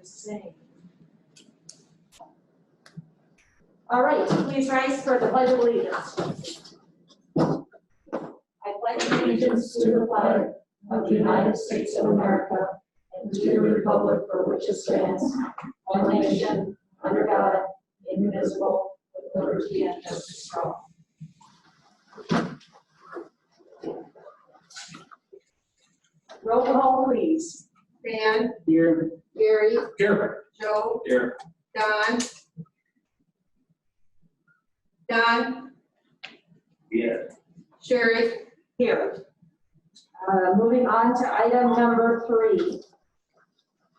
the same. All right, please rise for the Pledge of Allegiance. I pledge allegiance to the flag of the United States of America and to the republic for which it stands, one nation, under God, indivisible, with liberty and justice for all. Roll call, please. Dan. Here. Gary. Here. Joe. Here. Don. Don. Here. Sherry. Here. Moving on to item number 3.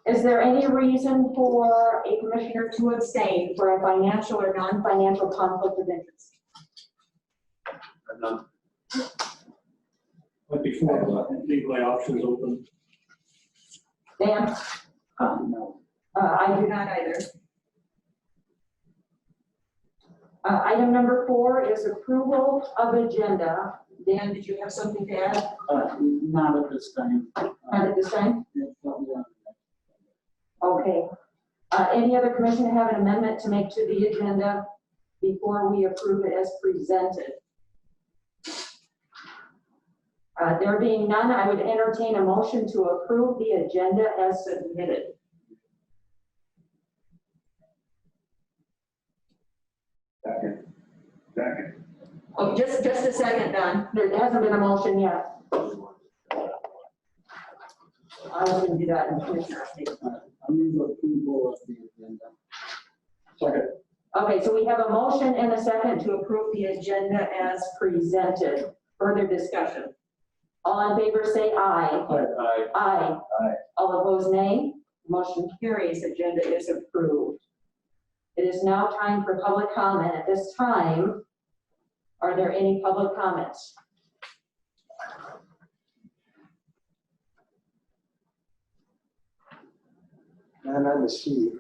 Is there any reason for a commissioner to abstain for a financial or non-financial conflict of interest? None. But before, leave my options open. Dan? No. I do not either. Item number 4 is approval of agenda. Dan, did you have something to add? Not at this time. Not at this time? Okay. Any other commission have an amendment to make to the agenda before we approve it as presented? There being none, I would entertain a motion to approve the agenda as submitted. Second. Second. Oh, just a second, Don. There hasn't been a motion yet. I was going to do that in commissioner update. I move approval of the agenda. Second. Okay, so we have a motion and a second to approve the agenda as presented. Further discussion. All in favor say aye. Aye. Aye. Aye. All opposed, nay. Motion carries. Agenda is approved. It is now time for public comment. At this time, are there any public comments? And I see.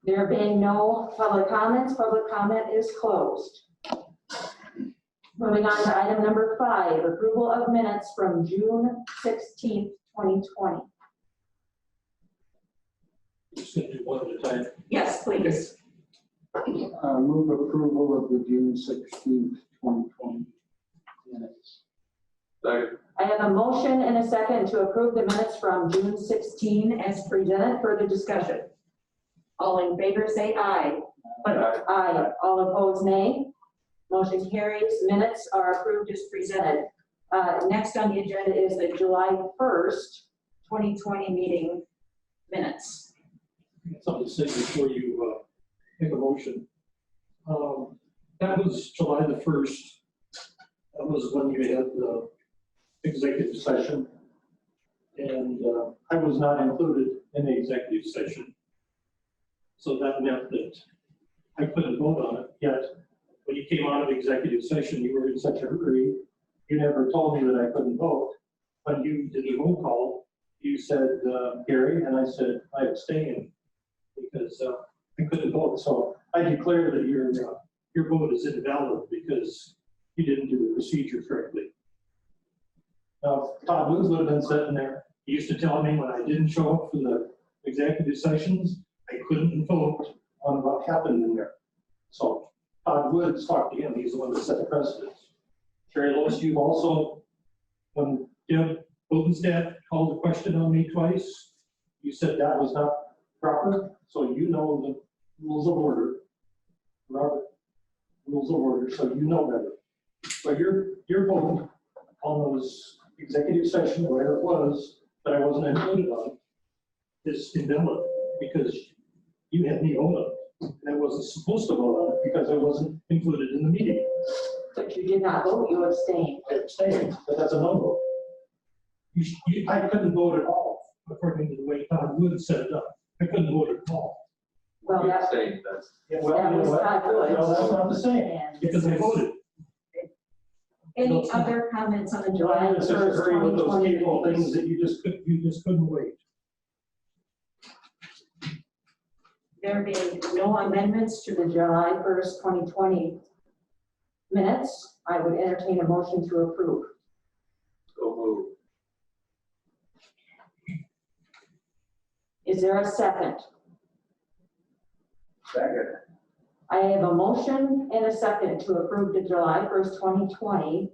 There being no public comments, public comment is closed. Moving on to item number 5, approval of minutes from June 16th, 2020. Just gonna do one at a time. Yes, please. Move approval of the June 16th, 2020 minutes. Second. I have a motion and a second to approve the minutes from June 16 as presented. Further discussion. All in favor say aye. Aye. All opposed, nay. Motion carries. Minutes are approved as presented. Next on the agenda is the July 1st, 2020 meeting minutes. Something to say before you make a motion. That was July the 1st. That was when you had the executive session. And I was not included in the executive session. So that meant that I couldn't vote on it yet. When you came out of executive session, you were in such a hurry. You never told me that I couldn't vote. When you did the roll call, you said, Gary, and I said, I abstained because I couldn't vote. So I declare that your vote is invalid because you didn't do the procedure correctly. Now, Todd Woods would have been sitting there. He used to tell me when I didn't show up for the executive sessions, I couldn't vote on what happened in there. So Todd Woods talked to him. He's the one that set the precedence. Sherry Lois, you've also, when Deb Bodenstadt called a question on me twice, you said that was not proper. So you know the rules of order, Robert, rules of order, so you know better. But your vote on those executive session, where it was, that I wasn't included on, is invalid because you had me vote on it. And I wasn't supposed to vote on it because I wasn't included in the meeting. But you did not vote, you abstained. I abstained, but that's a no-vote. I couldn't vote at all, according to the way Todd Wood set it up. I couldn't vote at all. Well, that Yeah, well, That you know was what? Todd Wood. No, that's not the same, and because I voted. any other comments on the July I was 1st, in such a hurry with those 2020 capable things meetings? that you just couldn't wait. There being no amendments to the July 1st, 2020 minutes, I would entertain a motion to approve. So move. Is there a second? Second. I have a motion and a second to approve the July 1st, 2020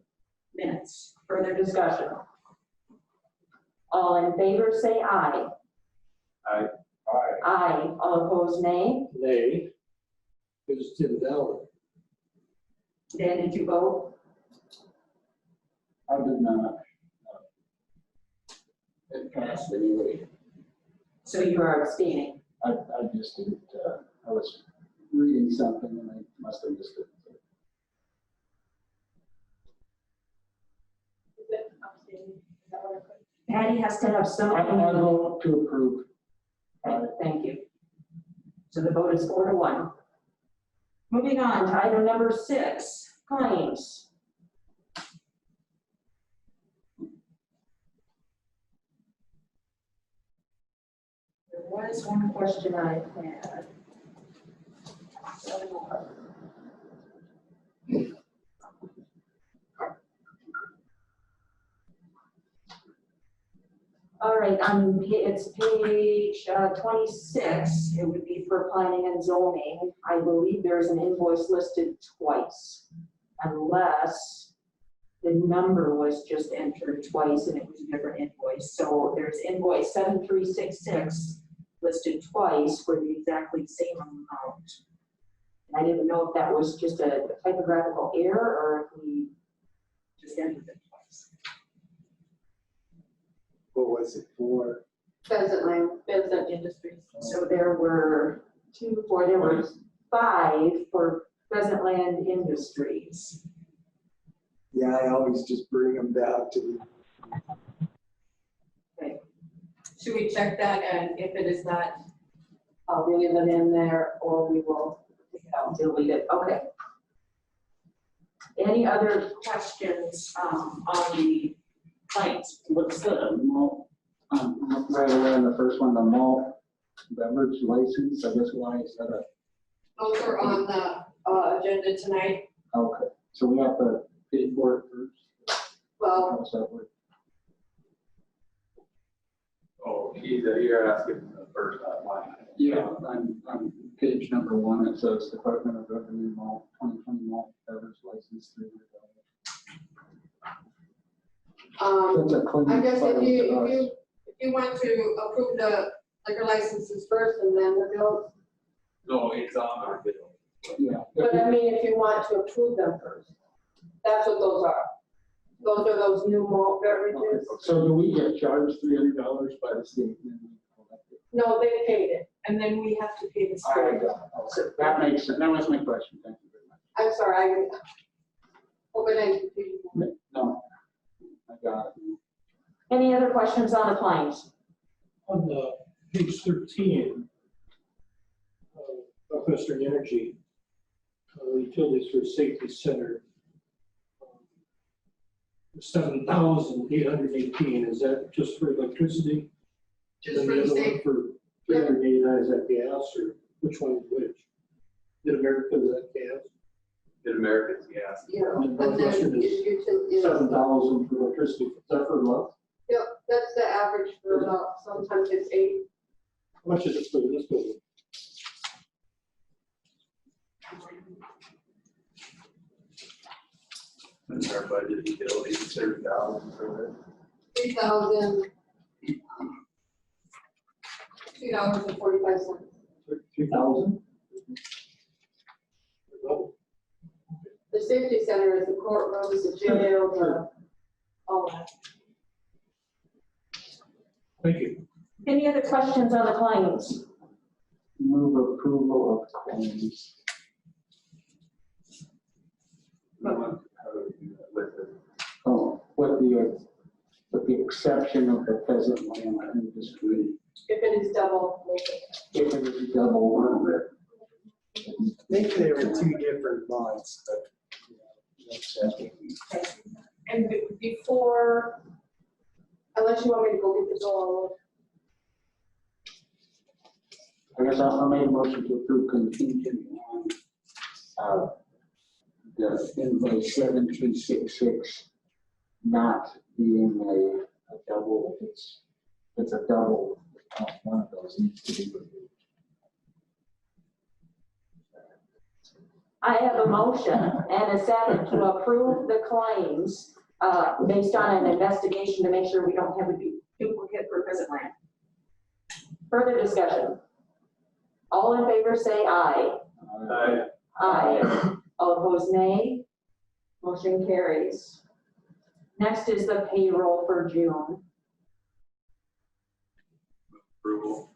minutes. Further discussion? All in favor, say aye. Aye. Aye. All opposed, nay. Nay. It was invalid. Dan, did you vote? I did not. It passed anyway. So you are abstaining. I just didn't, I was reading something and I must have missed it. Patty has to have I something. vote to approve. Thank you. So the vote is 4-1. Moving on to item number 6, claims. There was one question I had. All right, it's page 26. It would be for planning and zoning. I believe there's an invoice listed twice, unless the number was just entered twice and it was a different invoice. So there's invoice 7366 listed twice for the exactly same amount. I didn't know if that was just a typographical error or if we just entered it twice. What was it for? Pheasant Industries. So there were 5 for Pheasant Land Industries. Yeah, I always just bring them down to. Should we check that, and if it is not, I'll leave it in there or we will take it out, delete it. Okay. Any other questions on the claims? What's the malt, right away on the first one, the malt beverage license, I guess why is that a, those are on the agenda tonight. okay, so we have to pay for it first? Well, How does that work? Oh, you're asking the first line. Yeah, on page number 1, it says Department of Revenue malt, 2020 malt beverage license $300. That's a clean I guess file if to us. you want to approve the liquor licenses first and then the bills, No, it's on our bill. Yeah. but I mean, if you want to approve them first, that's what those are. Those are those new malt beverages. So do we get charged $300 by the state? And we collect it? No, they paid it, and then we have to pay the All right, state. okay. That makes sense. That was my question. Thank you very much. I'm sorry, I hope it ain't confusing. No, I got it. Any other questions on the claims? On page 13, of Western Energy, utilities for safety center, 7,818, is that just for electricity? Just And for the the other state. one for 389, is that gas, or which one is which? Mid-America, is that gas? Mid-America's gas. Yeah, And and then Northwestern is if you can, 7,000 for electricity, is that for a month? yep, that's the average for about, sometimes it's 8. How much is it for this building? And our budget utilities, 30,000 for 3,000. $2.45. 3,000? Oh, The safety center is the courtrooms, the jail, the, all that. thank you. Any other questions on the claims? Move approval of claims. it. How do we do that with it? Oh, with the exception of the pheasant land industry, If it is double, make it. if it is double one. Maybe they were 2 different months, but. And before, unless you want me to go get the bill, I guess I'll make a motion to approve contingent on the invoice 7366 not being a double, it's a double one of those needs to be removed. I have a motion and a second to approve the claims based on an investigation to make sure we don't have a duplicate for prison land. Further discussion? All in favor say aye. Aye. Aye. All opposed, nay. Motion carries. Next is the payroll for June. Approval.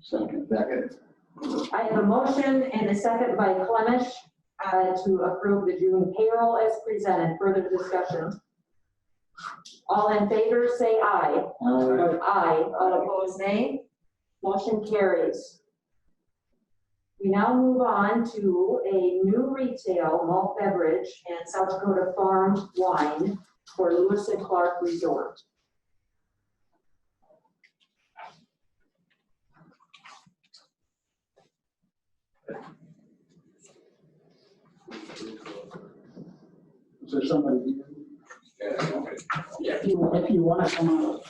Second. I have a motion and a second by Clemish to approve the June payroll as presented. Further discussion? All in favor say aye. Aye. All opposed, nay. Motion carries. We now move on to a new retail malt beverage and South Dakota farmed wine for Lewis and Clark Resort. Is there somebody here? Yeah, if you want to come out.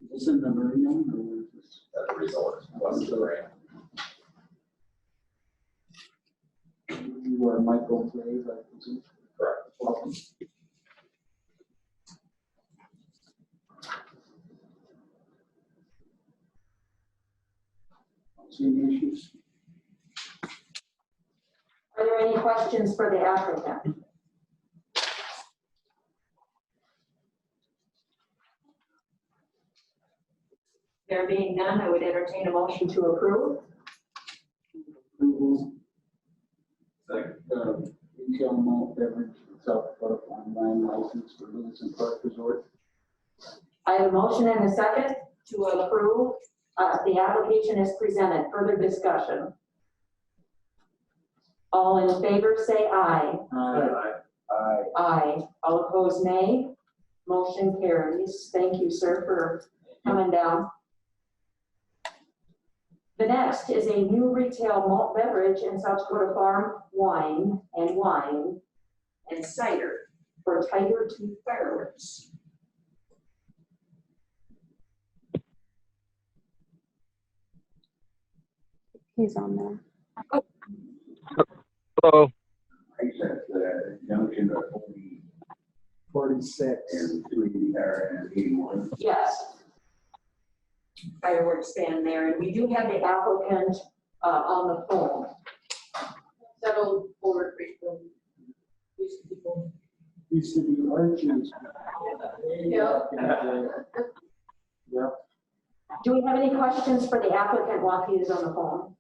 Is this in the marina or is this? At the resort, what's the brand? You are Michael Clay, I presume? Correct. Welcome. See any issues? Are there any questions for the applicant? There being none, I would entertain a motion to approve. Approval, Second. retail malt beverage, South Dakota farm wine license for Lewis and Clark Resort. I have a motion and a second to approve the application as presented. Further discussion? All in favor say aye. Aye. Aye. All opposed, nay. Motion carries. Thank you, sir, for coming down. The next is a new retail malt beverage and South Dakota farm wine and cider for Tiger Tooth Fireworks. He's on there. Hello. I said the junction of 46. and 81. Yes. Fireworks stand there, and we do have the applicant on the phone. Settled forward frequently. Used to be Archie's. Yeah. Yeah. Do we have any questions for the applicant while he is on the phone?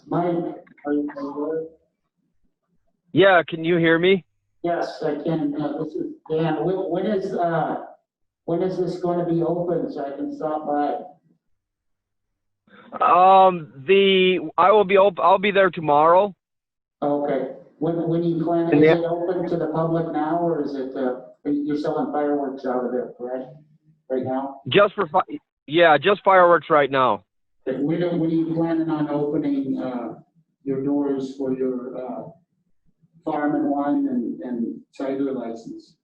Mike, are you there? Yeah, can you hear me? Yes, I can. This is Dan. When is this going to be open so I can stop by? I'll be there tomorrow. Okay. When you plan, And is it open to the public now, or is it, you're selling fireworks out of there, correct? Right now? Just fireworks right now. When are you planning on opening, your doors for your, farm and wine and cider license?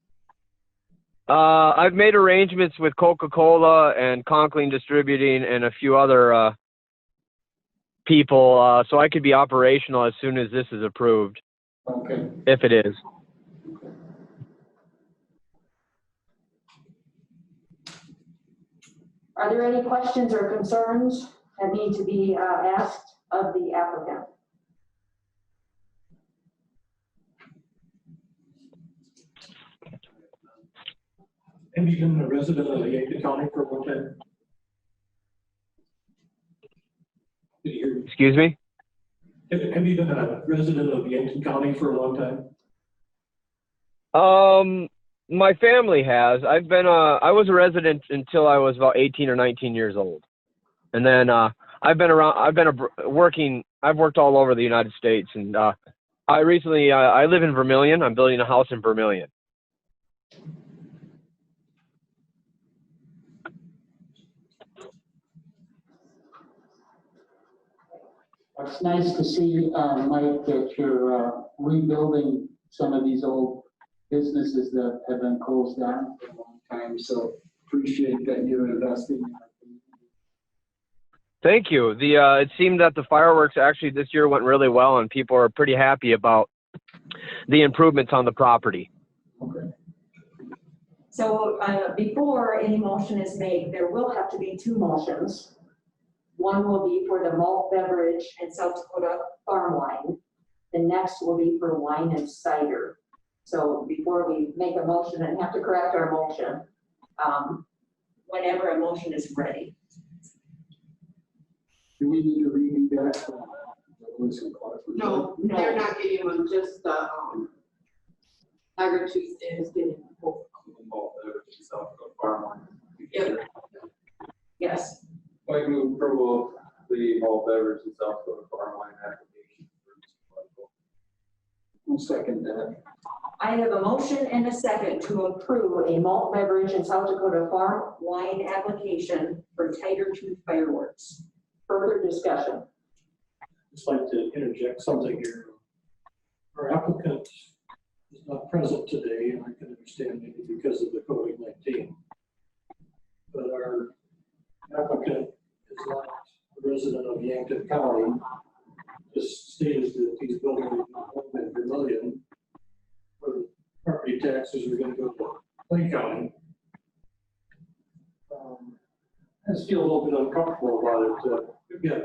I've made arrangements with Coca-Cola and Conklin Distributing and a few other people, so I could be operational as soon as this is approved, Okay. if it is. Are there any questions or concerns that need to be asked of the applicant? Have you been a resident of Yankton County for a long time? Did you hear me? Excuse me? Have you been a resident of Yankton County for a long time? My family has. I was a resident until I was about 18 or 19 years old. And then I've worked all over the United States, and I live in Vermilion. I'm building a house in Vermilion. It's nice to see, Mike, that you're rebuilding some of these old businesses that have been closed down for a long time. So appreciate that you're investing in our community. Thank you. It seemed that the fireworks actually this year went really well, and people are pretty happy about the improvements on the property. Okay. So before any motion is made, there will have to be two motions. One will be for the malt beverage and South Dakota farm wine. The next will be for wine and cider. So before we make a motion and have to correct our motion, whenever a motion is ready. Do we need to read that? No, they're not getting one, just the, Tiger Tooth is getting both. Yep. Yes. I move approval of the malt beverage and South Dakota farm wine application. I'll second that. I have a motion and a second to approve a malt beverage and South Dakota farm wine application for Tiger Tooth fireworks. Further discussion. Just like to interject something here. Our applicant is not present today, and I can understand maybe because of the COVID-19. But our applicant is not a resident of Yankton County. Just stated that he's building a home in Vermillion, where the property taxes are going to go to Clay County. I just feel a little bit uncomfortable about it. Again,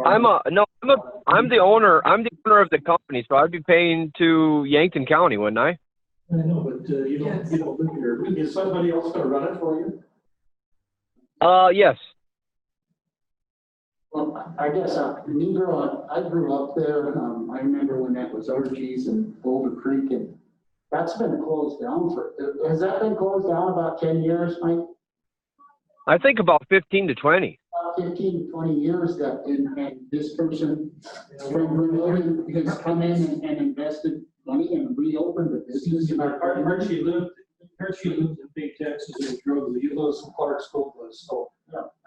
I'm the owner of the company, so I'd be paying to Yankton County, wouldn't I? I know, but you don't live here. Is somebody else going to run it for you? Yes. Well, I guess I grew up there. I remember when that was Archie's and Boulder Creek, and that's been closed down has that been closed down about 10 years, Mike? I think about 15 to 20. About 15 to 20 years that, and this person from Vermillion has come in and invested money and reopened the business. Archie lived and paid taxes and drove the Ulos and Clark School bus. So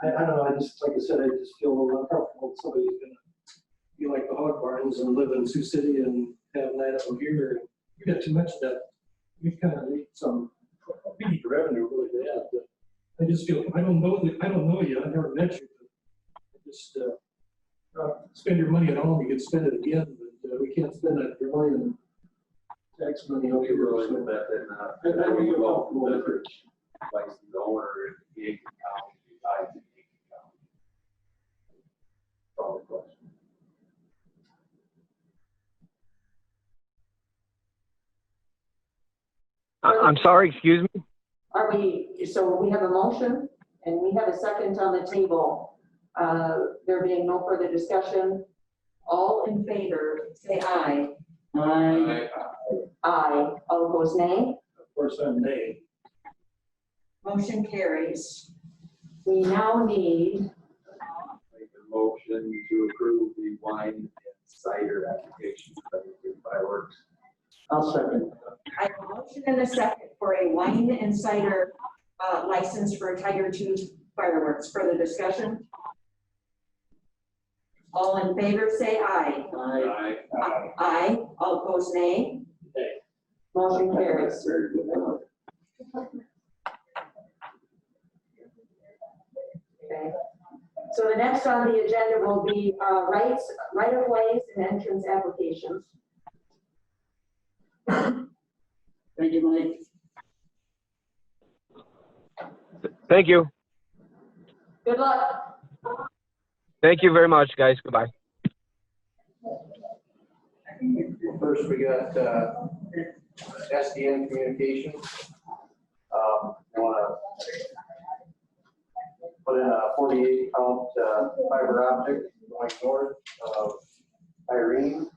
I don't know. I just, like I said, I just feel a little uncomfortable that somebody's going to be like the Hog Barns and live in Sioux City and have a night out here. We got too much of that. We kind of need some revenue really bad. But I just feel I don't know you. I've never met you. But just spend your money at home. You can spend it again, but we can't spend that for money. Tax money. We really with that, then, I mean, well, beverage license owner in Yankton County, resides in Yankton County. Probably question. I'm sorry, excuse me? So we have a motion and we have a second on the table. There being no further discussion, all in favor, say aye. Aye. Aye. All opposed, nay. Of course, I'm nay. Motion carries. We now need, Make a motion to approve the wine and cider application for the fireworks. I'll second. I have a motion and a second for a wine and cider license for Tiger Tooth fireworks. Further discussion? All in favor, say aye. Aye. Aye. All opposed, nay. Nay. Motion carries. Very good. Okay. So the next on the agenda will be right-of-ways and entrance applications. Thank you, Mike. Thank you. Good luck. Thank you very much, guys. Goodbye. First, we got SDN Communications. I want to put in a 48 count fiber optic going north of Irene,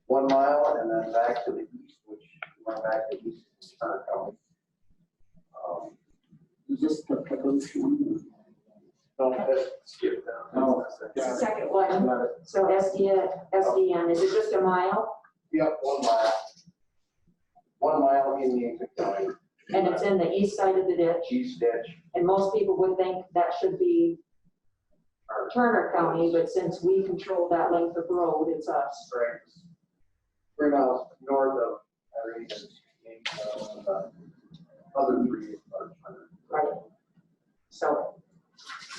1 mile, and then back to the east, which went back to east Turner County. Is this the first one? No, that's Skip down. Oh, got it. Second one. Got it. So SDN, is it just a mile? Yep, 1 mile. 1 mile in Yankton County, And it's in the east side of the ditch? east ditch. And most people would think that should be Turner County, but since we control that length of road, it's us. Right. 3 miles north of Irene and other 3 are under. Right. So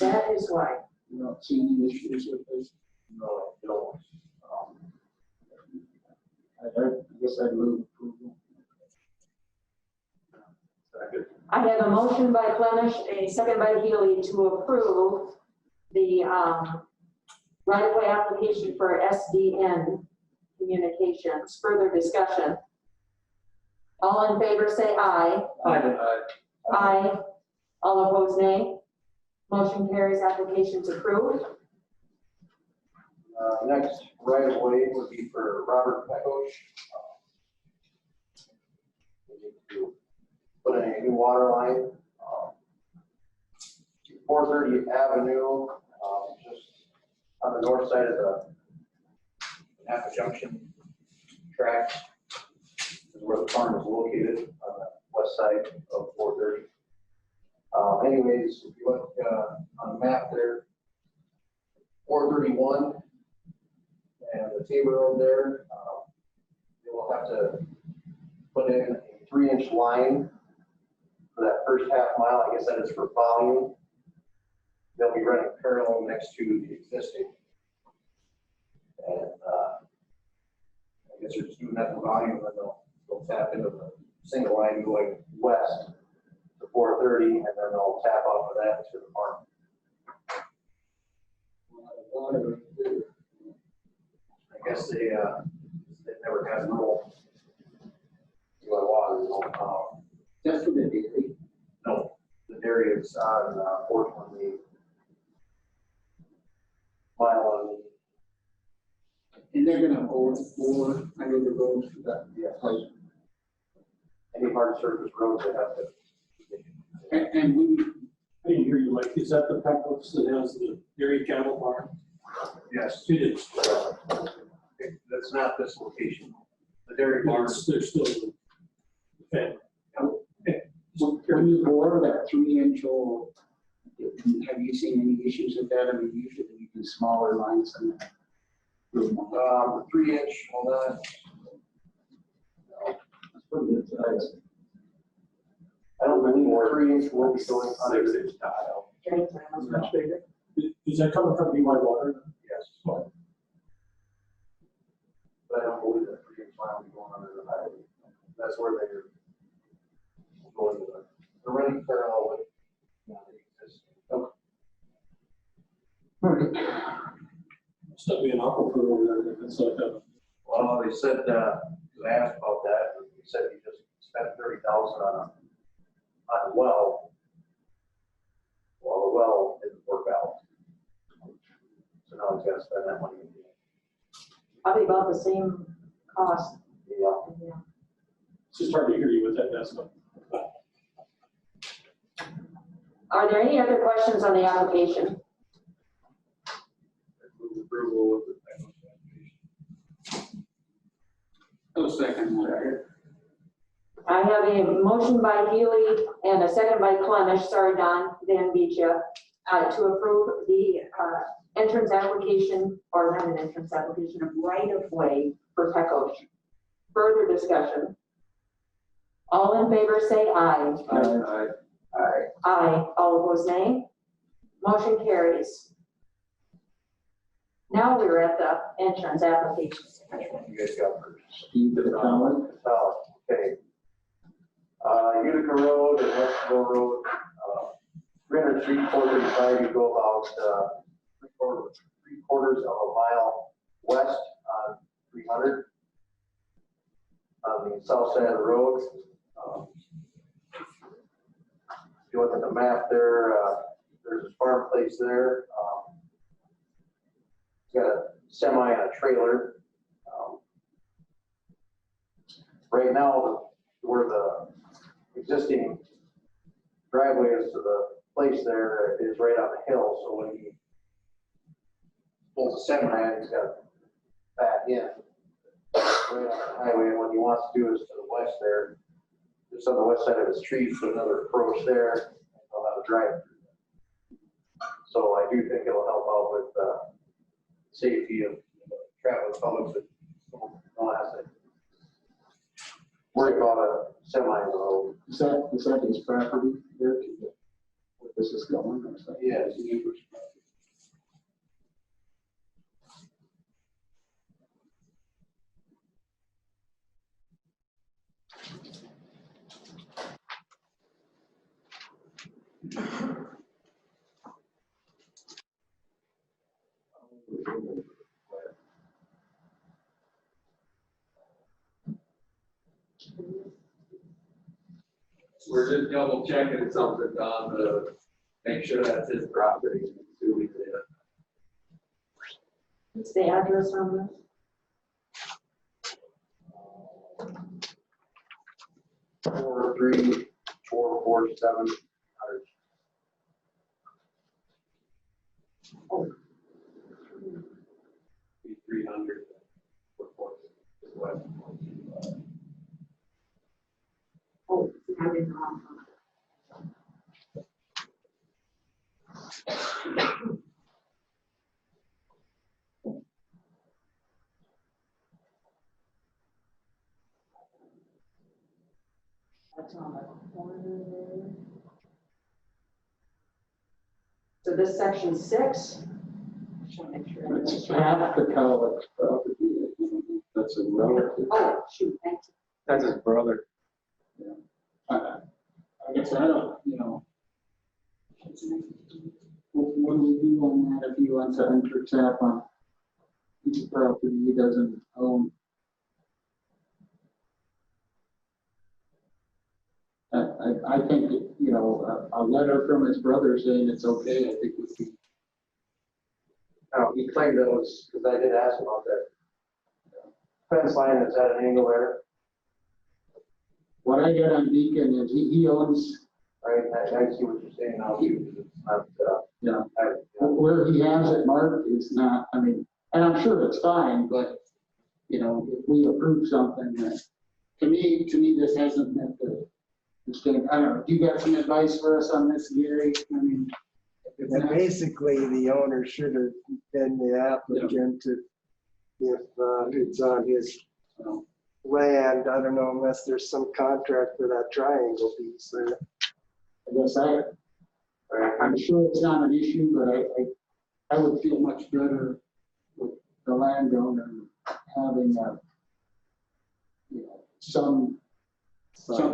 that is why. You don't see any issues with this? No, I don't. I guess I'd move approval. Second. I have a motion by Clemish, a second by Healy to approve the right-of-way application for SDN Communications. Further discussion. All in favor say aye. Aye. All opposed, nay. Motion carries, applications approved. Next right of way would be for Robert Pecos. We need to put in a new water line. 430 Avenue, just on the north side of the Napa Junction tracks is where the farm is located on the west side of 430. Anyways, if you look on the map there, 431 and the Tabor Road there, they will have to put in a 3-inch line for that first half mile. I guess that is for volume. They'll be running parallel next to the existing. And I guess they're just doing that for volume, and then they'll tap into the single line going west to 430, and then they'll tap off of that to the farm. I guess they never had rural water. Just for the dairy. No, the dairy is on 428 mile on And they're gonna hold 4 under the road for that. Yes. Like, any hard surface roads that have to. and we, I didn't hear you, Mike. Is that the Pecos that has the dairy cattle barn? Yes, It is. that's not this location. The dairy barn. There's still the family. when you bore that 3-inch hole, have you seen any issues with that? I mean, usually you do smaller lines than that. The 3-inch, hold on. That's pretty good size. I don't believe 3-inch will be going on 6-inch tile. Much bigger. Is that coming from BY Water? Yes. Oh. But I don't believe that 3-inch line will be going under the highway. That's where they're going to the running parallel with. It's not being aquifer over there. It's like a. Well, they said, because I asked about that, and they said you just spent 30,000 on a well. Well, the well didn't work out. So now he's got to spend that money. Probably about the same cost. Yeah. It's just hard to hear you with that decimal. Are there any other questions on the application? Move approval of the application. Oh, second one. I have a motion by Healy and a second by Clemish, sorry, Don, Dan beat you, to approve the entrance application, or not an entrance application, of right-of-way for Pecos. Further discussion. All in favor say aye. Aye. Aye. All opposed, nay. Motion carries. Now we're at the entrance application. Which one you guys got first? Steve Castelli. Okay. Utica Road and Westville Road, 300 Street, 435, you go about 3/4 of a mile west on 300. On the south side of the road. If you look at the map there, there's a farm place there. It's got a semi and a trailer. Right now, where the existing driveway is to the place there is right on the hill, so when he pulls a semi, he's got to back in right on the highway, and what he wants to do is to the west there, just on the west side of his tree, put another approach there, and he'll have a drive through. So I do think it'll help out with safety of traveling public that don't have to worry about a semi on the road. Is that his property there to the, where this is going? Or is that- Yes. his neighbor's property? We're just double checking something, Don, to make sure that's his property. Assuming that- What's the address on this? 43447. Be 300. Oh, I didn't know. That's on the corner there. So this section 6. Just want to make sure. It's half the Cowlick's property. That's a relative. Oh, shoot, thank you. That's his brother. I guess I don't, what do we do on that if he wants to enter tap on piece of property he doesn't own? I think, a letter from his brother saying it's okay, I think would be. He claimed that was, because I did ask about that. Fence line that's at an angle there, What I get on Beacon is he owns, right? I see what you're saying now, too, because it's not, where he has it marked is not, and I'm sure it's fine, but, if we approve something that, to me, this hasn't met the standard. I don't know, do you got some advice for us on this, Gary? If it's And not- basically, the owner should have been the applicant if it's on his land. I don't know unless there's some contract for that triangle piece there. I guess I'm sure it's not an issue, but I would feel much better with the landowner having some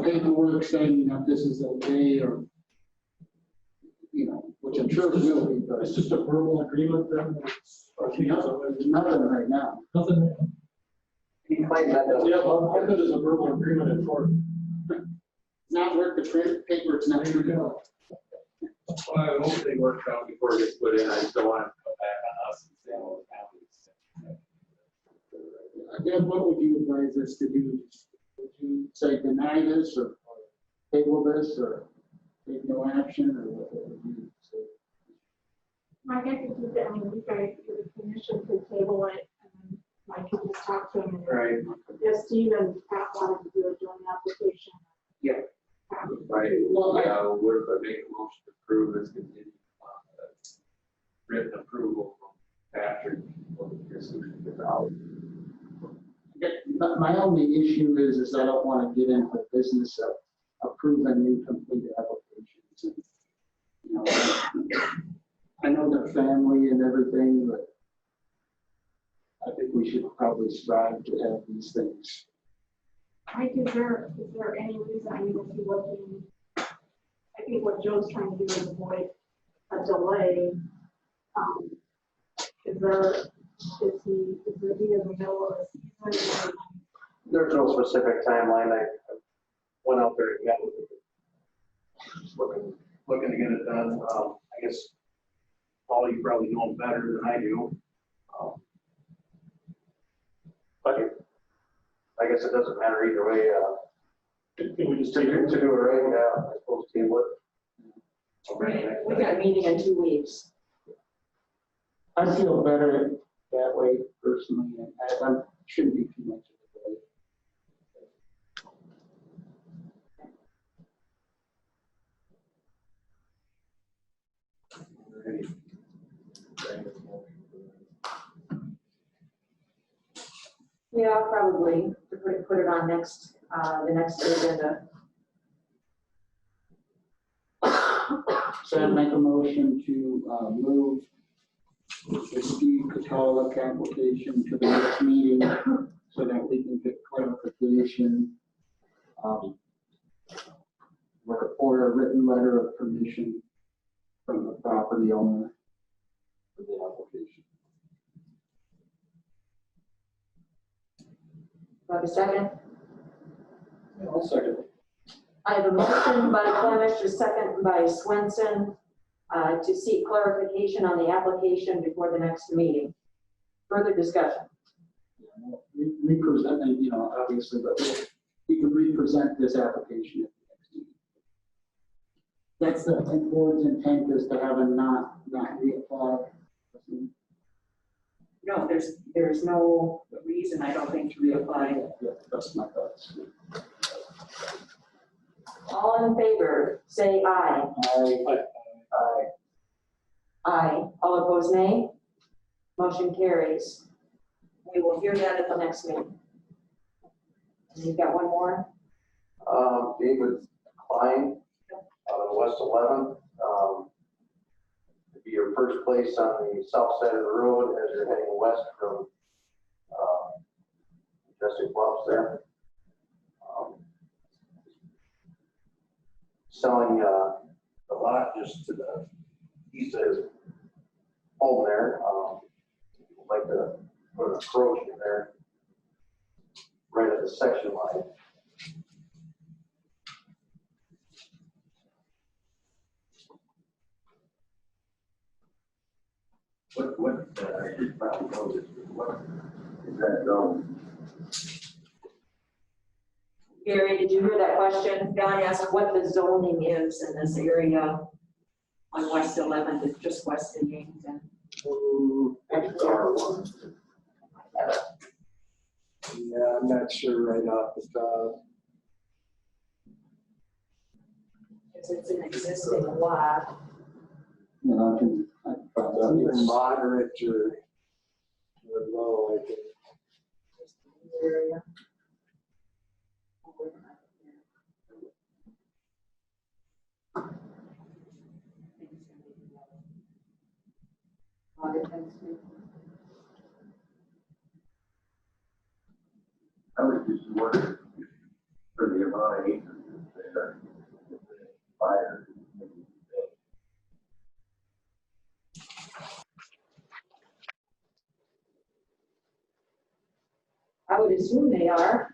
paperwork saying that this is okay, or, which I'm sure it will be, but It's just a verbal agreement then? there's nothing right now. Nothing. he claimed that doesn't. Yeah, well, part of it is a verbal agreement in court. It's not worth the print paper, it's not. There you go. Well, I hope they work out before it gets put in. I just don't want it to come back on us and say, oh, it's happening. Deb, what would you advise us to do? Would you say deny this or table this or take no action, or what would you say? Mike, I could do that, you guys, the commission could table it, and Mike could just talk to him. Right. If Steve and Pat wanted to do a joint application. Yeah. Right, Well, we're going to make a motion to approve this contingent on written approval from Patrick for the solution to the My only issue is I don't want to get into the business of approving incomplete applications. I know their family and everything, but I think we should probably strive to have these things. Mike, is there any reason, I mean, if you looking, I think what Joe's trying to do is avoid a delay. Is he in the middle of the season? There's no specific timeline. I went out there and met with him. Just looking to get it done. I guess, Paul, you probably know him better than I do. But I guess it doesn't matter either way. Can we just To take do it? it right, I suppose table it. We got a meeting in 2 weeks. I feel better that way personally, and I shouldn't be too much of a delay. Yeah, probably, to put it on next, the next agenda. So I make a motion to move the Steve Catolic application to the next meeting so that we can get clarification or a written letter of permission from the property owner for the application. Do I have a second? I'll second. I have a motion by Clemish, a second by Swenson, to seek clarification on the application before the next meeting. Further discussion? Representing, you know, obviously, but we can represent this application at the next meeting. That's the board's intent, is to have a not reapply. No, there's no reason, I don't think, to reapply. Yeah, that's my thoughts. All in favor, say aye. Aye. Aye. All opposed, nay. Motion carries. We will hear that at the next meeting. And you've got one more? David Klein, out of West 11th. It'd be your first place on the south side of the road as you're heading west from Majestic Bluffs there. Selling a lot just to the east of his home there. I'd like to put an approach in there right at the section line. What I should probably know is what is that zone? Gary, did you hear that question? Don asked what the zoning is in this area on West 11th, it's just west of Yankton. XR1. Yeah, I'm not sure right off the top. It's an existing lot. You know, I can find out. Either moderate or low, I think. Area. I was just wondering for the amount of acres there, fire. I would assume they are.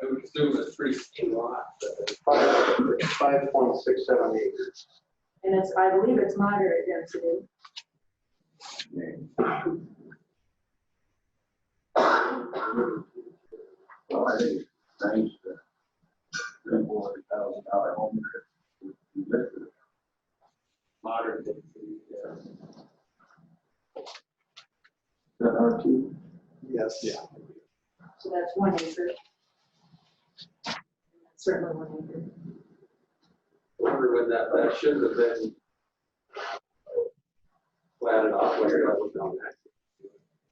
I would assume it's pretty skinny lot, but 5.67 acres. And it's, I believe it's moderate density. Well, I think it's nice to $400,000 home trip. modern density, yeah. Is that R2? Yes. Yeah. So that's 1 acre. Certainly 1 acre. I wonder when that should have been platted off where that was down there.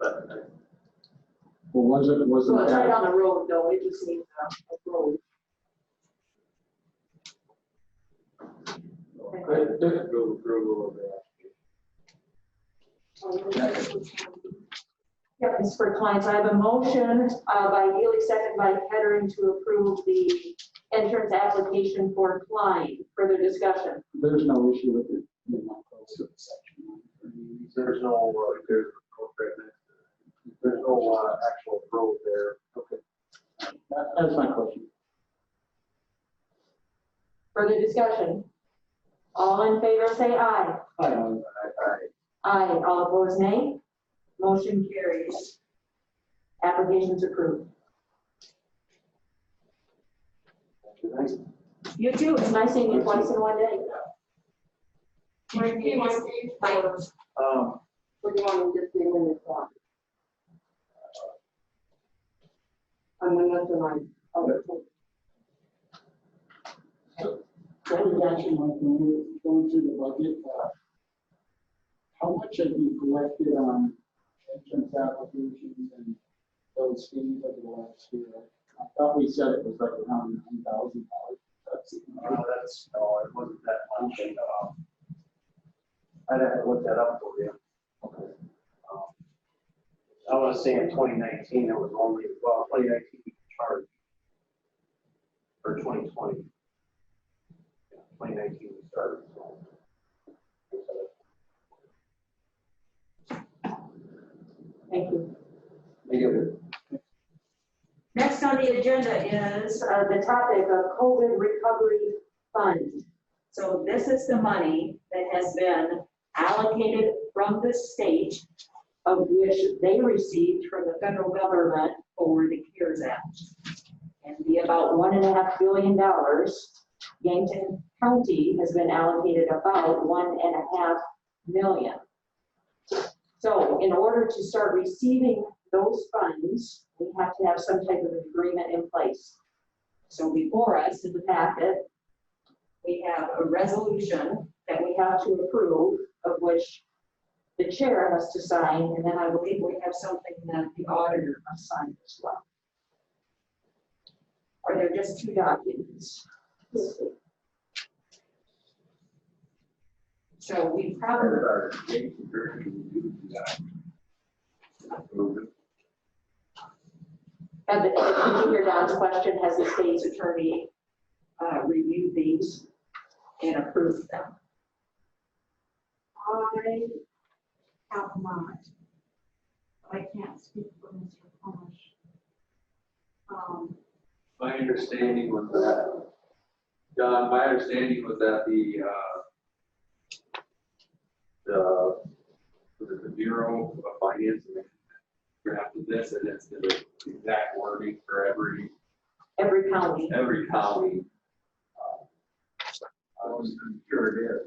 But Well, wasn't So it's right that? on the road though, it just needs a road. go approval of that. Yep, it's for clients. I have a motion by Healy, second by Kettering to approve the entrance application for Klein. Further discussion. There's no issue with it being not close to the section line. There's no, there's no actual road there. Okay. That's my question. Further discussion. All in favor, say aye. Aye. Aye. All opposed, nay. Motion carries. Application's approved. You too. It's nice seeing you twice in one day. Where do you want to be? Where do you want to just be in this one? I'm going to line. What is actually going through the budget? How much have you collected on entrance applications and those fees over the last year? I thought we said it was like around $9,000. No, it wasn't that much. I'd have to look that up for you. Okay. I want to say in 2019, it was only, 2019 we charged. Or 2020. Yeah, 2019 we started, so. Thank you. Negative. Next on the agenda is the topic of COVID recovery fund. So this is the money that has been allocated from the state, of which they received from the federal government for the CARES Act. And the about $1.5 billion, Yankton County has been allocated about $1.5 million. So in order to start receiving those funds, we have to have some type of agreement in place. So before us in the packet, we have a resolution that we have to approve, of which the chair has to sign, and then I believe we have something that the auditor must sign as well. Are there just two documents? So we probably, did you hear Don's question? Has the state's attorney reviewed these and approved them? I have not. I can't speak for Mr. Polish. My understanding was that, John, my understanding was that the Bureau of Finance drafted this, and it's the exact wording for every county. Every county. I was sure it is.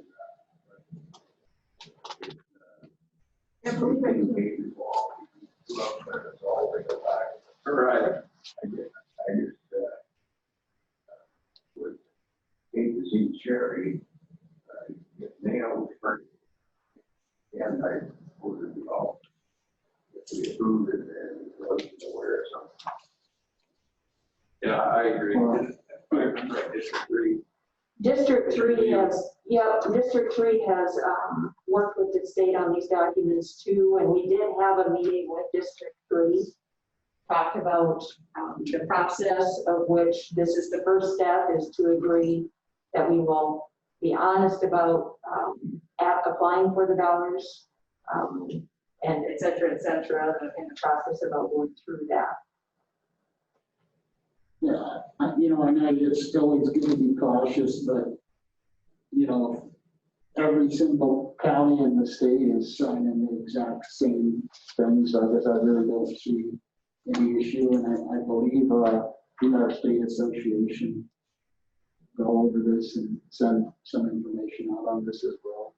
Right. I just would hate to see Sherry get nailed first. And I would be all, if we approved it and wasn't aware of something. Yeah, I agree. I remember I disagree. District 3 has worked with the state on these documents too, and we did have a meeting with District 3, talked about the process of which this is the first step, is to agree that we will be honest about applying for the dollars, and et cetera, in the process about going through that. Yeah, and it's always good to be cautious, but, every single county in the state is signing the exact same things. So I guess I really don't see any issue, and I believe our state association go over this and send some information out on this as well.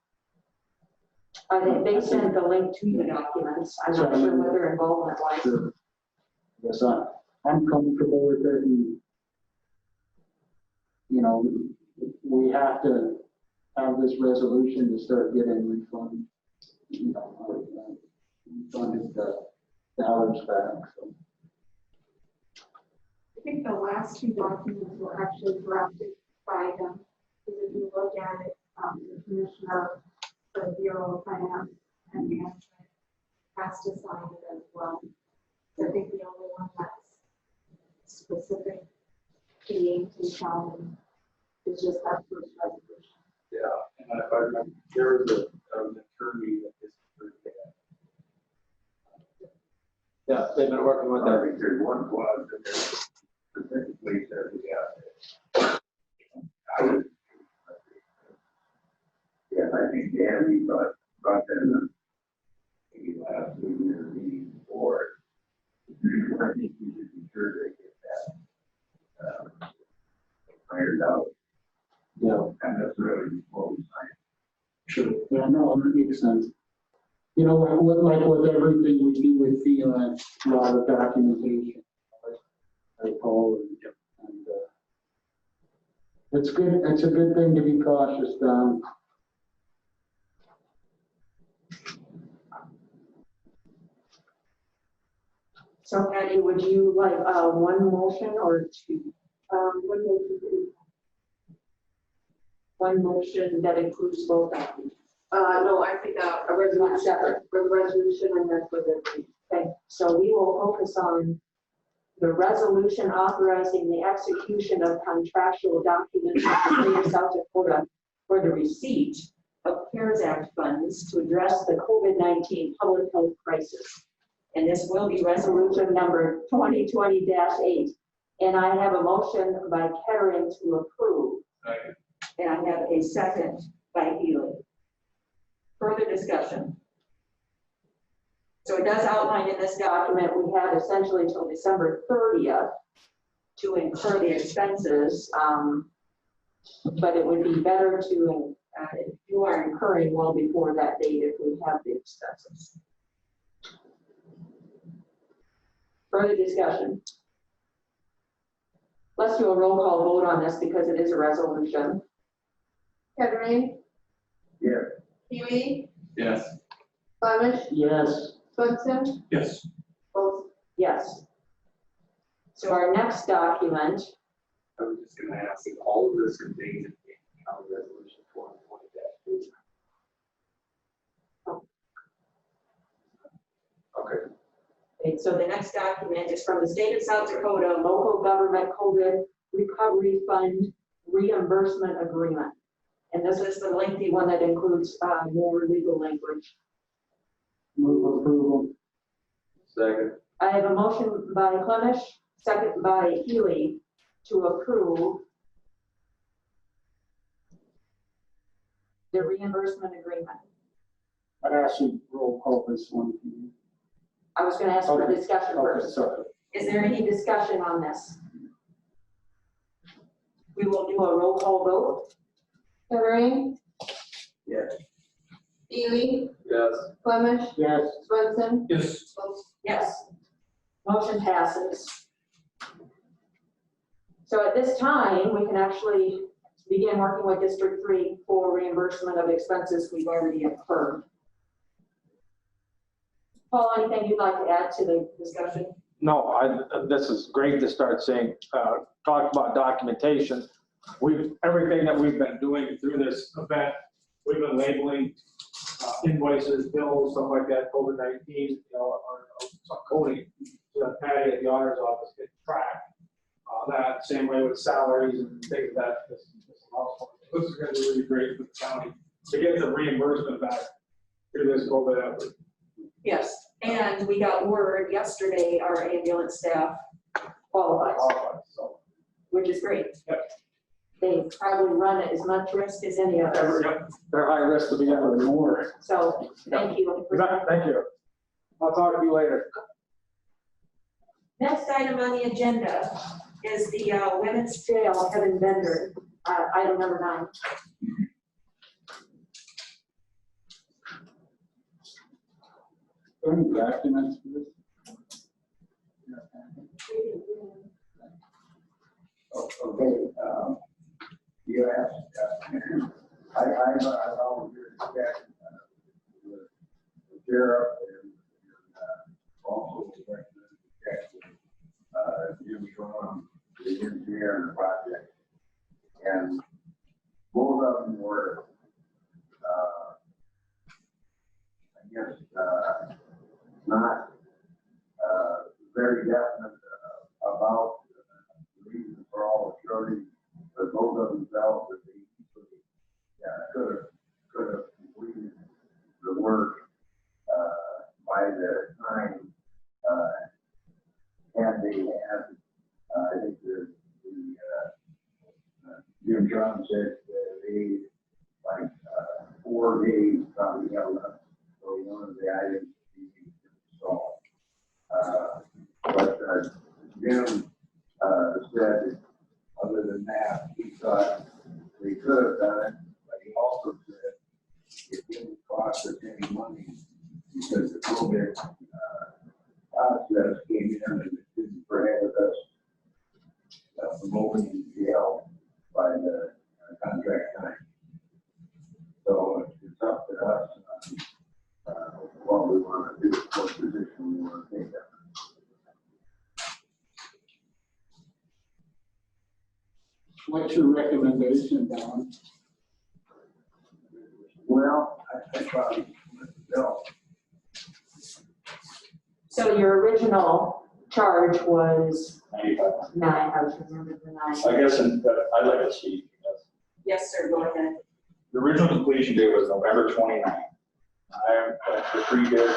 They sent the link to the documents. I'm not sure what their involvement was. Sure. Yes, I'm comfortable with it, and we have to have this resolution to start getting refunded dollars back. So. I think the last two documents were actually drafted by them. Because if you look at it, the commissioner, the Bureau of Finance and Management has to sign it as well. So I think the only one that's specific to Yankton County is just that first resolution. Yeah, and if I remember, there was an attorney that disagreed. Yeah, they've been working with that. There's one clause that specifically says we have it. Yeah, I think Danny brought that up. Maybe last week in the meeting before. I think we should be sure they get that ironed out. Yeah. And that's really what we signed. Sure. Yeah, no, that makes sense. Like with everything we do with the a lot of documentation. I call and it's good. It's a good thing to be cautious, Don. So Patty, would you like one motion or two? One motion, please. One motion that includes both documents? No, I think a resolution separate for the resolution and then for the. Okay, so we will focus on the resolution authorizing the execution of contractual documents with the state of South Dakota for the receipt of CARES Act funds to address the COVID-19 public health crisis. And this will be resolution number 2020-8. And I have a motion by Karen to approve. Second. And I have a second by Healy. Further discussion. So it does outline in this document, we have essentially till December 30th to incur the expenses. But it would be better to, if you are incurring well before that date if we have the expenses. Further discussion. Let's do a roll call vote on this because it is a resolution. Kettering, Yes. Healy, Yes. Flemish, Yes. Swenson, Yes. both. Yes. So our next document, I was just gonna ask if all of this contains in County Resolution 2020-8. Okay. okay, so the next document is from the state of South Dakota Local Government COVID Recovery Fund Reimbursement Agreement. And this is the lengthy one that includes more legal language. Move approval. Second. I have a motion by Flemish, second by Healy to approve the reimbursement agreement. I'd actually roll call this one. I was going to ask for discussion Okay, first. sorry. Is there any discussion on this? We will do a roll call vote. Kettering, Yes. Healy, Yes. Flemish, Yes. Swenson, Yes. both. Yes. Motion passes. So at this time, we can actually begin working with District 3 for reimbursement of expenses we've already incurred. Paul, anything you'd like to add to the discussion? No, this is great to start saying, talk about documentation. Everything that we've been doing through this event, we've been labeling invoices, bills, stuff like that, COVID-19, or some coding, so that Patty at the auditor's office can track that. Same way with salaries and things that this allows for. This is going to be really great for the county to get the reimbursement back through this COVID effort. Yes, and we got word yesterday, our ambulance staff qualifies, So, which is great. Yep. They probably run at as much risk as any of us. yep, they're high risk to begin with. More. So thank you. Thank you. I'll talk to you later. Next item on the agenda is the women's jail Kevin Bender, item number 9. Any documents for this? Okay, you asked, I volunteered to check the sheriff and also recommended to check with Jimmy Grom, the engineer in the project. And both of them were, I guess, not very definite about the reason for all the shortage, but both of them felt that they easily could have completed the work by the time had they had. I think the Jim John said they like 4 days probably got left for one of the items to be installed. But Jim said, other than that, he thought they could have done it, but he also said it didn't cost us any money because the COVID process came in and it didn't prohibit us from opening jail by the contract time. So it's up to us what we want to do, what position we want to take. your recommendation, Don? Well, I probably, no, So your original charge was 95. 9, I was remembering the 9. I guess, I'd like to speak. Yes, sir, go ahead. The original completion date was November 29th. I went to the pre-bid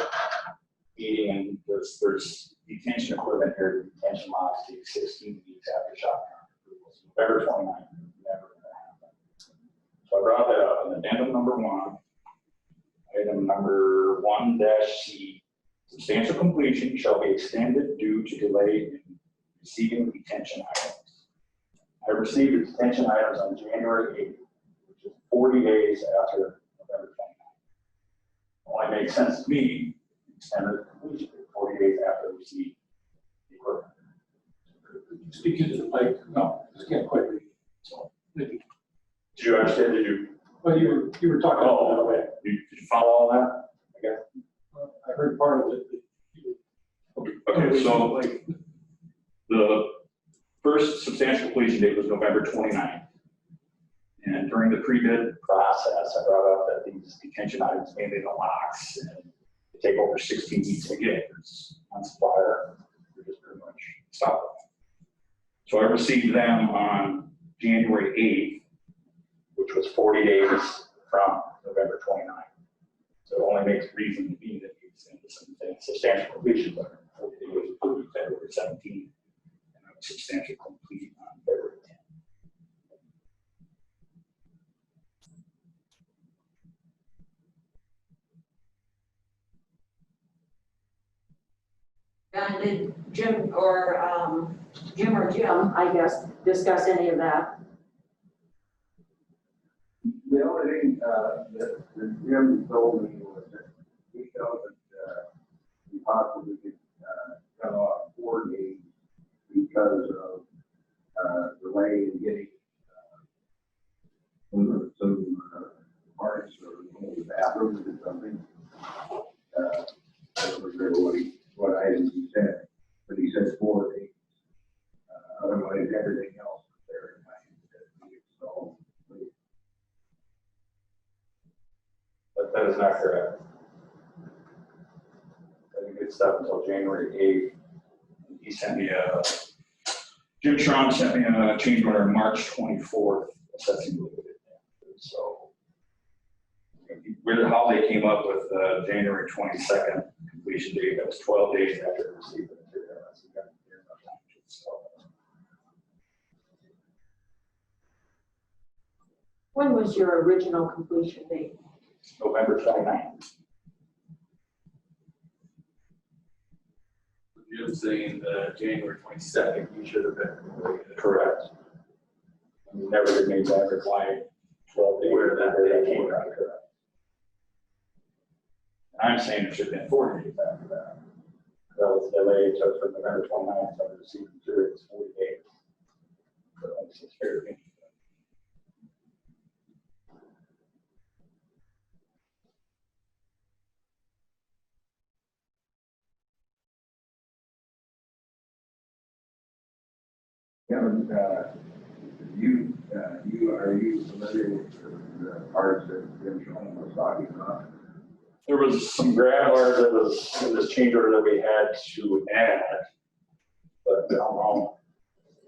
meeting, and there's detention equipment here, detention lots take 16 weeks after shotgun approval. So November 29th, never gonna happen. So I brought that up, and addendum number 1, item number 1-C, substantial completion shall be extended due to delay in receiving detention items. I received the detention items on January 8th, which is 40 days after November 29th. Only makes sense to me, extended completion date, 40 days after receipt the equipment. Speak into the mic. No, Just can't quite read. So, maybe. did you understand? Did you? Well, you were talking. Oh, okay. Did you follow all that? I guess. I heard part of it. Okay, so like the first substantial completion date was November 29th. And during the pre-bid process, I brought up that these detention items, mainly the locks, and they take over 16 weeks to get. There's one supplier, they're just pretty much stopped. So I received them on January 8th, which was 40 days from November 29th. So it only makes reason to me that you extend something substantial completion, but 40 days approved February 17th, and I was substantially complete on February 10th. And did Jim or Jim, I guess, discuss any of that? the only thing, that Jim told me was that he felt that, he possibly could, cut off 4 days because of, delay in getting, some parts or bathrooms or something. I don't remember what items he said, but he said 4 days. Otherwise, everything else was there in mind. So, But that is not correct. I didn't get stuff until January 8th. He sent me Jim Tron sent me a change order on March 24th, assessing the liquidity. So, how they came up with January 22nd completion date, that was 12 days after I received the material. So we got enough time to install it. When was your original completion date? November 29th. You're saying January 22nd, you should have been completed. Correct. We never did make that reply 12 days. Where that day came from. Correct. I'm saying it should have been 40 days after that. That was delayed, so from November 29th, so I received material, it's 40 days. So that's just fair to me. Kevin, are you familiar with the parts that Jim Sean was talking about? There was some grab bars that was in this change order that we had to add, but I don't know.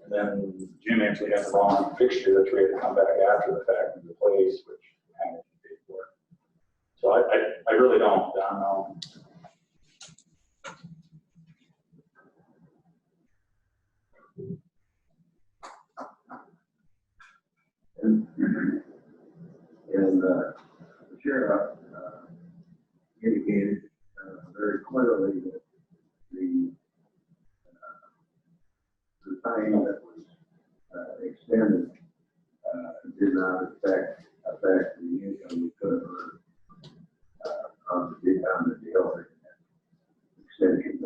And then Jim actually had the wrong fixture that we had to come back after the fact and replace, which kind of paid for it. So I really don't know. And the sheriff indicated very clearly that the time that was extended did not affect the income we could have earned on the deal extension.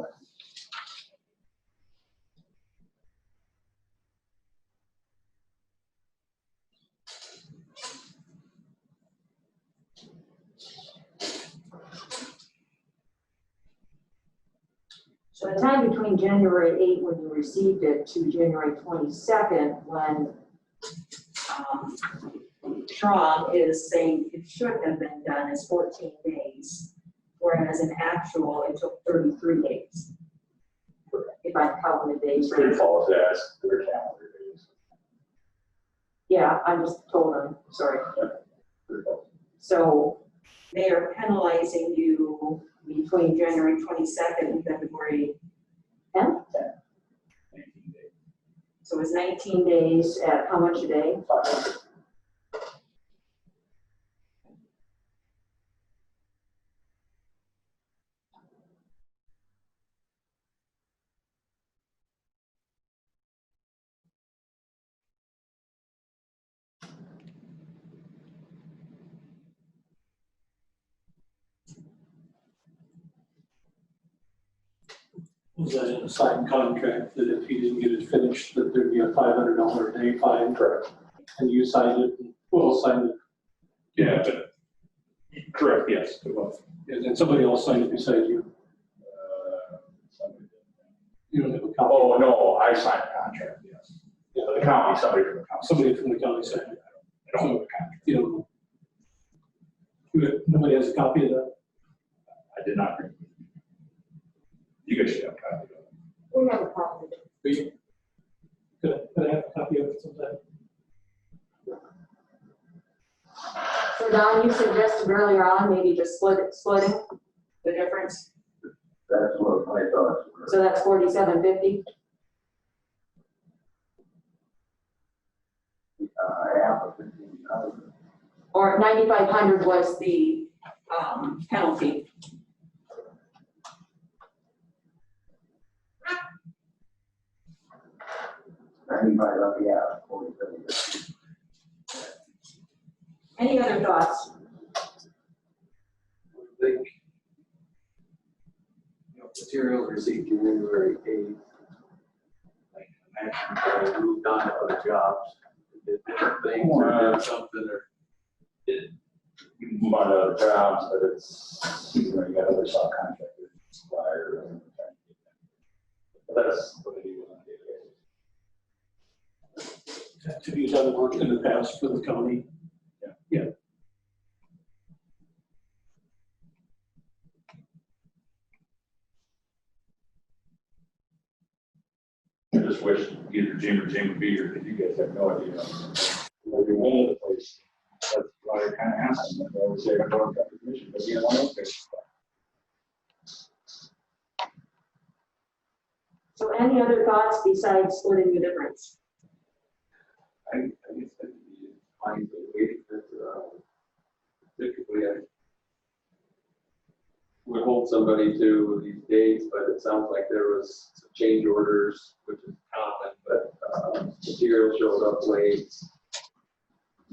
So the time between January 8th when you received it to January 22nd when Schramm is saying it should have been done as 14 days, whereas in actual, it took 33 days. If I'm counting the days Good right. falls as their calendar days. Yeah, I just told them, sorry. Good falls. So they are penalizing you between January 22nd and February 10th? 19 days. So it's 19 days at how much a day? 500. Was that in a signed contract that if he didn't get it finished, that there'd be a $500 a day fine? Correct. And you signed it, well, signed it, Yeah, but, correct, yes. and then somebody else signed it beside you. Somebody did. You don't have a copy. Oh, no, I signed the contract, yes. Yeah, the county, somebody from the county. Somebody from the county signed it. I don't have a contract. You don't know. Nobody has a copy of that? I did not bring it. You guys should have a copy of it. We have a copy. Could I have a copy of it sometime? So Don, you suggested earlier on, maybe just splitting the difference. That's what my thoughts were. So that's 47.50. Half of 15,000. Or 9,500 was the penalty. Yeah, 47. Any other thoughts? I think, material received January 8th. Like, imagine they moved on to other jobs, did different things, or did something, or did. You can move on to other jobs, but it's, you know, you got other subcontractors, suppliers. But that's what they do on a daily basis. Have you done work in the past for the county? Yeah. I just wish either Jim or Jim would be here, because you guys have no idea. Every one of the place, that's why I kind of asked them, I would say, I don't have permission, but you know, I don't think. So any other thoughts besides splitting the difference? I guess that would be fine, but waiting that, typically I would hold somebody to these dates, but it sounds like there was some change orders, which is common, but, material showed up late.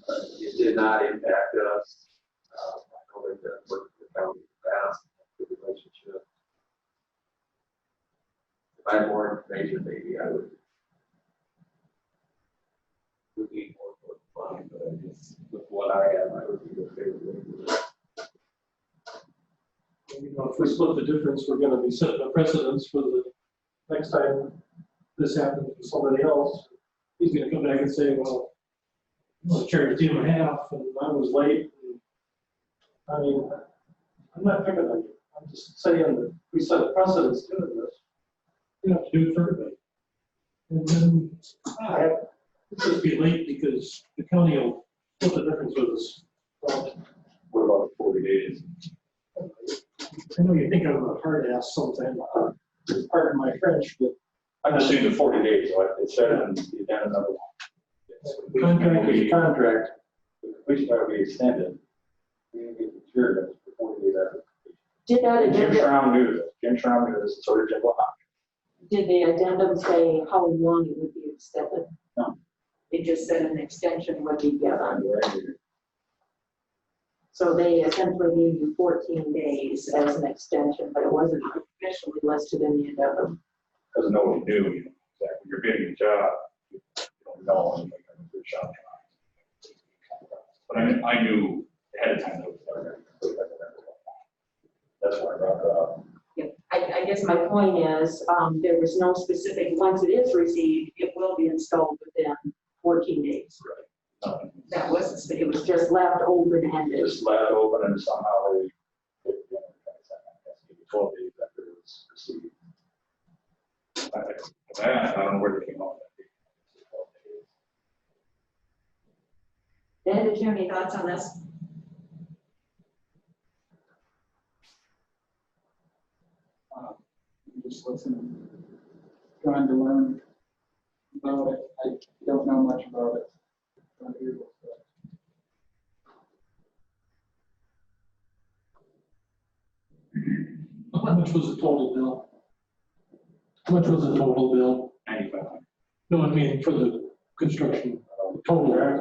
It did not impact us. I know they've worked with the county in the past, the relationship. If I had more information, maybe I would need more for the fine, but I guess with what I have, I would be okay with it. You know, if we split the difference, we're gonna be setting a precedence for the next time this happens to somebody else. He's gonna come back and say, well, I charged him a half and I was late. I mean, I'm not picking on you. I'm just saying that we set a precedence doing this. You have to do it for everybody. And then, it's just be late because the county will split the difference with us. Well, What about 40 days? I know you think I'm a hard ass sometimes, pardon my French, but I'm just saying the 40 days, like it said in the addendum number 1. contract is a contract. The completion will be extended. We didn't get materials for 40 days after. Did that Jim addendum, Schramm knew this. Jim Schramm knew this, so did Jim Block. did the addendum say how long it would be extended? No. It just said an extension would be given. Right. So they essentially gave you 14 days as an extension, but it wasn't officially listed in the addendum. Because nobody knew, you know, exactly. You're bidding a job, you don't know anything of the job. But I knew ahead of time that was never going to. That's why I brought it up. Yeah, I guess my point is, there was no specific, once it is received, it will be installed within 14 days. That was, it was just left open-ended. Just left open and somehow they, 12 days after it was received. I don't know where they came up with that. Dan, did you have any thoughts on this? Just listening, trying to learn about it. I don't know much about it. Don't hear what's about. How much was the total bill? How much was the total bill? 95. No, I mean for the construction, total.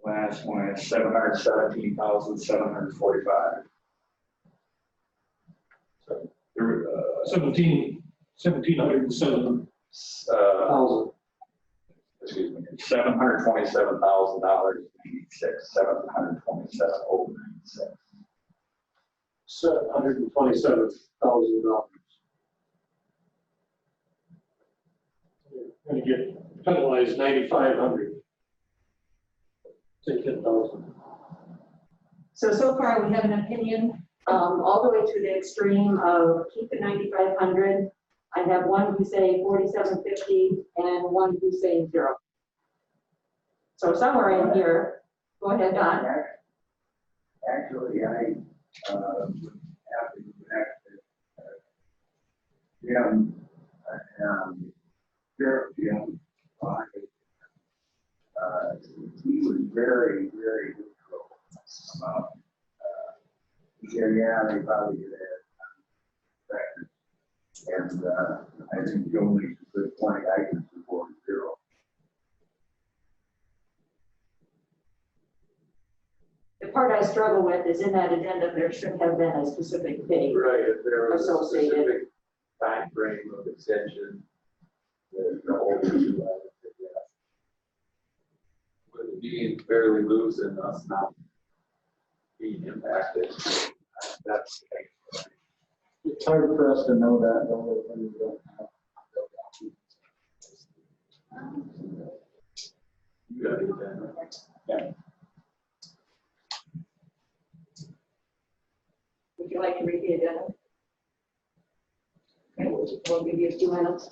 Last one is 717,745. So there were 1,707,000. Excuse me, $727,096, 727 over 96. $727,000. Gonna get penalized 9,500. Say 10,000. So far, we have an opinion, all the way to the extreme of keep it 9,500. I have one who say 4,750 and one who say 0. So somewhere in here, go ahead, Don. Actually, I have to go back to Jim, Sheriff Jim. He was very, very neutral. He said, yeah, they probably did it. And I think Joe makes a good point. I can support 0. The part I struggle with is in that addendum, there should have been a specific date. Right, if there was a Associated. specific time frame of extension, the whole issue, I would say yes. With it being fairly loose and us not being impacted, that's. It's hard for us to know that though when we don't have the documents. You got it then. Yeah. Would you like to read the addendum? Okay, we'll give you a few minutes.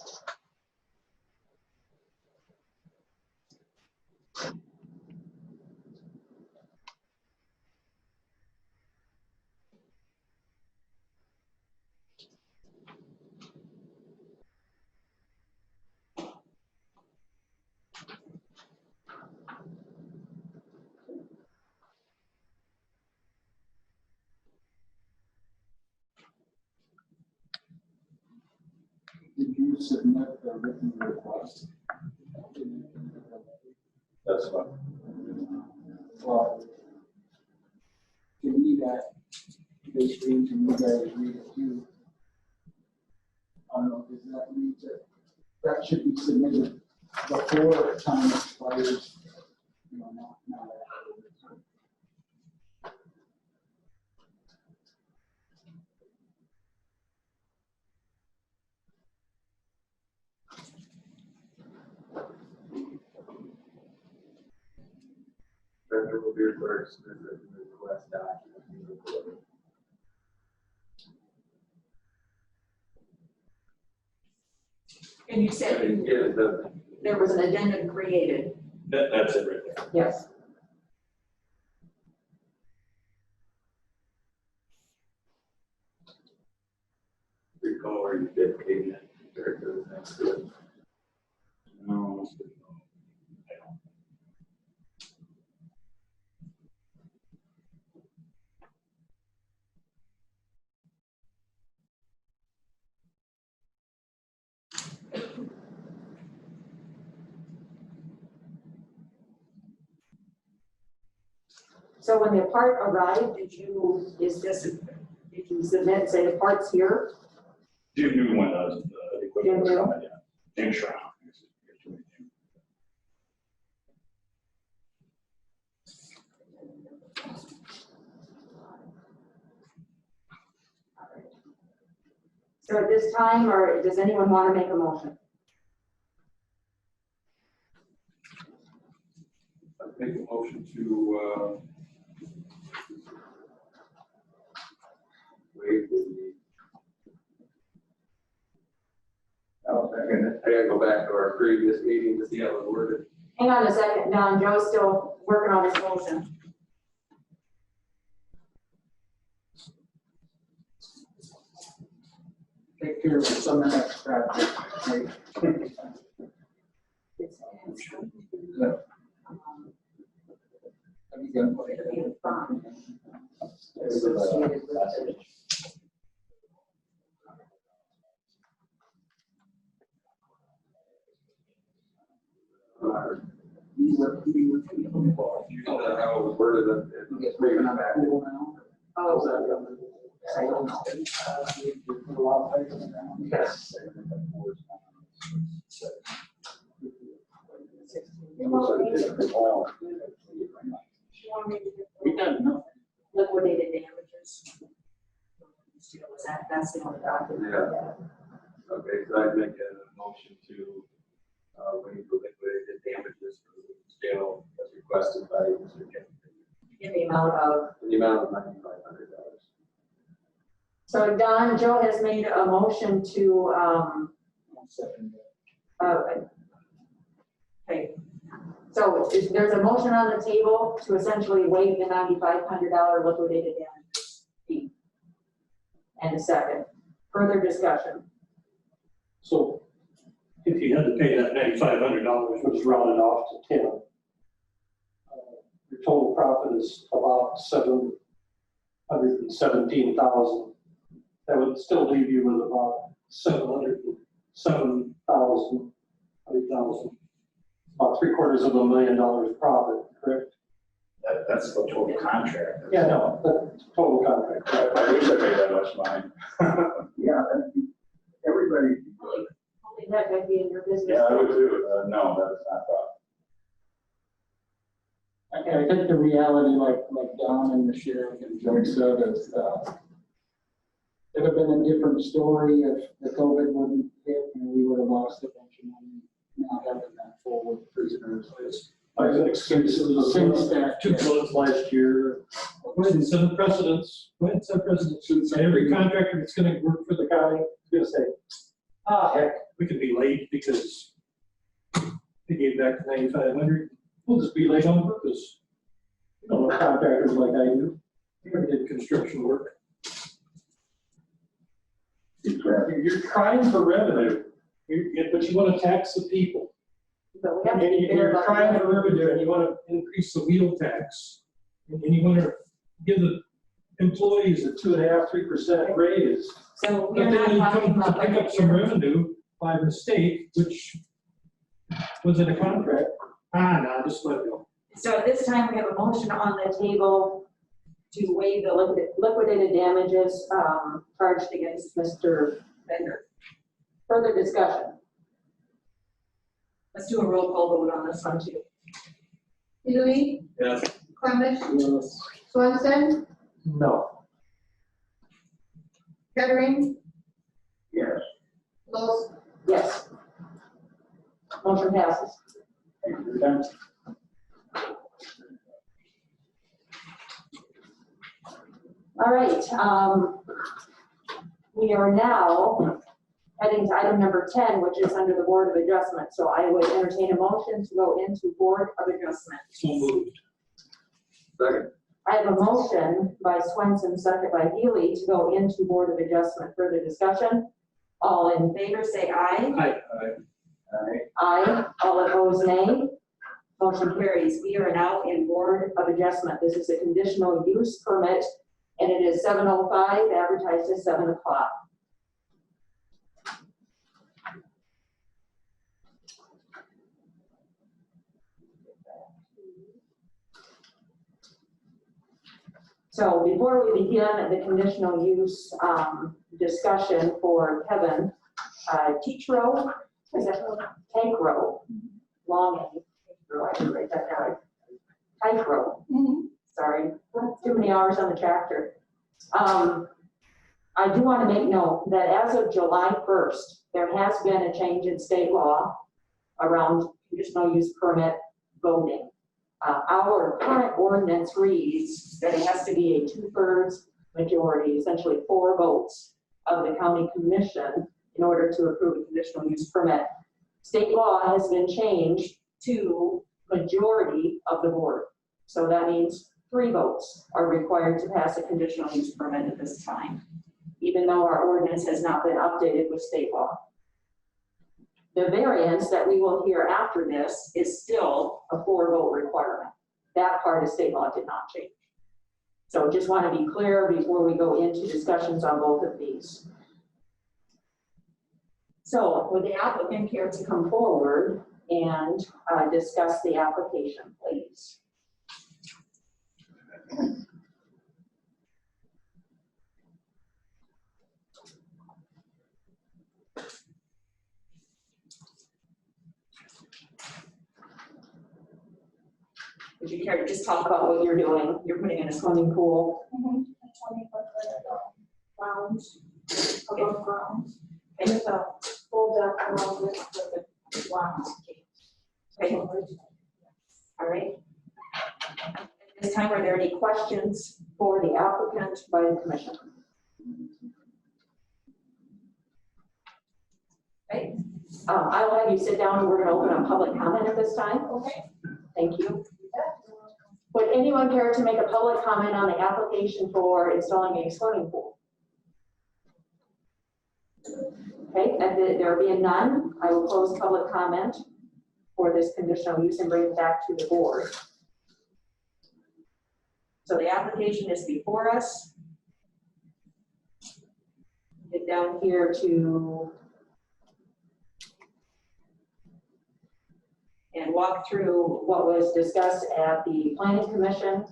Did you submit the written request? That's fine. Well, to me that, they screen to me guys read it too. I don't know, does that mean that should be submitted before time expires? You know, not afterwards. Director will be required to submit the request document. And you said there was an addendum created. That's it right there. Yes. Recall where you did Katie, director was next to it. No. So when the part arrived, did you submit, say the part's here? Jim knew when the equipment was Jim knew? coming, yeah. Jim Shroud. So at this time, or does anyone want to make a motion? to, waive the. I gotta go back to our previous meeting to see how it worded. Hang on a second, Don, Joe's still working on his motion. Take care of some of that project. Right? Have you got it? You know how it was worded. It's big enough. Yes. We done nothing. Liquidated damages. That's the only document. Yeah. Okay, so I'd make a motion to, waive the liquidated damages for the jail as requested by Mr. Yankton. In the amount of. In the amount of $9,500. So Don, Joe has made a motion to, okay. So there's a motion on the table to essentially waive the $9,500 liquidated damages fee. And a second. Further discussion. So if you had to pay that $9,500, which is rounded off to 10, your total profit is about $717,000. That would still leave you with about $707,000, about $750,000 profit, correct? That's the total contract. Yeah, no, the total contract. I wish I made that much money. Yeah, everybody. Only that might be in your business. Yeah, I would too. No, that's not profit. I think the reality, like Don and the sheriff and Joe said, is it would have been a different story if the COVID wouldn't hit and we would have lost a bunch of money not having that full with prisoners. I think since that, two floods last year, go ahead and set a precedence. Go ahead and set a precedence. And every contractor that's gonna work for the county is gonna say, heck, we could be late because they gave back the $9,500. We'll just be late on purpose. You know, contractors like I do, I did construction work. You're trying for revenue, but you want to tax the people. But we have to And be fair you're about trying the- for revenue, and you want to increase the wheel tax. And you want to give the employees a 2.5%, 3% raise. So But we're then not you talking come to about. pick up some revenue by mistake, which was in a contract. No, just let it go. So at this time, we have a motion on the table to waive the liquidated damages charged against Mr. Bender. Further discussion. Let's do a roll call vote on this one too. Louis, Yes. Clemish, Yes. Swenson, No. Kettering, Yes. Los, Yes. Motion passes. Thank you for your time. All right, we are now heading to item number 10, which is under the Board of Adjustment. So I would entertain a motion to go into Board of Adjustment. So moved. Second. I have a motion by Swenson, second by Healy, to go into Board of Adjustment. Further discussion? All in favor, say aye. Aye. Aye. All opposed, nay. Motion carries. We are now in Board of Adjustment. This is a conditional use permit, and it is 7:05, advertised at 7 o'clock. So before we begin the conditional use discussion for Kevin, Teach Row, is that Tank Row? Long Tank Row, I didn't write that down. Tank Row, sorry, too many hours on the tractor. I do want to make note that as of July 1st, there has been a change in state law around conditional use permit voting. Our current ordinance reads that it has to be a 2/3 majority, essentially 4 votes of the county commission in order to approve a conditional use permit. State law has been changed to majority of the board. So that means 3 votes are required to pass a conditional use permit at this time, even though our ordinance has not been updated with state law. The variance that we will hear after this is still a 4-vote requirement. That part of state law did not change. So just want to be clear before we go into discussions on both of these. So would the applicant care to come forward and discuss the application, please? Would you care to just talk about what you're doing? You're putting in a swimming pool. 20-foot round, above ground, and it's a full deck around it with a block. Okay. All right. At this time, are there any questions for the applicant by the commission? Okay. I'll have you sit down and we're going to open up public comment at this time. Okay. Thank you. Would anyone care to make a public comment on the application for installing a swimming pool? Okay, and there being none, I will close public comment for this conditional use and bring it back to the board. So the application is before us. Get down here to and walk through what was discussed at the Planning Commission.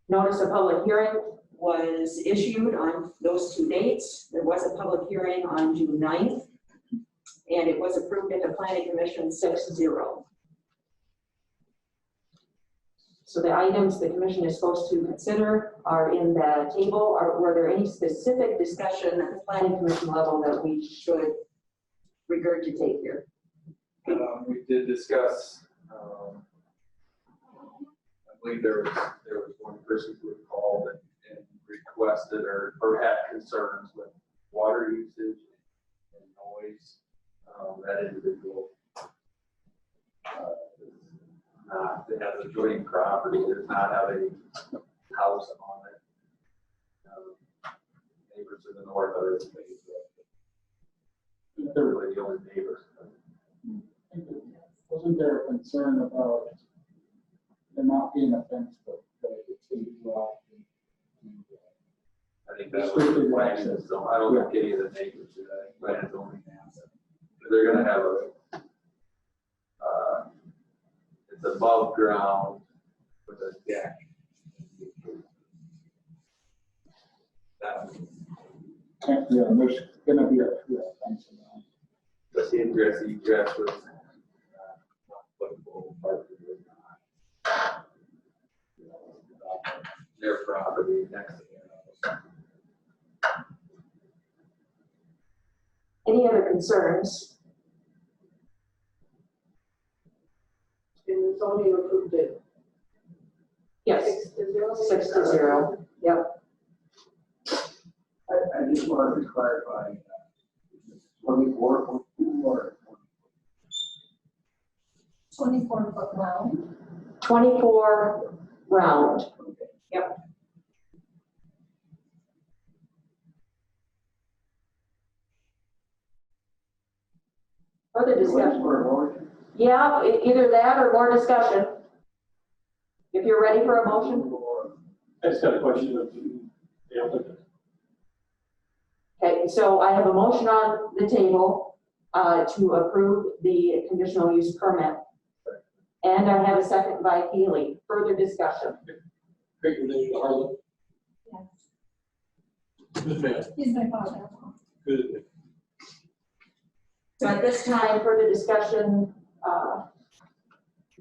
Notice of public hearing was issued on those 2 dates. There was a public hearing on June 9th, and it was approved at the Planning Commission 6-0. So the items the commission is supposed to consider are in the table. Were there any specific discussion at the Planning Commission level that we should regurgitate here? We did discuss, I believe there was one person who had called and requested or had concerns with water usage and noise. That individual it has a joint property, does not have a house on it. Neighbors to the north are they're really the only neighbors. Wasn't there a concern about there not being a fence, but it's going to be locked? I think that was the plan, so I don't think any of the neighbors do that, but it's only asset. They're gonna have it's above ground with a deck. Yeah, there's going to be a fence around. But the ingress, egress was not applicable, part of it not. Their property next to their house. Any other concerns? And it's only approved it. Yes. 6-0. Yep. I just wanted to clarify, 24 or 24-foot round. 24 round. Yep. Further discussion? Yeah, either that or more discussion. If you're ready for a motion. I just got a question of the applicant. Okay, so I have a motion on the table to approve the conditional use permit. And I have a second by Healy. Further discussion. Great relation to Harlan. Yes. Good man. He's my father. Good. So at this time, further discussion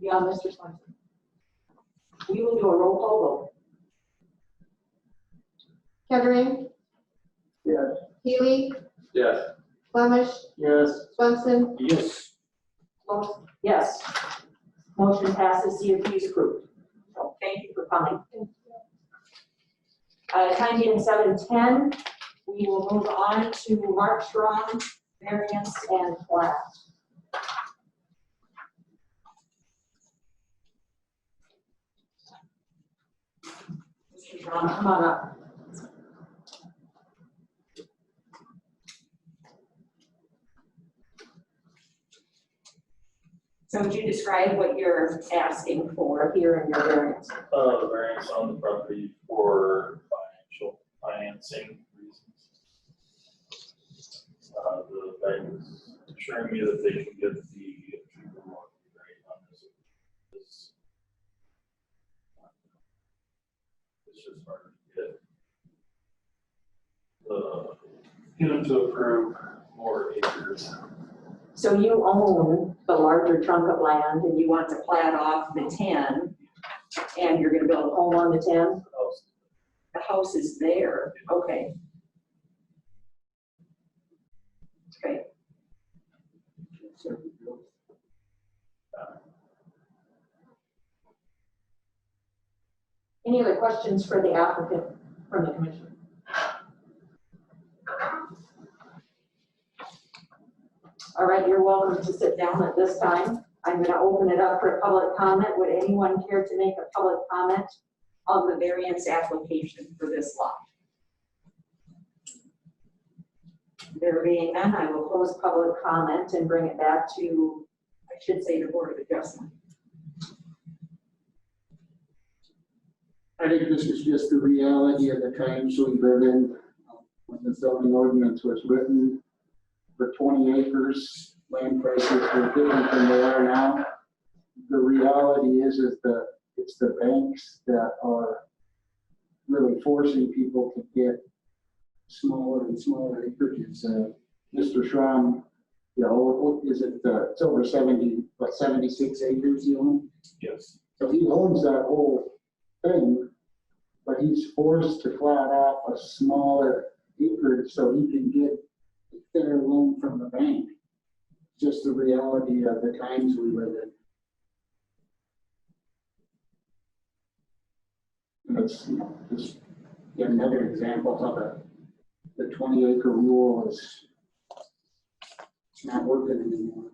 beyond Mr. Swenson. We will do a roll call vote. Kettering, Yes. Healy, Yes. Flemish, Yes. Swenson, Yes. Yes. Motion passes, CUP is approved. So thank you for coming. Time being 7:10, we will move on to Mark Strong, variance and plat. Mr. Strong, come on up. So would you describe what you're asking for here in your variance? Variance on the property for financing reasons. The bank is assuring me that they can get the cheaper mortgage rate on this. It's just hard to get them to approve more acres. So you own the larger chunk of land and you want to plat off the 10 and you're gonna build a home on the 10? The house is there, okay. Great. Any other questions for the applicant from the commission? All right, you're welcome to sit down at this time. I'm going to open it up for public comment. Would anyone care to make a public comment on the variance application for this lot? There being none, I will close public comment and bring it back to, I should say, the Board of Adjustment. I think this is just the reality of the times we live in. When the zoning ordinance was written, for 20 acres, land prices were different than they are now. The reality is that it's the banks that are really forcing people to get smaller and smaller acreages. Mr. Schramm, you know, what is it? It's over 76 acres you own? Yes. So he owns that whole thing, but he's forced to flat off a smaller acreage so he can get a fair loan from the bank. Just the reality of the times we live in. And it's, you know, just yet another example of the 20-acre rule is not working anymore.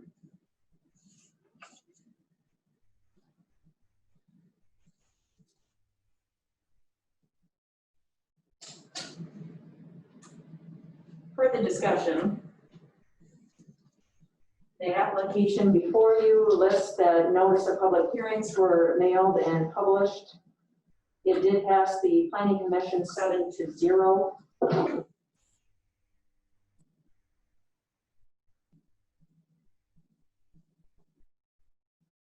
Further discussion. The application before you lists that notice of public hearings were mailed and published. It did pass the Planning Commission 7-0.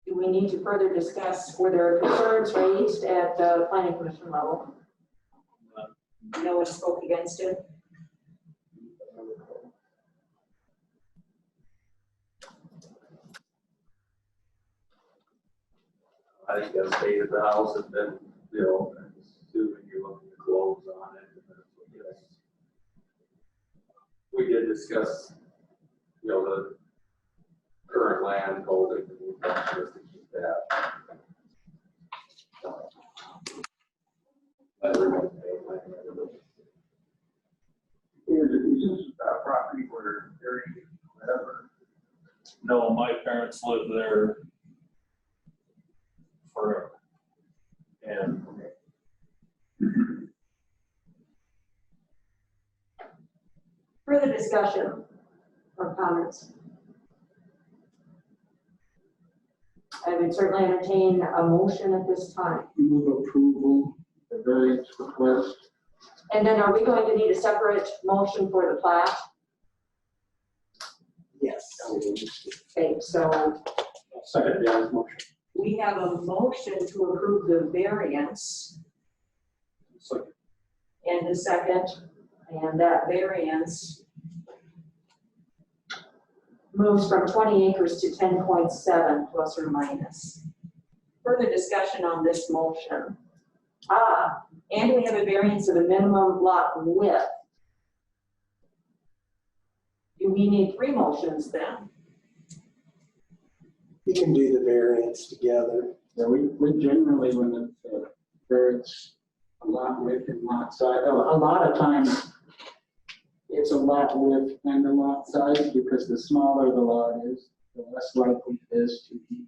Do we need to further discuss were there concerns raised at the Planning Commission level? No one spoke against it. I think that's stated the house has been built, and assuming you're looking to close on it, and that's what, yes. We did discuss, you know, the current land holding, and we want us to keep that. Is this property where Harry, whatever? No, my parents lived there forever. And Further discussion or comments? I would certainly entertain a motion at this time. Move approval, the variance request. And then are we going to need a separate motion for the plat? Yes. Okay, so Second, Dan's motion. we have a motion to approve the variance Second. and the second, and that variance moves from 20 acres to 10.7 plus or minus. Further discussion on this motion. And we have a variance of a minimum lot width. Do we need 3 motions then? You can do the variance together. Yeah, we generally, when it's a lot width and lot size, a lot of times it's a lot width and a lot size, because the smaller the lot is, the less likely it is to be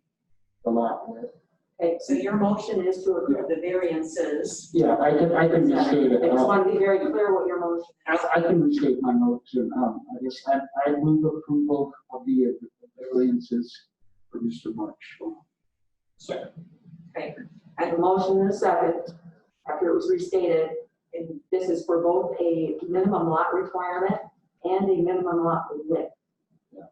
the lot width. Okay, so your motion is to approve the variances. Yeah, I can restate it. I just want to be very clear what your motion is. I can restate my motion. I guess I move approval of the variances for Mr. March. Second. Okay, I have a motion and a second, after it was restated, and this is for both a minimum lot requirement and a minimum lot width. Yeah.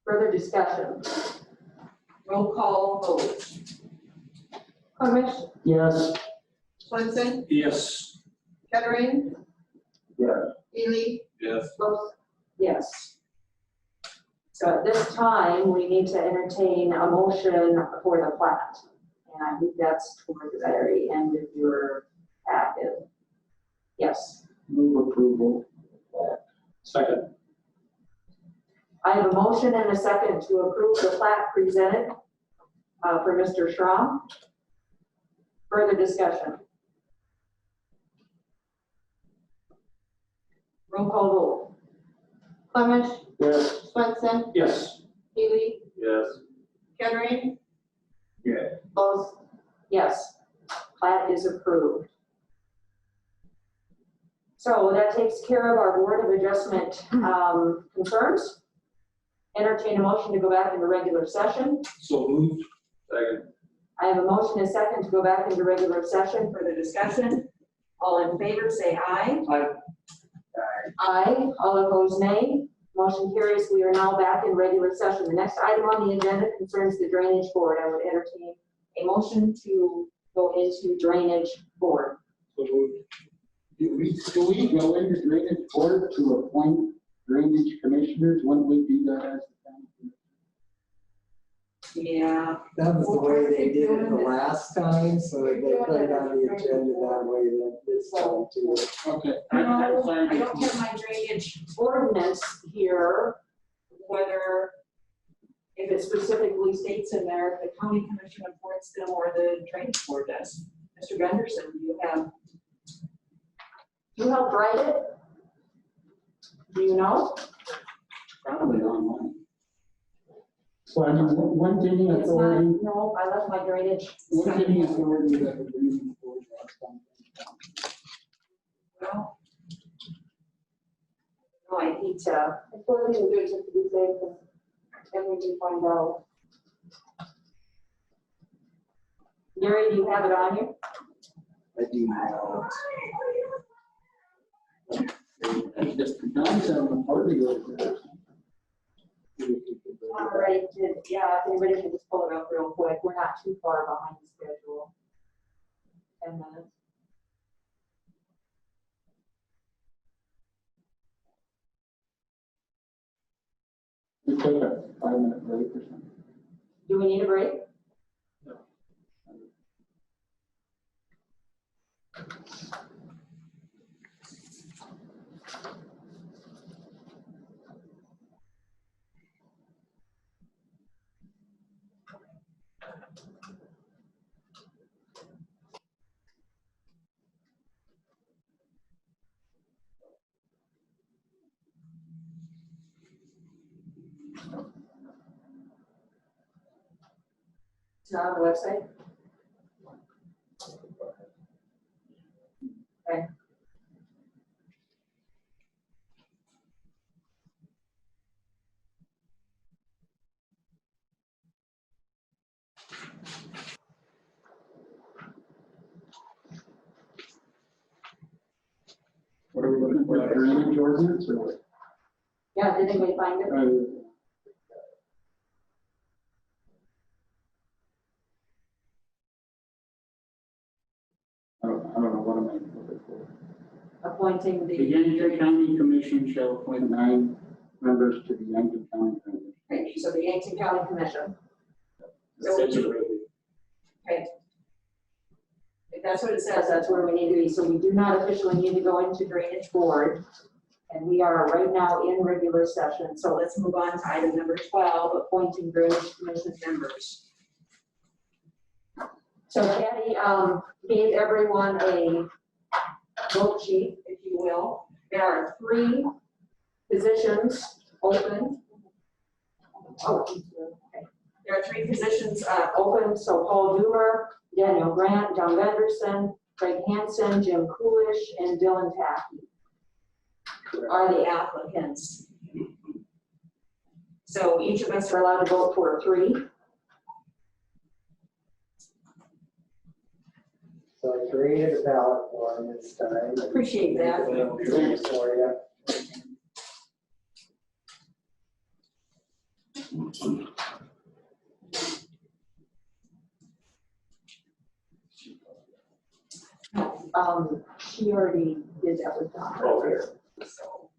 Further discussion? Roll call vote. Clemish, Yes. Swenson, Yes. Kettering, Yeah. Ely, Yes. Los. Yes. So at this time, we need to entertain a motion for the plat. And I think that's toward the very end of your packet. Yes. Move approval. Second. I have a motion and a second to approve the plat presented for Mr. Schramm. Further discussion? Roll call vote. Clemish, Yes. Swenson, Yes. Ely, Yes. Kettering, Yeah. Los. Yes, plat is approved. So that takes care of our Board of Adjustment concerns. Entertain a motion to go back into regular session. So moved. Second. I have a motion and a second to go back into regular session for the discussion. All in favor, say aye. Aye. Aye. All opposed, nay. Motion carries. We are now back in regular session. The next item on the agenda concerns the Drainage Board. I would entertain a motion to go into Drainage Board. So moved. Do we go into drainage board to appoint drainage commissioners? Wouldn't we do that as the county commissioner? Yeah. That was the way they did it the last time, so they put it on the agenda that way that this time too. Okay. I don't have my drainage ordinance here, whether, if it specifically states in there, if the county commission appoints them or the drainage board does. Mr. Gunderson, you helped write it? Do you know? Probably online. So I mean, one thing It's not, authority, no, I left my drainage. one thing authority that the drainage board last time. Well, no, I need to, I suppose we can do it just to be safe, and then we can find out. Gary, do you have it on you? I do now. Don's having a party over there. All right, yeah, if anybody can just pull it up real quick. We're not too far behind the schedule. 10 minutes. We take a 5-minute break or something. Do we need a break? It's not on the website? Okay. What are we looking for, drainage ordinance or what? Yeah, did anybody find it? I don't know what am I looking for. Appointing The the, Yankton County Commission shall appoint 9 members to the Yankton County Commission. okay, so the Yankton County Commission. Okay. If that's what it says, that's where we need to be. So we do not officially need to go into drainage board. And we are right now in regular session, so let's move on to item number 12, appointing drainage commission members. So Patty gave everyone a vote sheet, if you will. There are 3 positions open. Oh, okay. There are 3 positions open, so Paul Doomer, Daniel Grant, John Gunderson, Craig Hansen, Jim Coolish, and Dylan Taffy are the applicants. So each of us are allowed to vote for 3. So I created a ballot form this time. Appreciate that. For you. She already did that with Don earlier, so.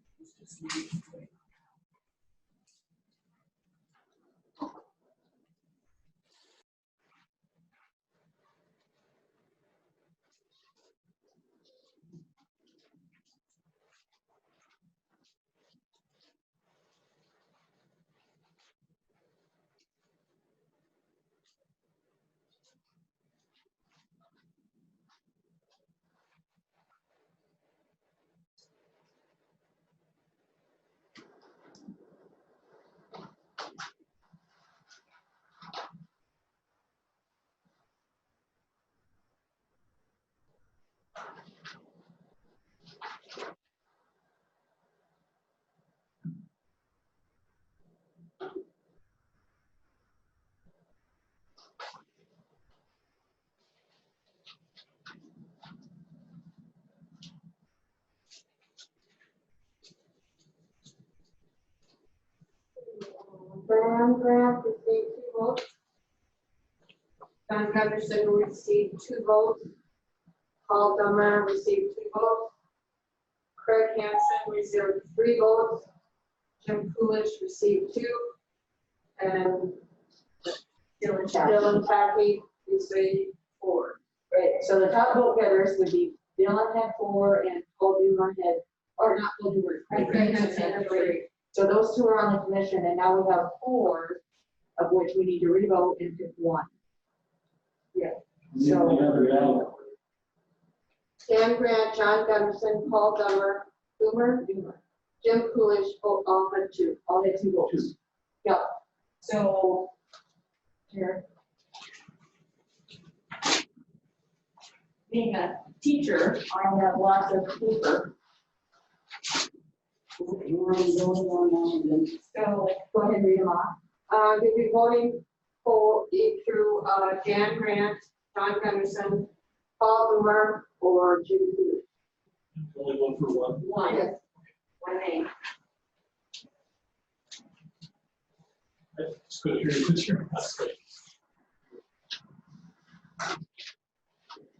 Graham Grant received 2 votes. John Gunderson received 2 votes. Paul Dummer received 2 votes. Craig Hansen received 3 votes. Jim Coolish received 2. And Dylan Taffy. Dylan Taffy received 4. Right, so the top vote getters would be Dylan had 4 and Paul Doomer had, or not Paul Doomer, Craig Hansen had 3. So those 2 are on the commission, and now we have 4, of which we need to revote and pick 1. Yeah. So. Dan Grant, John Gunderson, Paul Doomer, Jim Coolish, all had 2. All had 2 votes. Yeah. So, here. Being a teacher, I have lots of paper. So, go ahead and read them off. You'll be voting for through Dan Grant, John Gunderson, Paul Doomer, or Jim Coolish. Only one for one. 1. Yes. 1 name. It's good to hear that you're not sick.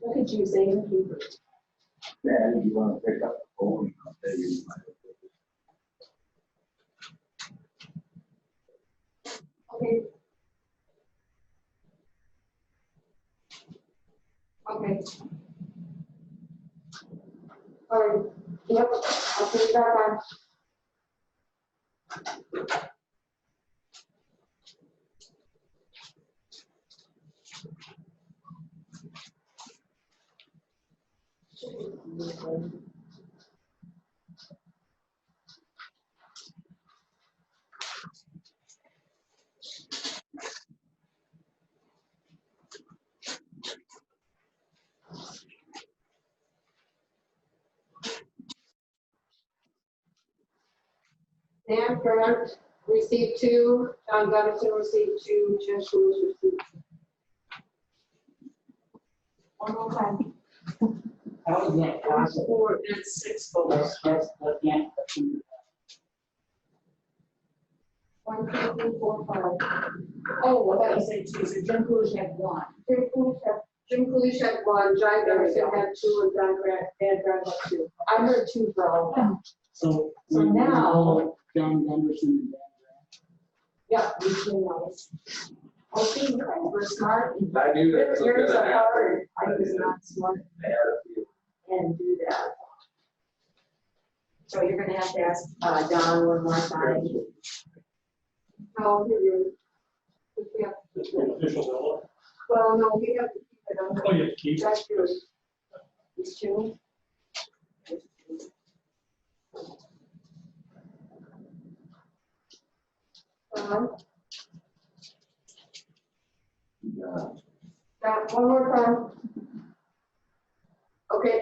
Look at you saving paper. Then you want to pick up the phone, I'll tell you. Okay. Okay. All right. Yep, I'll put it back on. Dan Grant received 2, John Gunderson received 2, Jim Coolish received 2. One more time. How is that possible? 4, that's 6 votes. That can't. 1, 2, 3, 4, 5. Oh, I thought you said 2, so Jim Coolish had 1. Jim Coolish had 1, John Gunderson had 2, and Dan Grant had 2. I heard 2 for all of them. So now. John Gunderson and Dan Yeah, we can notice. Okay, you guys were smart. I knew that was Yours gonna are happen. hard. I was not smart I had a few. and do that. So you're gonna have to ask Don one more time. I'll give you. Yeah. It's an official ballot. Well, no, we have to keep it on. Oh, yeah, keep. That's yours. These two. Yeah, one more time. Okay.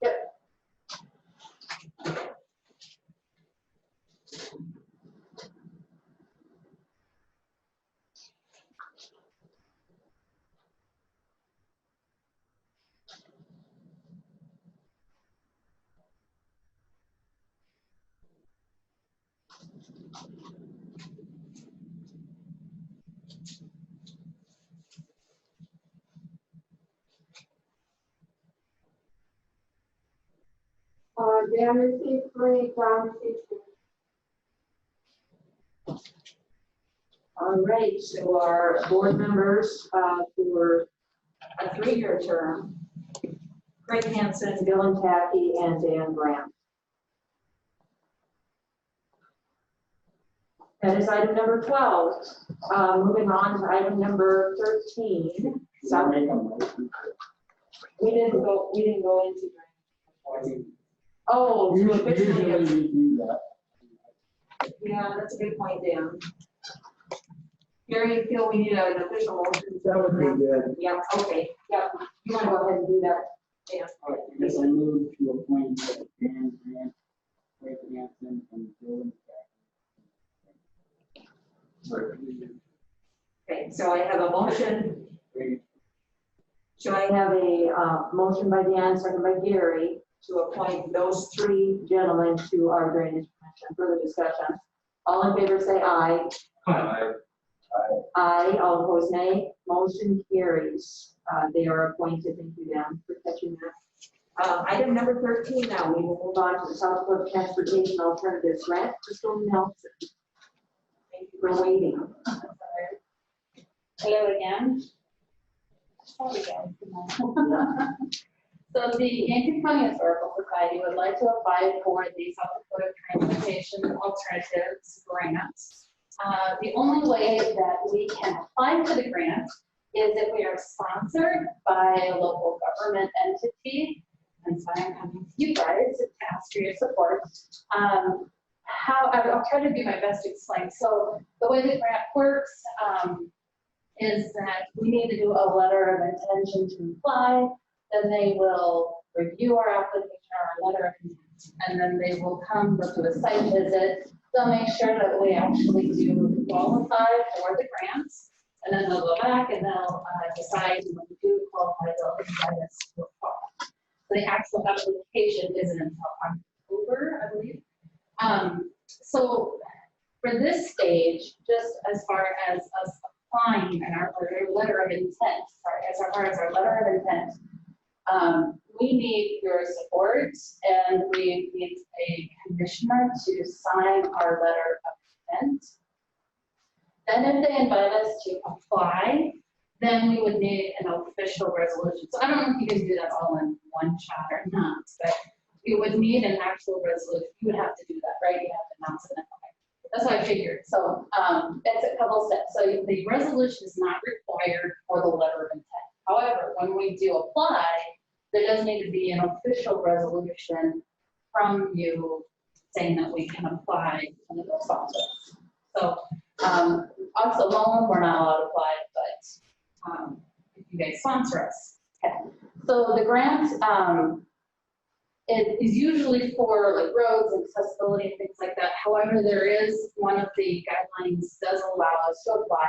Yep. Dan received 3, John received 2. All right, so our board members for a 3-year term, Craig Hansen, Dylan Taffy, and Dan Graham. That is item number 12. Moving on to item number 13. So we didn't go into. Oh, to officially. Usually we do that. Yeah, that's a good point, Dan. Gary, you feel we need an official motion? That would be good. Yeah, okay, yeah, you want to go ahead and do that, Dan? All right, I guess I move to appoint Dan Grant, Craig Hansen, and Dylan Taffy. Okay, so I have a motion. So I have a motion by Dan, second by Gary, to appoint those 3 gentlemen to our drainage commission. Further discussion. All in favor say aye. Aye. Aye, all opposed nay. Motion carries. They are appointed. Thank you, Dan, for catching that. Item number 13 now, we will move on to the South Dakota Transportation Alternatives Grant. Crystal Nelson. Thank you for waiting. Hello again. Sorry, guys. So the Yankton County Historical Society would like to apply for the South Dakota Transportation Alternatives Grant. The only way that we can apply for the grant is if we are sponsored by a local government entity. And so I'm coming to you guys to ask for your support. I'll try to do my best to explain. So the way the grant works is that we need to do a letter of intention to apply. Then they will review our application, our letter of intent, and then they will come do a site visit. They'll make sure that we actually do qualify for the grants, and then they'll go back and they'll decide when we do qualify, they'll invite us to apply. So the actual application isn't until October, I believe. So for this stage, just as far as us applying and our letter of intent, as far as our letter of intent, we need your support, and we need a commissioner to sign our letter of intent. Then if they invite us to apply, then we would need an official resolution. So I don't know if you can do that all in one shot or not, but you would need an actual resolution. You would have to do that, right? You have to announce it. That's what I figured. So it's a couple steps. So the resolution is not required for the letter of intent. However, when we do apply, there does need to be an official resolution from you saying that we can apply under those sponsors. So us alone, we're not allowed to apply, but if you guys sponsor us. Okay. So the grant, it is usually for like roads and accessibility and things like that. However, there is one of the guidelines does allow us to apply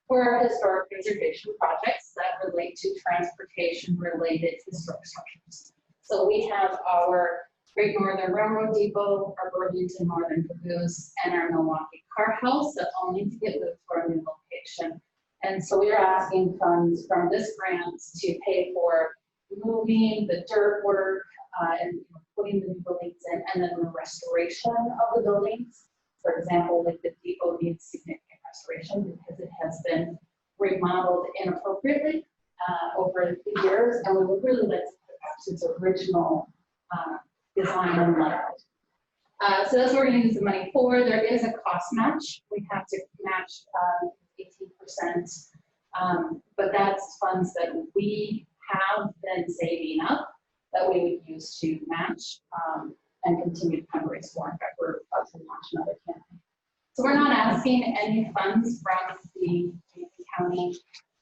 for historic preservation projects that relate to transportation related historic structures. So we have our Great Northern Railroad Depot, our Burlington Northern Caboose, and our Milwaukee Car House that all need to get moved for a new location. And so we are asking funds from this grant to pay for moving the dirt work and putting the new buildings in, and then the restoration of the buildings. For example, like the depot needs significant restoration because it has been remodeled inappropriately over the years, and we would really like to put it back to its original design and layout. So that's what we're gonna use the money for. There is a cost match. We have to match 18%. But that's funds that we have been saving up that we would use to match and continue to fundraise for. In fact, we're about to launch another campaign. So we're not asking any funds from the county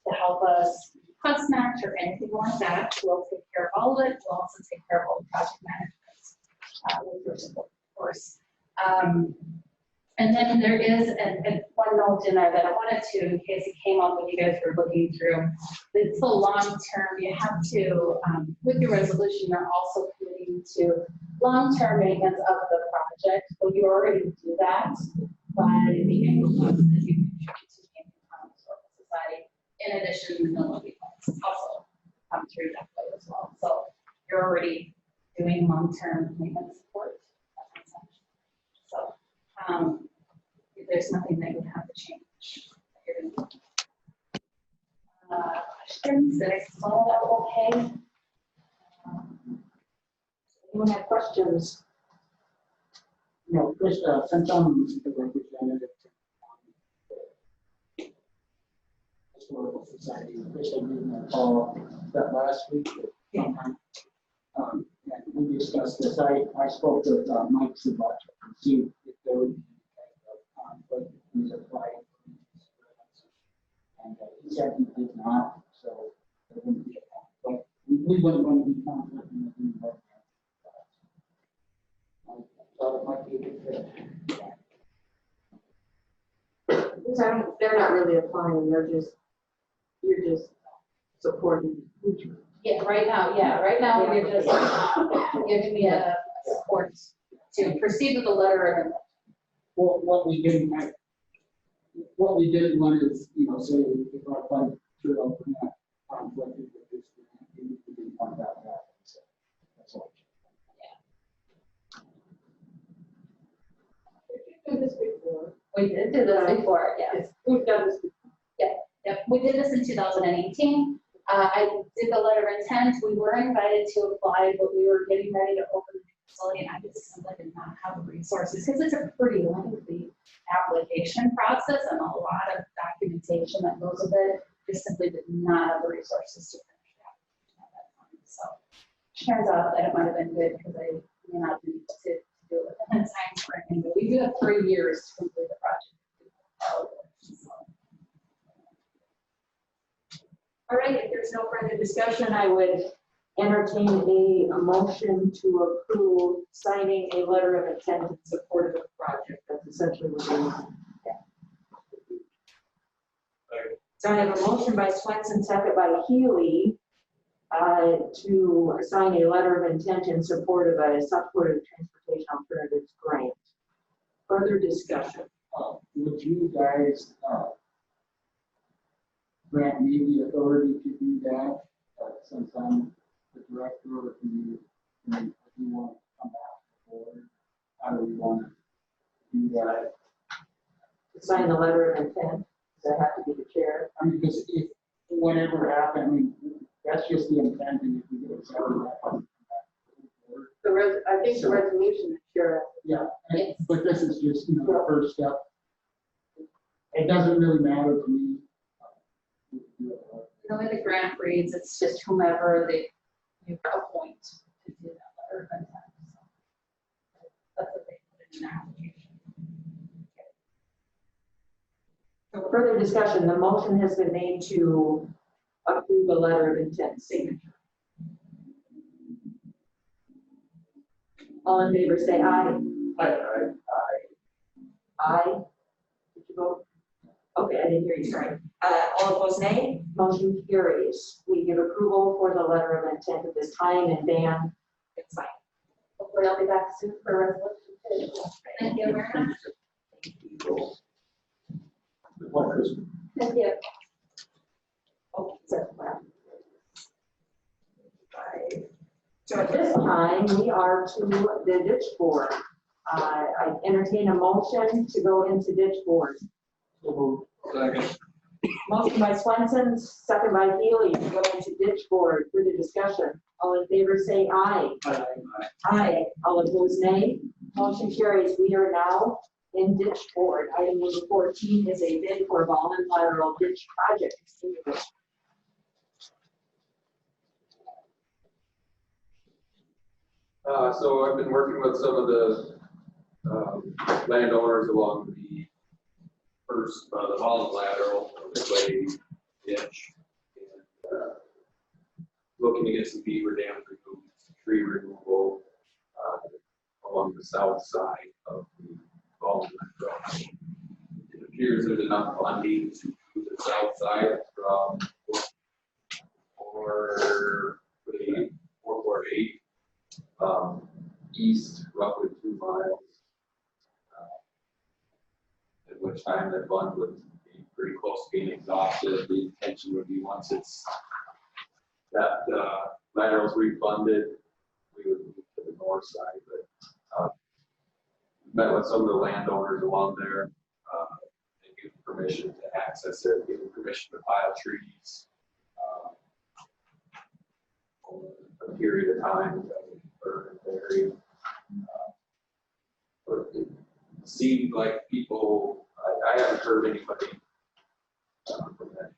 to help us cost match or anything like that. We'll take care of all of it. We'll also take care of all the project management with your support, of course. And then there is one note in there that I wanted to, in case it came up when you guys were looking through. It's a long term. You have to, with your resolution, you're also committing to long-term maintenance of the project. Well, you already do that by the annual funds that you contribute to the Yankton Historical Society. In addition, the Milwaukee funds also come through that way as well. So you're already doing long-term maintenance support. So there's nothing that you would have to change. Questions? Did I explain that okay? Anyone have questions? No, Chris, since I'm the representative to Historical Society, Chris, I gave him a call that last week. Sometime. And we discussed this. I spoke with Mike Sabat to see if there would be conflict if he's applied for these grants. And he said he did not, so there wouldn't be a conflict. We wouldn't want to be conflicting with anybody. So it might be a good fit. Because they're not really applying, you're just supporting. Yeah, right now, you're just giving me a support to proceed with the letter of intent. Well, what we didn't want is, say if our fund through our grant conflicted with this grant, we didn't want that to happen. So that's all. Did this before. We did do this before, yes. We've done this before. Yep, we did this in 2018. I did the letter of intent. We were invited to apply, but we were getting ready to open the facility, and I just simply did not have the resources because it's a pretty lengthy application process and a lot of documentation that goes with it. Just simply did not have the resources to finish the application at that time. So it turns out that it might have been good because I may not be able to do it within the time frame. But we do have 3 years to complete the project. All right, if there's no further discussion, I would entertain a motion to approve signing a letter of intent in support of the project. That's essentially what we're doing. So I have a motion by Swenson, second by Healy, to sign a letter of intent in support of a supportive transportation alternatives grant. Further discussion. Would you guys grant me the authority to do that since I'm the director, or do you want to come back forward? How do we want to do that? To sign the letter of intent, does that have to be the chair? I mean, because if whatever happened, I mean, that's just the intent, and if we get accepted, that comes back. I think the resolution is chair. Yeah, but this is just, the first step. It doesn't really matter to me. The way the grant reads, it's just whomever you appoint to do that letter of intent. So that's what they put in their application. So further discussion, the motion has been made to approve a letter of intent signature. All in favor say aye. Aye. Aye. Did you vote? Okay, I didn't hear you, sorry. All opposed, nay. Motion carries. We give approval for the letter of intent at this time, and Dan can sign. Hopefully I'll be back soon for a resolution too. Thank you very much. Thank you. Oh, so at this time, we are to the ditch board. I entertain a motion to go into ditch board. Second. Motion by Swenson, second by Healy, to go into ditch board. Further discussion. All in favor, say aye. Aye. All opposed, nay. Motion carries. We are now in ditch board. Item number 14 is a bid for ball and lateral ditch project. So I've been working with some of the landowners along the first, the Holland lateral of the clay ditch. And looking to get some beaver dams removed, tree removal along the south side of the Holland lateral. It appears there's enough funding to do the south side from 448 east, roughly 2 miles. At which time that fund would be pretty close to being exhausted. The intention would be once it's that lateral's refunded, we would move to the north side. But met with some of the landowners along there and give permission to access it, give permission to pile trees for a period of time that would burn and bury. But it seemed like people, I haven't heard anybody from that.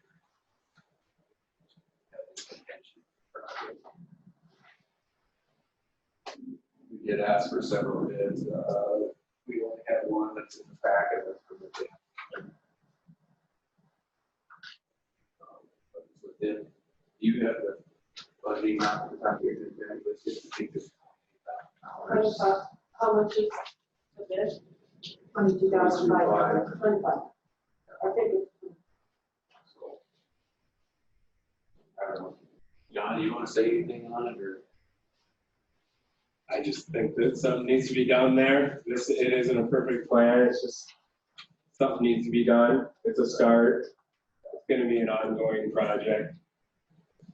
We did ask for several bids. We only had one that's in the packet that's from the bid. Within, you have the funding not the time you're doing that, but just to think this. How much is the bid? 22,500. 25. I think So, I don't know. John, you want to say anything on it, or? I just think that something needs to be done there. It isn't a perfect plan. It's just something needs to be done. It's a start. It's going to be an ongoing project.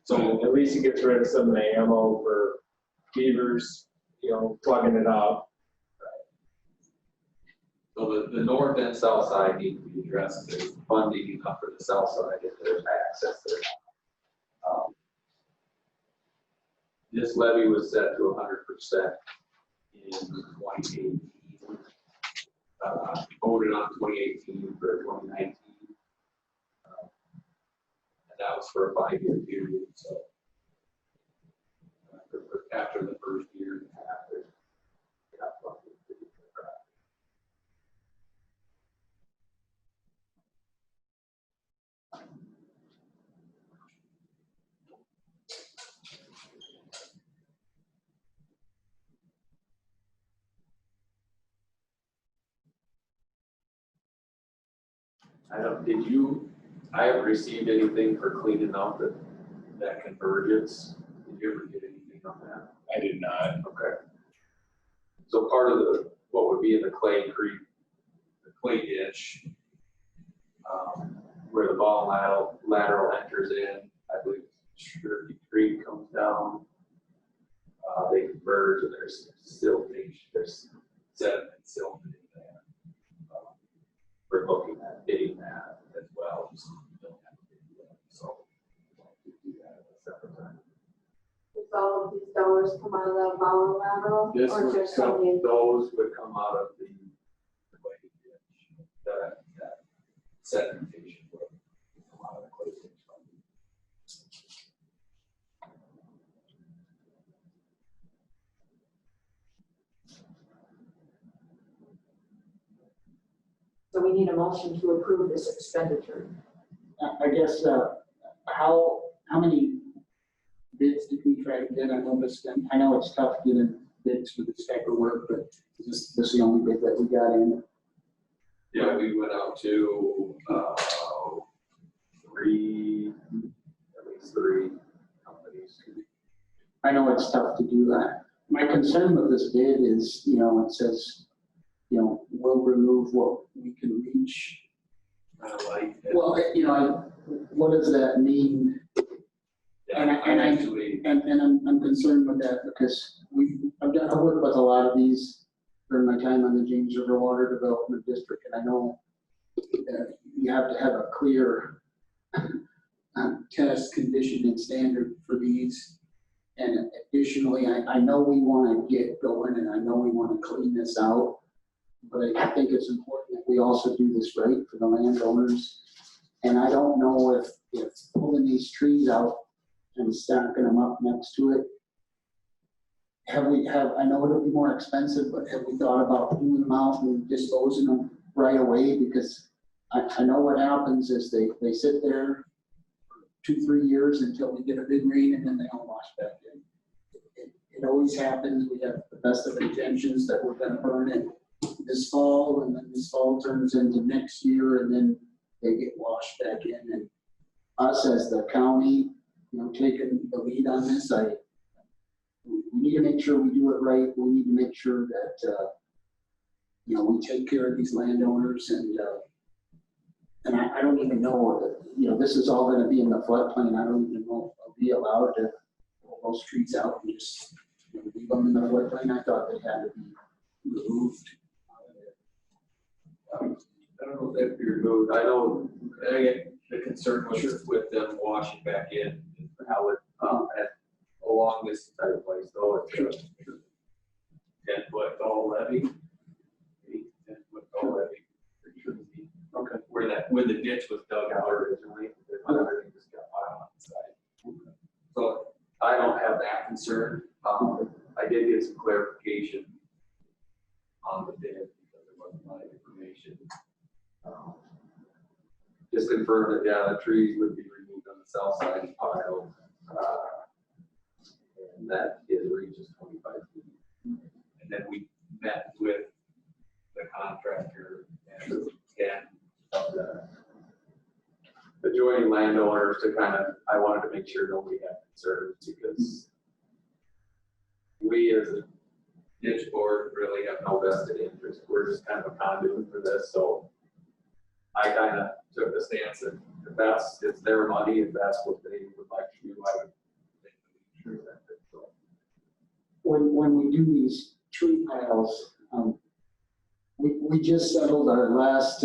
So at least it gets rid of some of the ammo for beavers, plugging it up. So the north and south side need to be addressed. There's funding enough for the south side if there's access there. This levy was set to 100% in 2018. Voted on 2018 for 2019. And that was for a 5-year period. So after the first year and a half, it got funded. I haven't received anything for cleaning up that convergence. Did you ever get anything on that? I did not. Okay. So part of what would be in the clay creek, the clay ditch, where the ball lateral enters in, I believe Cherokee Creek comes down. They converge and there's siltage, there's sediment silted in there. We're looking at bidding that as well, just so we don't have to bid that. So we'll do that at a separate time. Does all of these dollars come out of that ball lateral? This Or would just come, something? those would come out of the clay ditch. That sedimentation would come out of the clay ditch. So we need a motion to approve this expenditure. I guess, how many bids did we try to get? I know it's tough getting bids for this type of work, but is this the only bid that we got in? Yeah, we went out to at least three companies. I know it's tough to do that. My concern with this bid is, it says, we'll remove what we can reach. Well, what does that mean? And I'm concerned with that because I've worked with a lot of these during my time on the James River Water Development District, and I know that you have to have a clear test, condition, and standard for these. And additionally, I know we want to get going and I know we want to clean this out. But I think it's important that we also do this right for the landowners. And I don't know if pulling these trees out and stacking them up next to it, I know it'll be more expensive, but have we thought about pulling them out and disposing them right away? Because I know what happens is they sit there for 2-3 years until we get a big rain and then they all wash back in. It always happens. We have the best of intentions that we're gonna burn it this fall, and then this fall turns into next year, and then they get washed back in. And us as the county, taking the lead on this, we need to make sure we do it right. We need to make sure that, we take care of these landowners, and I don't even know that, this is all gonna be in the floodplain. I don't even know if I'll be allowed to pull those trees out and just leave them in the floodplain. I thought they had to be removed. I don't know if that'd be removed. I know, the concern was with them washing back in, and how it, along this entire place, though, it's a 10-foot tall levee. 10-foot tall levee. Okay. Where the ditch was dug out originally, everything just got piled on the side. So I don't have that concern. I did get some clarification on the bid because there wasn't a lot of information. Just confirmed that, yeah, the trees would be removed on the south side pile. And that is reaches 25 feet. And then we met with the contractor and the adjoining landowners to I wanted to make sure nobody had concerns, because we as a ditch board really have no vested interest. We're just kind of a conduit for this. So I kind of took the stance that if it's their money, if that's what they would like to do, I would think that we should accept it. So when we do these tree piles, we just settled our last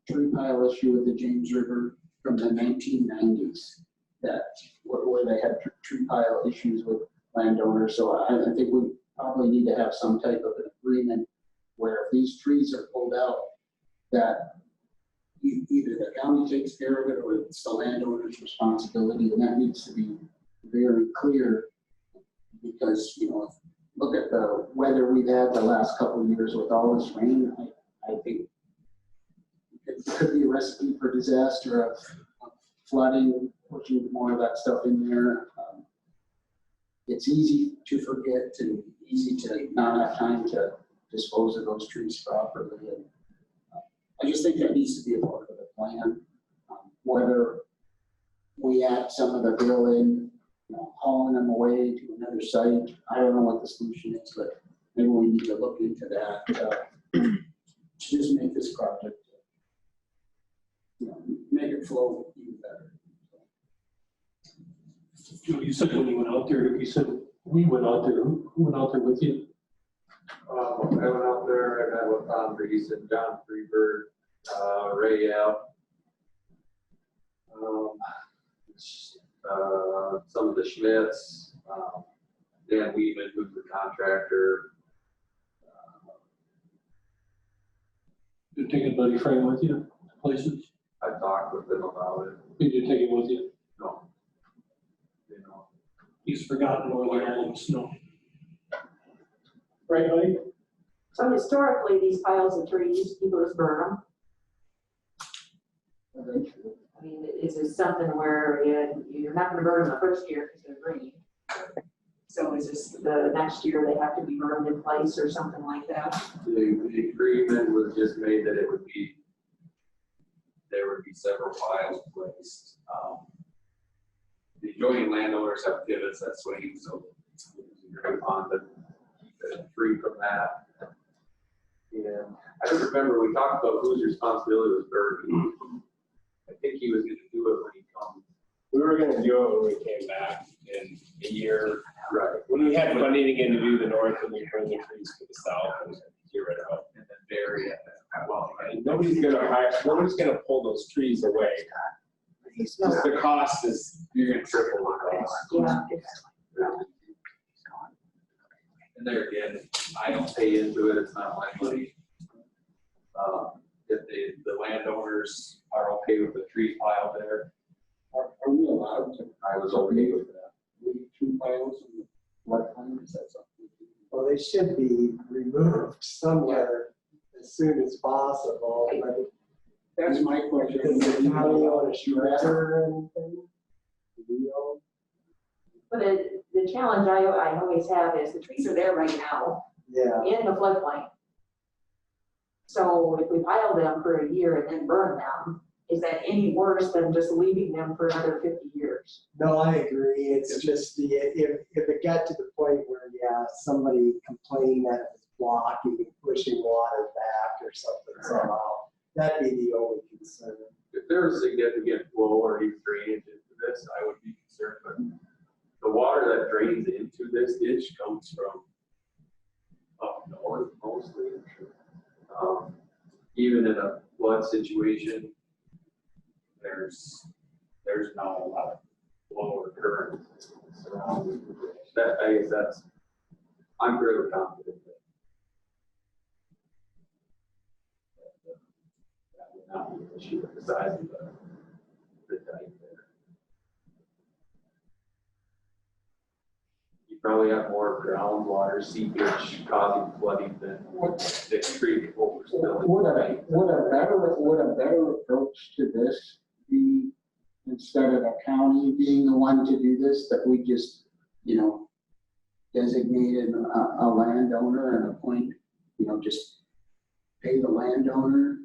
tree pile issue with the James River from the 1990s, where they had tree pile issues with landowners. So I think we probably need to have some type of an agreement where if these trees are pulled out, that either the county takes care of it or it's the landowner's responsibility, and that needs to be very clear. Because, look at the weather we've had the last couple of years with all this rain. I think it could be a recipe for disaster of flooding, pushing more of that stuff in there. It's easy to forget and easy to not have time to dispose of those trees properly. And I just think that needs to be a part of the plan. Whether we add some of the bill in, hauling them away to another site. I don't know what the solution is, but maybe we need to look into that to just make this project, make it flow even better. You said when you went out there, you said we went out there. Who went out there with you? I went out there, I met with Tom Reese and John Freeberg, Ray out. Some of the Schmitz, Dan Weedman, who's the contractor. Did you take anybody friend with you? Places? I talked with them about it. Did you take him with you? No. He's forgotten all the snow. Right, buddy? So historically, these piles of trees, people just burn them. I mean, is this something where you're not gonna burn them the first year because they're green? So is this the next year they have to be burned in place or something like that? The agreement was just made that there would be several piles placed. The adjoining landowners have pivots that swing, so you're going to keep it free from that. And I don't remember, we talked about whose responsibility was burning. I think he was going to do it when he comes. We were going to do it when we came back in a year. Right. When we had funding again to do the north and we bring the trees to the south and get rid of them. And then bury it. Well, and nobody's going to pull those trees away. Just the cost is, you're going to triple the cost. Yeah. And there again, I don't pay into it, it's not my money. If the landowners are okay with the tree pile there, Are we allowed to I was okay with that. leave tree piles in the floodplain? Is that something? Well, they should be removed somewhere as soon as possible, but That's my question. does the county own a shredder or anything? Do we own? But the challenge I always have is the trees are there right now Yeah, in the floodplain. So if we pile them for a year and then burn them, is that any worse than just leaving them for another 50 years? no, I agree. It's just if it got to the point where, yeah, somebody complained that it was blocking and pushing water back or something somehow, that'd be the only concern. If there was significant flow or even drainage into this, I would be concerned, but the water that drains into this ditch comes from up north mostly. Even in a flood situation, there's not a lot of flow or current surrounding the ditch. That, I guess I'm fairly confident that would not be an issue with the size of the dike there. You probably have more groundwater seepage causing flooding than the creek overspilling. Would a better approach to this be, instead of the county being the one to do this, that we just, designated a landowner and appoint, just pay the landowner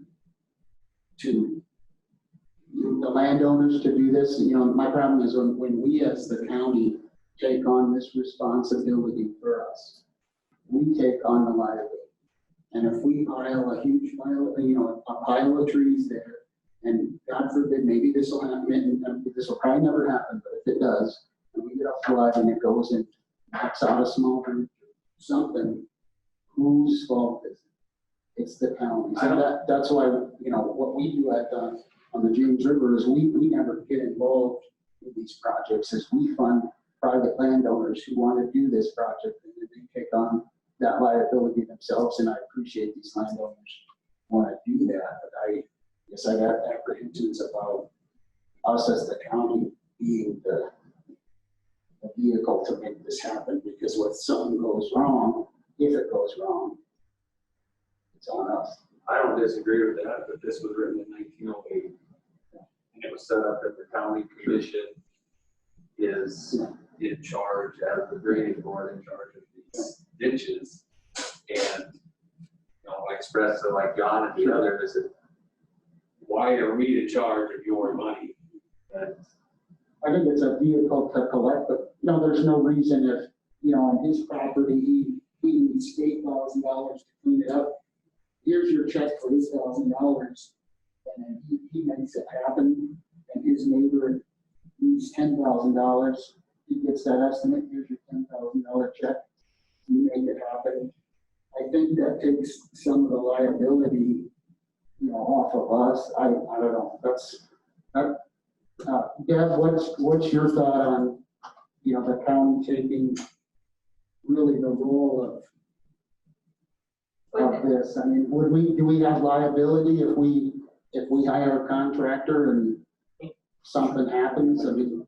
to, the landowners to do this? My problem is when we as the county take on this responsibility for us, we take on the liability. And if we pile a huge pile, a pile of trees there, and God forbid, maybe this will happen, and this will probably never happen, but if it does, and we get a flood and it goes and knocks out a small group, something, whose fault is it? It's the county. So that's why, what we do on the James River is we never get involved in these projects, is we fund private landowners who want to do this project, and then they take on that liability themselves, and I appreciate these landowners want to do that, but I guess I got apprehensions about us as the county being the vehicle to make this happen, because when something goes wrong, if it goes wrong, it's on us. I don't disagree with that, but this was written in 1908. And it was set up that the county commission is in charge, as the drainage board, in charge of these ditches. And, I expressed to like John and the others, I said, why are we in charge of your money? And I think it's a vehicle to collect, but, there's no reason if, on his property, he needs $8,000 to clean it up. Here's your check for $8,000, and then he makes it happen, and his neighbor needs $10,000. He gets that estimate, here's your $10,000 check, you make it happen. I think that takes some of the liability, off of us. I don't know, Deb, what's your thought on, the county taking really the role of this? I mean, do we have liability if we hire a contractor and something happens? I mean,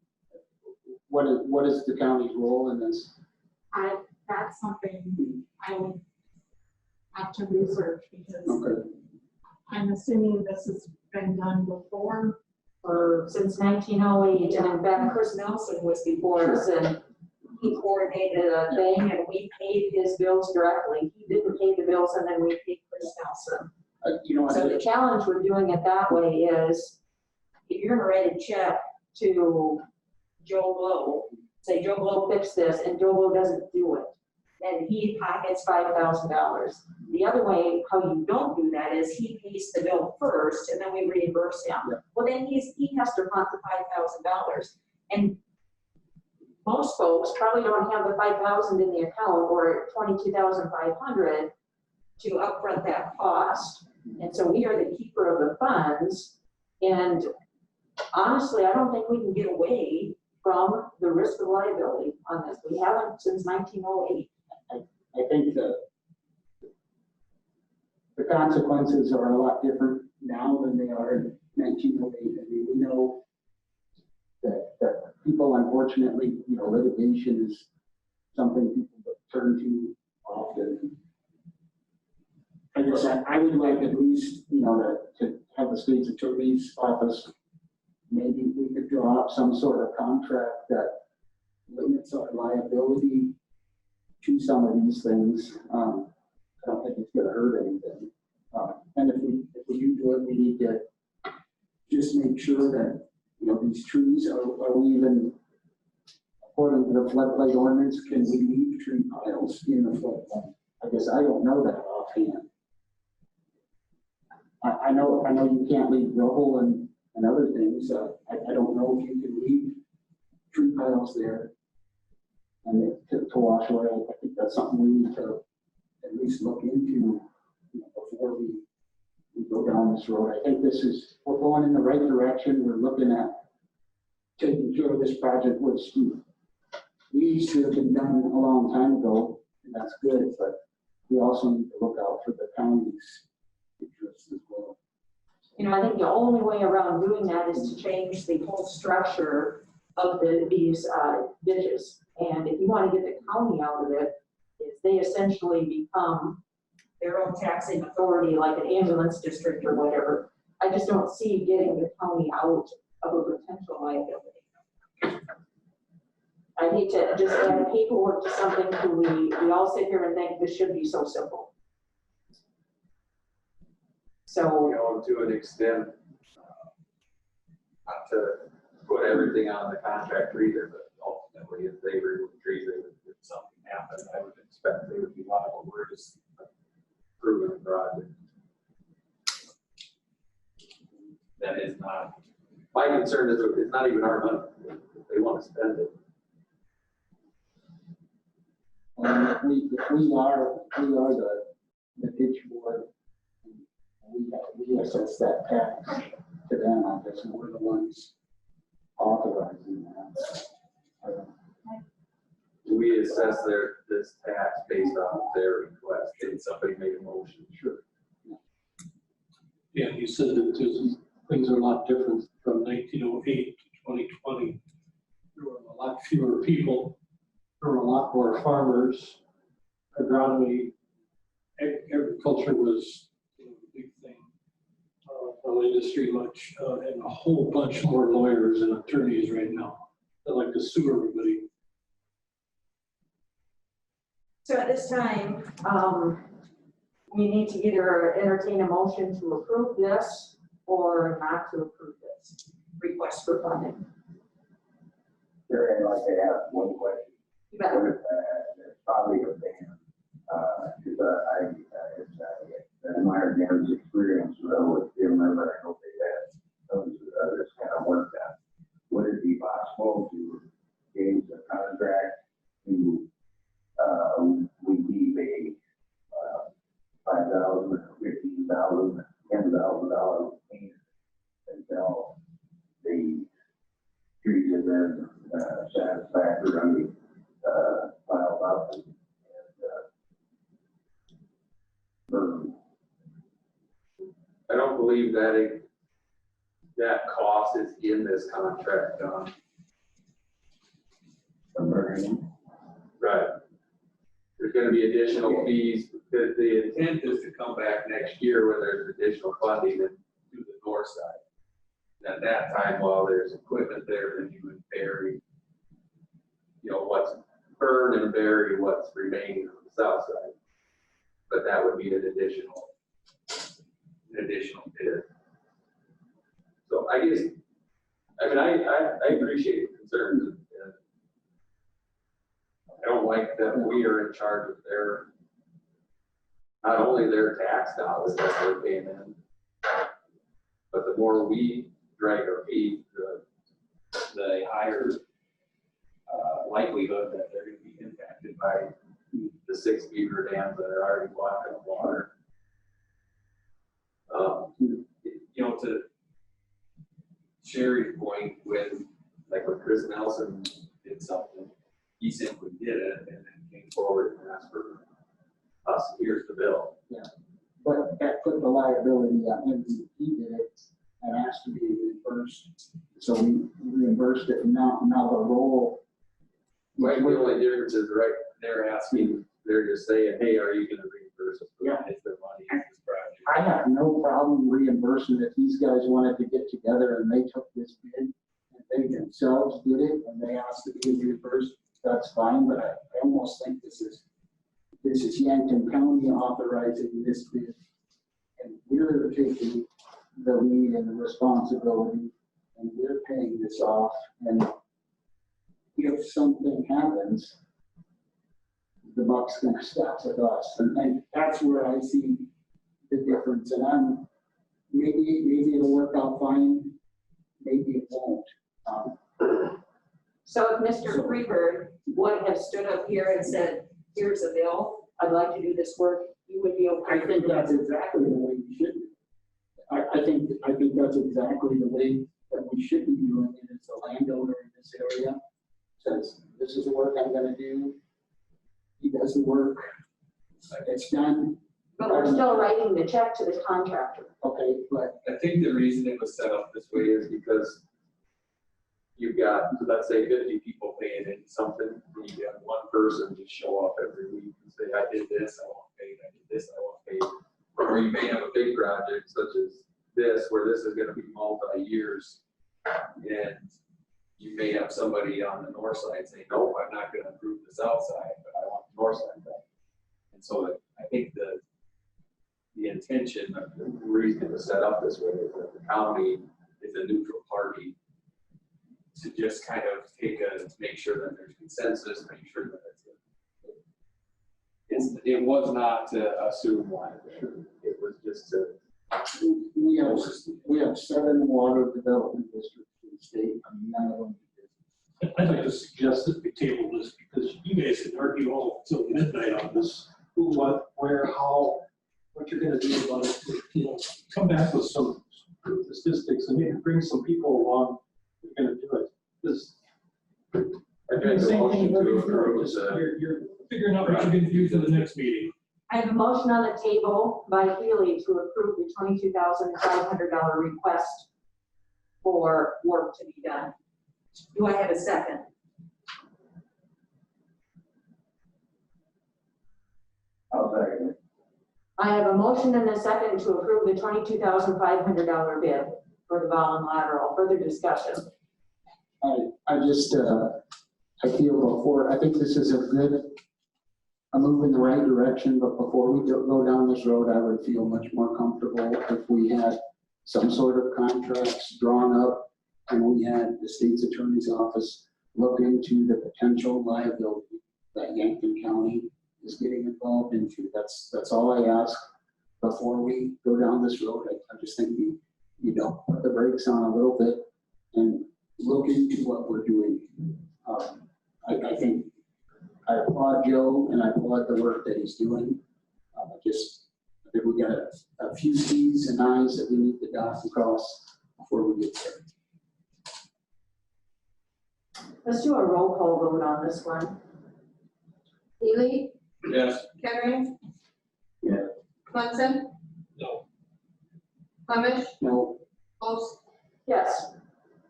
what is the county's role in this? That's something I would have to research, because Okay. I'm assuming this has been done before. Since 1908, and in fact, Chris Nelson was before us, and he coordinated a thing, and we paid his bills directly. He didn't pay the bills, and then we paid Chris Nelson. So the challenge with doing it that way is, if you're gonna write a check to Joe Blow, say Joe Blow fix this, and Joe Blow doesn't do it, then he pockets $5,000. The other way, how you don't do that, is he pays the bill first, and then we reimburse him. Yeah. Well, then he has to front the $5,000. And most folks probably don't have the 5,000 in the account, or 22,500 to upfront that cost. And so we are the keeper of the funds. And honestly, I don't think we can get away from the risk of liability on this. We haven't since 1908. I think the consequences are a lot different now than they are in 1908. I mean, we know that people, unfortunately, litigation is something people turn to often. I guess I would like at least, to have the state's attorney's office, maybe we could draw up some sort of contract that limits our liability to some of these things. I don't think it's gonna hurt anything. And if we do it, we need to just make sure that, these trees are we even, according to the floodplain ordinance, can we leave tree piles in the floodplain? I guess I don't know that offhand. I know you can't leave rubble and other things. I don't know if you can leave tree piles there and to wash away. I think that's something we need to at least look into before we go down this road. I think we're going in the right direction. We're looking at taking care of this project, which needs to have been done a long time ago, and that's good, but we also need to look out for the county's interests as well. I think the only way around doing that is to change the whole structure of these ditches. And if you want to get the county out of it, is they essentially become their own taxing authority, like an ambulance district or whatever. I just don't see getting the county out of a potential liability. I hate to just add paperwork to something we all sit here and think this should be so simple. So, To an extent, not to put everything on the contractor either, but ultimately, if they remove trees, if something happened, I would expect they would be liable. We're just approving the project. That is not, my concern is it's not even our money. They want to spend it. We are the ditch board. We assess that tax to them. I guess we're the ones authorizing that. We assess this tax based on their request. Did somebody make a motion? Sure. Yeah, you said that things are a lot different from 1908 to 2020. There were a lot fewer people. There were a lot more farmers. Agronomy, agriculture was a big thing. No industry much, and a whole bunch more lawyers and attorneys right now that like to sue everybody. so at this time, we need to either entertain a motion to approve this or not to approve this request for funding. Sure, I'd like to ask one question. You bet. It's probably a ban. Because in my Dan's experience with Jim River, I hope they had this kind of work done. Would it be possible to change the contract to we keep a $5,000, $15,000, $10,000 payment until the trees have been satisfactorily piled up and burned? I don't believe that cost is in this contract, Don. Right. There's gonna be additional fees. The intent is to come back next year when there's additional funding and do the north side. And at that time, while there's equipment there, then you would bury, what's burned and bury what's remaining on the south side. But that would be an additional bid. So I guess, I appreciate the concerns. I don't like that we are in charge of not only their tax dollars that they're paying in, but the more we drag our feet, the higher likelihood that they're going to be impacted by the 6 beaver dams that are already blocking the water. To Sherry's point, when Chris Nelson did something, he simply did it and then came forward and asked for us, here's the bill. But that put the liability on him. He did it and asked to be reimbursed. So we reimbursed it, and now the role. Right, the only difference is, right, they're asking, they're just saying, hey, are you gonna reimburse us? Yeah. If their money in this project. I have no problem reimbursing if these guys wanted to get together and they took this bid and they themselves did it and they asked to be reimbursed, that's fine, but I almost think this is Yankton County authorizing this bid. And we're taking the lead and the responsibility and we're paying this off. And if something happens, the buck's gonna stop with us. And that's where I see the difference. And maybe it'll work out fine, maybe it won't. So if Mr. Freeberg would have stood up here and said, here's a bill, I'd like to do this work, you would be okay? I think that's exactly the way we should do it. I think that's exactly the way that we should be doing it as a landowner in this area. Says, this is the work I'm gonna do. He does the work, it's done. But we're still writing the check to the contractor. Okay, but I think the reason it was set up this way is because you've got, let's say 50 people paying in something, and you have one person just show up every week and say, I did this, I want paid, I did this, I want paid. Or you may have a big project such as this, where this is gonna be multi-years, and you may have somebody on the north side say, no, I'm not gonna approve the south side, but I want the north side done. And so I think the intention of the reason it was set up this way is that the county is a neutral party to just kind of make sure that there's consensus, make sure that it was not to assume liability. It was just to. we have 7 water development districts in the state, and none of them do business. I'd like to suggest that we table this because you guys can argue all till midnight on this, who, what, where, how, what you're gonna do about it. You know, come back with some statistics and maybe bring some people along who are gonna do it. This, I think the motion to approve is you're figuring out what you're gonna do for the next meeting. I have a motion on the table by Healy to approve the $22,500 request for work to be done. Do I have a second? I'll second it. I have a motion and a second to approve the $22,500 bid for the Volun lateral. Further discussion. I just, I feel I think this is a move in the right direction, but before we go down this road, I would feel much more comfortable if we had some sort of contracts drawn up and we had the state's attorney's office look into the potential liability that Yankton County is getting involved into. That's all I ask before we go down this road. I just think we put the brakes on a little bit and look into what we're doing. I think I applaud Joe and I applaud the work that he's doing. I think we got a few T's and I's that we need to dot and cross before we get there. Let's do a roll call vote on this one. Healy, yes. Kettering, Yeah. Munson, No. Clemish, No, Post, Yes.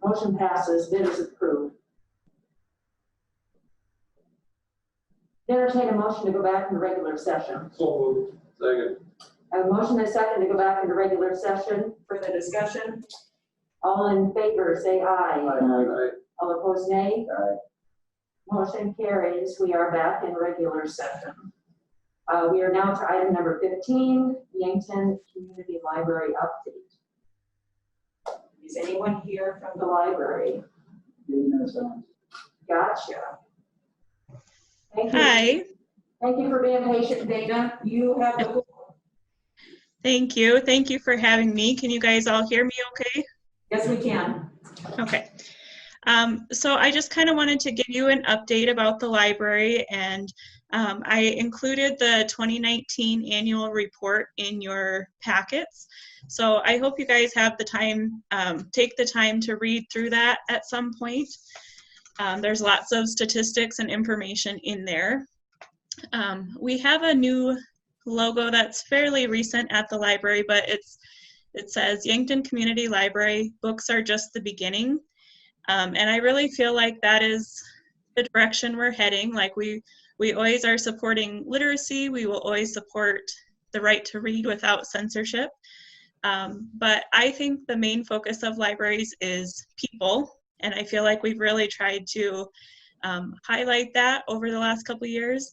Motion passes. Bid is approved. Entertain a motion to go back into regular session. So moved. Second. I have a motion and a second to go back into regular session. Further discussion? All in favor, say aye. Aye. All opposed, nay. Aye. Motion carries. We are back in regular session. We are now to item number 15, Yankton Community Library update. Is anyone here from the library? Gotcha. Thank you. Hi, Thank you for being patient, Dana. You have the. thank you. Thank you for having me. Can you guys all hear me okay? Yes, we can. Okay. So I just kind of wanted to give you an update about the library, and I included the 2019 annual report in your packets. So I hope you guys have the time, take the time to read through that at some point. There's lots of statistics and information in there. We have a new logo that's fairly recent at the library, but it says Yankton Community Library, books are just the beginning. And I really feel like that is the direction we're heading. Like we always are supporting literacy. We will always support the right to read without censorship. But I think the main focus of libraries is people. And I feel like we've really tried to highlight that over the last couple of years.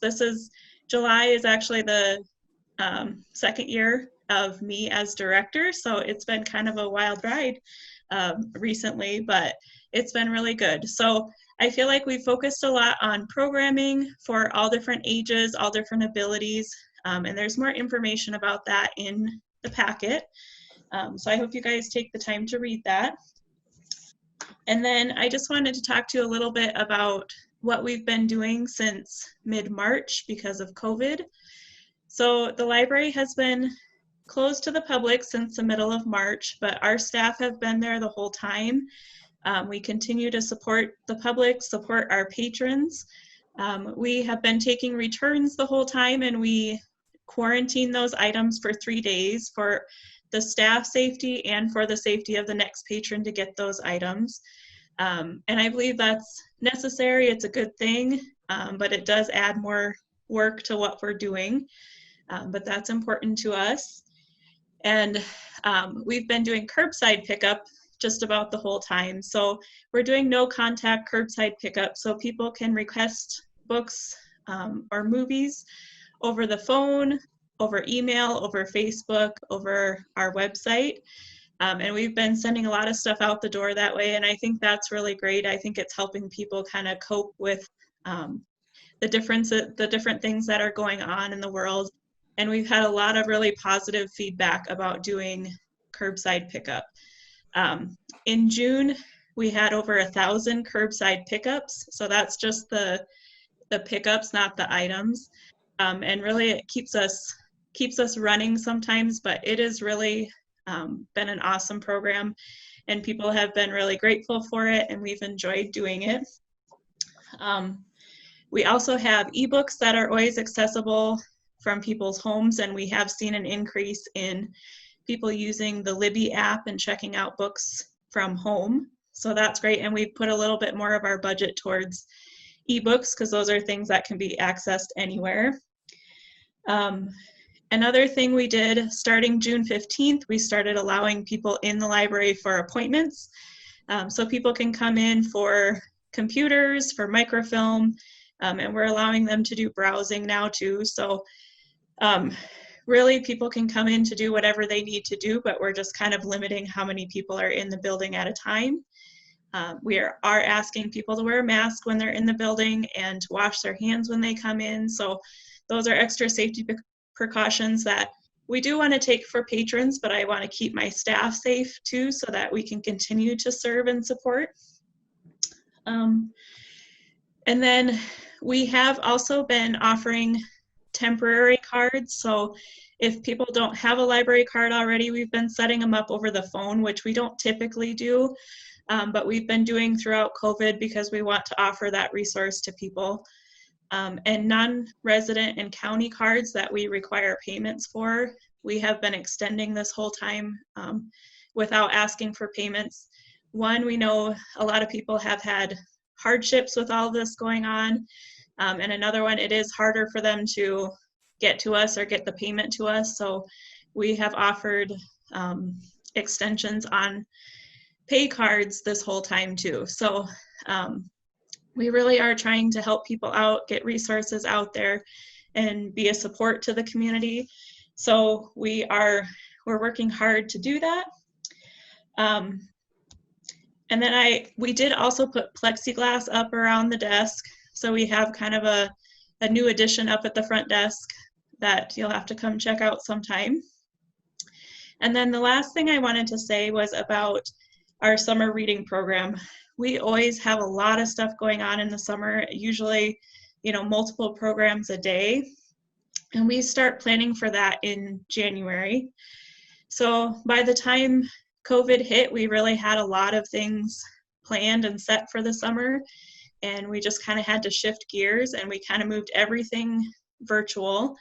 July is actually the second year of me as director. So it's been kind of a wild ride recently, but it's been really good. So I feel like we focused a lot on programming for all different ages, all different abilities, and there's more information about that in the packet. So I hope you guys take the time to read that. And then I just wanted to talk to you a little bit about what we've been doing since mid-March because of COVID. So the library has been closed to the public since the middle of March, but our staff have been there the whole time. We continue to support the public, support our patrons. We have been taking returns the whole time, and we quarantine those items for 3 days for the staff safety and for the safety of the next patron to get those items. And I believe that's necessary. It's a good thing, but it does add more work to what we're doing. But that's important to us. And we've been doing curbside pickup just about the whole time. So we're doing no contact curbside pickup, so people can request books or movies over the phone, over email, over Facebook, over our website. And we've been sending a lot of stuff out the door that way, and I think that's really great. I think it's helping people kind of cope with the different things that are going on in the world. And we've had a lot of really positive feedback about doing curbside pickup. In June, we had over 1,000 curbside pickups. So that's just the pickups, not the items. And really it keeps us running sometimes, but it has really been an awesome program, and people have been really grateful for it, and we've enjoyed doing it. We also have ebooks that are always accessible from people's homes, and we have seen an increase in people using the Libby app and checking out books from home. So that's great, and we put a little bit more of our budget towards ebooks because those are things that can be accessed anywhere. Another thing we did, starting June 15th, we started allowing people in the library for appointments. So people can come in for computers, for microfilm, and we're allowing them to do browsing now too. So really people can come in to do whatever they need to do, but we're just kind of limiting how many people are in the building at a time. We are asking people to wear a mask when they're in the building and to wash their hands when they come in. So those are extra safety precautions that we do want to take for patrons, but I want to keep my staff safe too so that we can continue to serve and support. And then we have also been offering temporary cards. So if people don't have a library card already, we've been setting them up over the phone, which we don't typically do, but we've been doing throughout COVID because we want to offer that resource to people. And non-resident and county cards that we require payments for, we have been extending this whole time without asking for payments. One, we know a lot of people have had hardships with all this going on. And another one, it is harder for them to get to us or get the payment to us. So we have offered extensions on pay cards this whole time too. So we really are trying to help people out, get resources out there, and be a support to the community. So we're working hard to do that. And then we did also put plexiglass up around the desk. So we have kind of a new addition up at the front desk that you'll have to come check out sometime. And then the last thing I wanted to say was about our summer reading program. We always have a lot of stuff going on in the summer, usually, multiple programs a day. And we start planning for that in January. So by the time COVID hit, we really had a lot of things planned and set for the summer. And we just kind of had to shift gears, and we kind of moved everything virtual.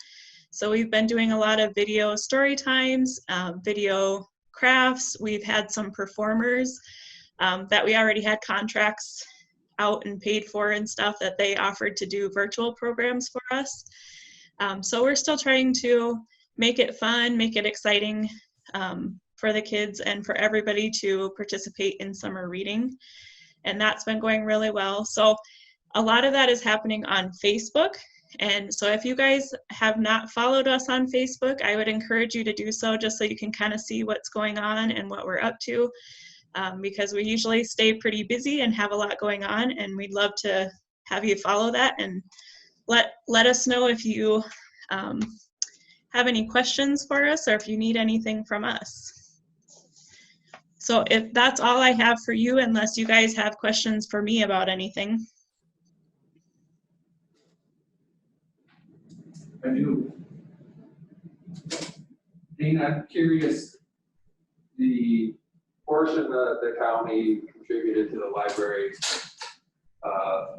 So we've been doing a lot of video story times, video crafts. We've had some performers that we already had contracts out and paid for and stuff that they offered to do virtual programs for us. So we're still trying to make it fun, make it exciting for the kids and for everybody to participate in summer reading. And that's been going really well. So a lot of that is happening on Facebook. And so if you guys have not followed us on Facebook, I would encourage you to do so, just so you can kind of see what's going on and what we're up to, because we usually stay pretty busy and have a lot going on, and we'd love to have you follow that and let us know if you have any questions for us or if you need anything from us. So if that's all I have for you, unless you guys have questions for me about anything. I do. Dean, I'm curious, the portion that the county contributed to the library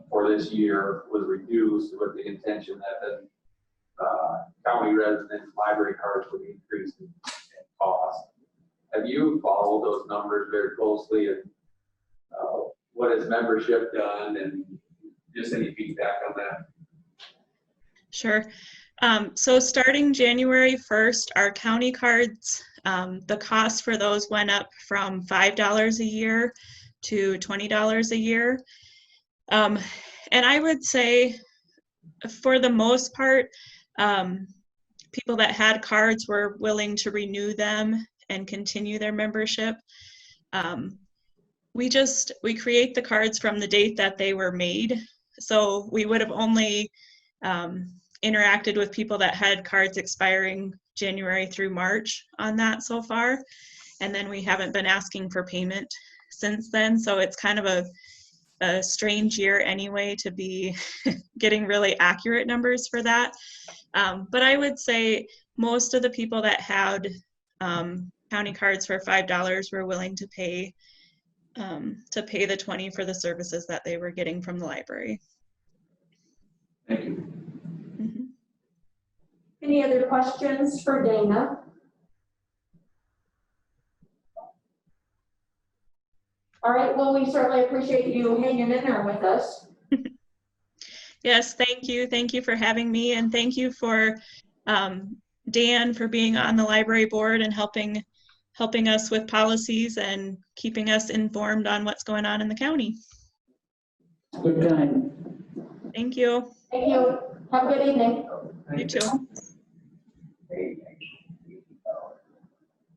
for this year was reduced with the intention that the county residents' library cards would increase in cost. Have you followed those numbers very closely, and what has membership done, and just any feedback on that? Sure. So starting January 1st, our county cards, the cost for those went up from $5 a year to $20 a year. And I would say for the most part, people that had cards were willing to renew them and continue their membership. We create the cards from the date that they were made. So we would have only interacted with people that had cards expiring January through March on that so far. And then we haven't been asking for payment since then. So it's kind of a strange year anyway to be getting really accurate numbers for that. But I would say most of the people that had county cards for $5 were willing to pay the $20 for the services that they were getting from the library. Thank you. Any other questions for Dana? All right, well, we certainly appreciate you hanging in there with us. Yes, thank you. Thank you for having me, and thank you for Dan for being on the library board and helping us with policies and keeping us informed on what's going on in the county. Good time. Thank you. Thank you. Have a good evening. You too.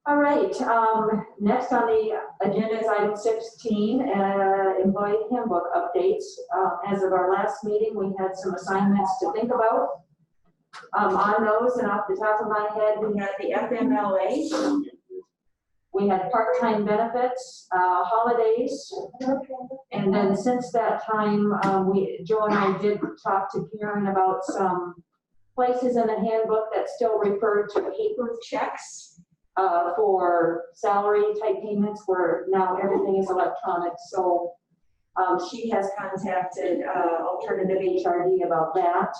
All right, next on the agenda is item 16, employee handbook updates. As of our last meeting, we had some assignments to think about. On those, and off the top of my head, we had the FMLA, we had part-time benefits, holidays, and then since that time, Joe and I did talk to Karen about some places in the handbook that still refer to paper checks for salary type payments, where now everything is electronic. So she has contacted alternative HRD about that.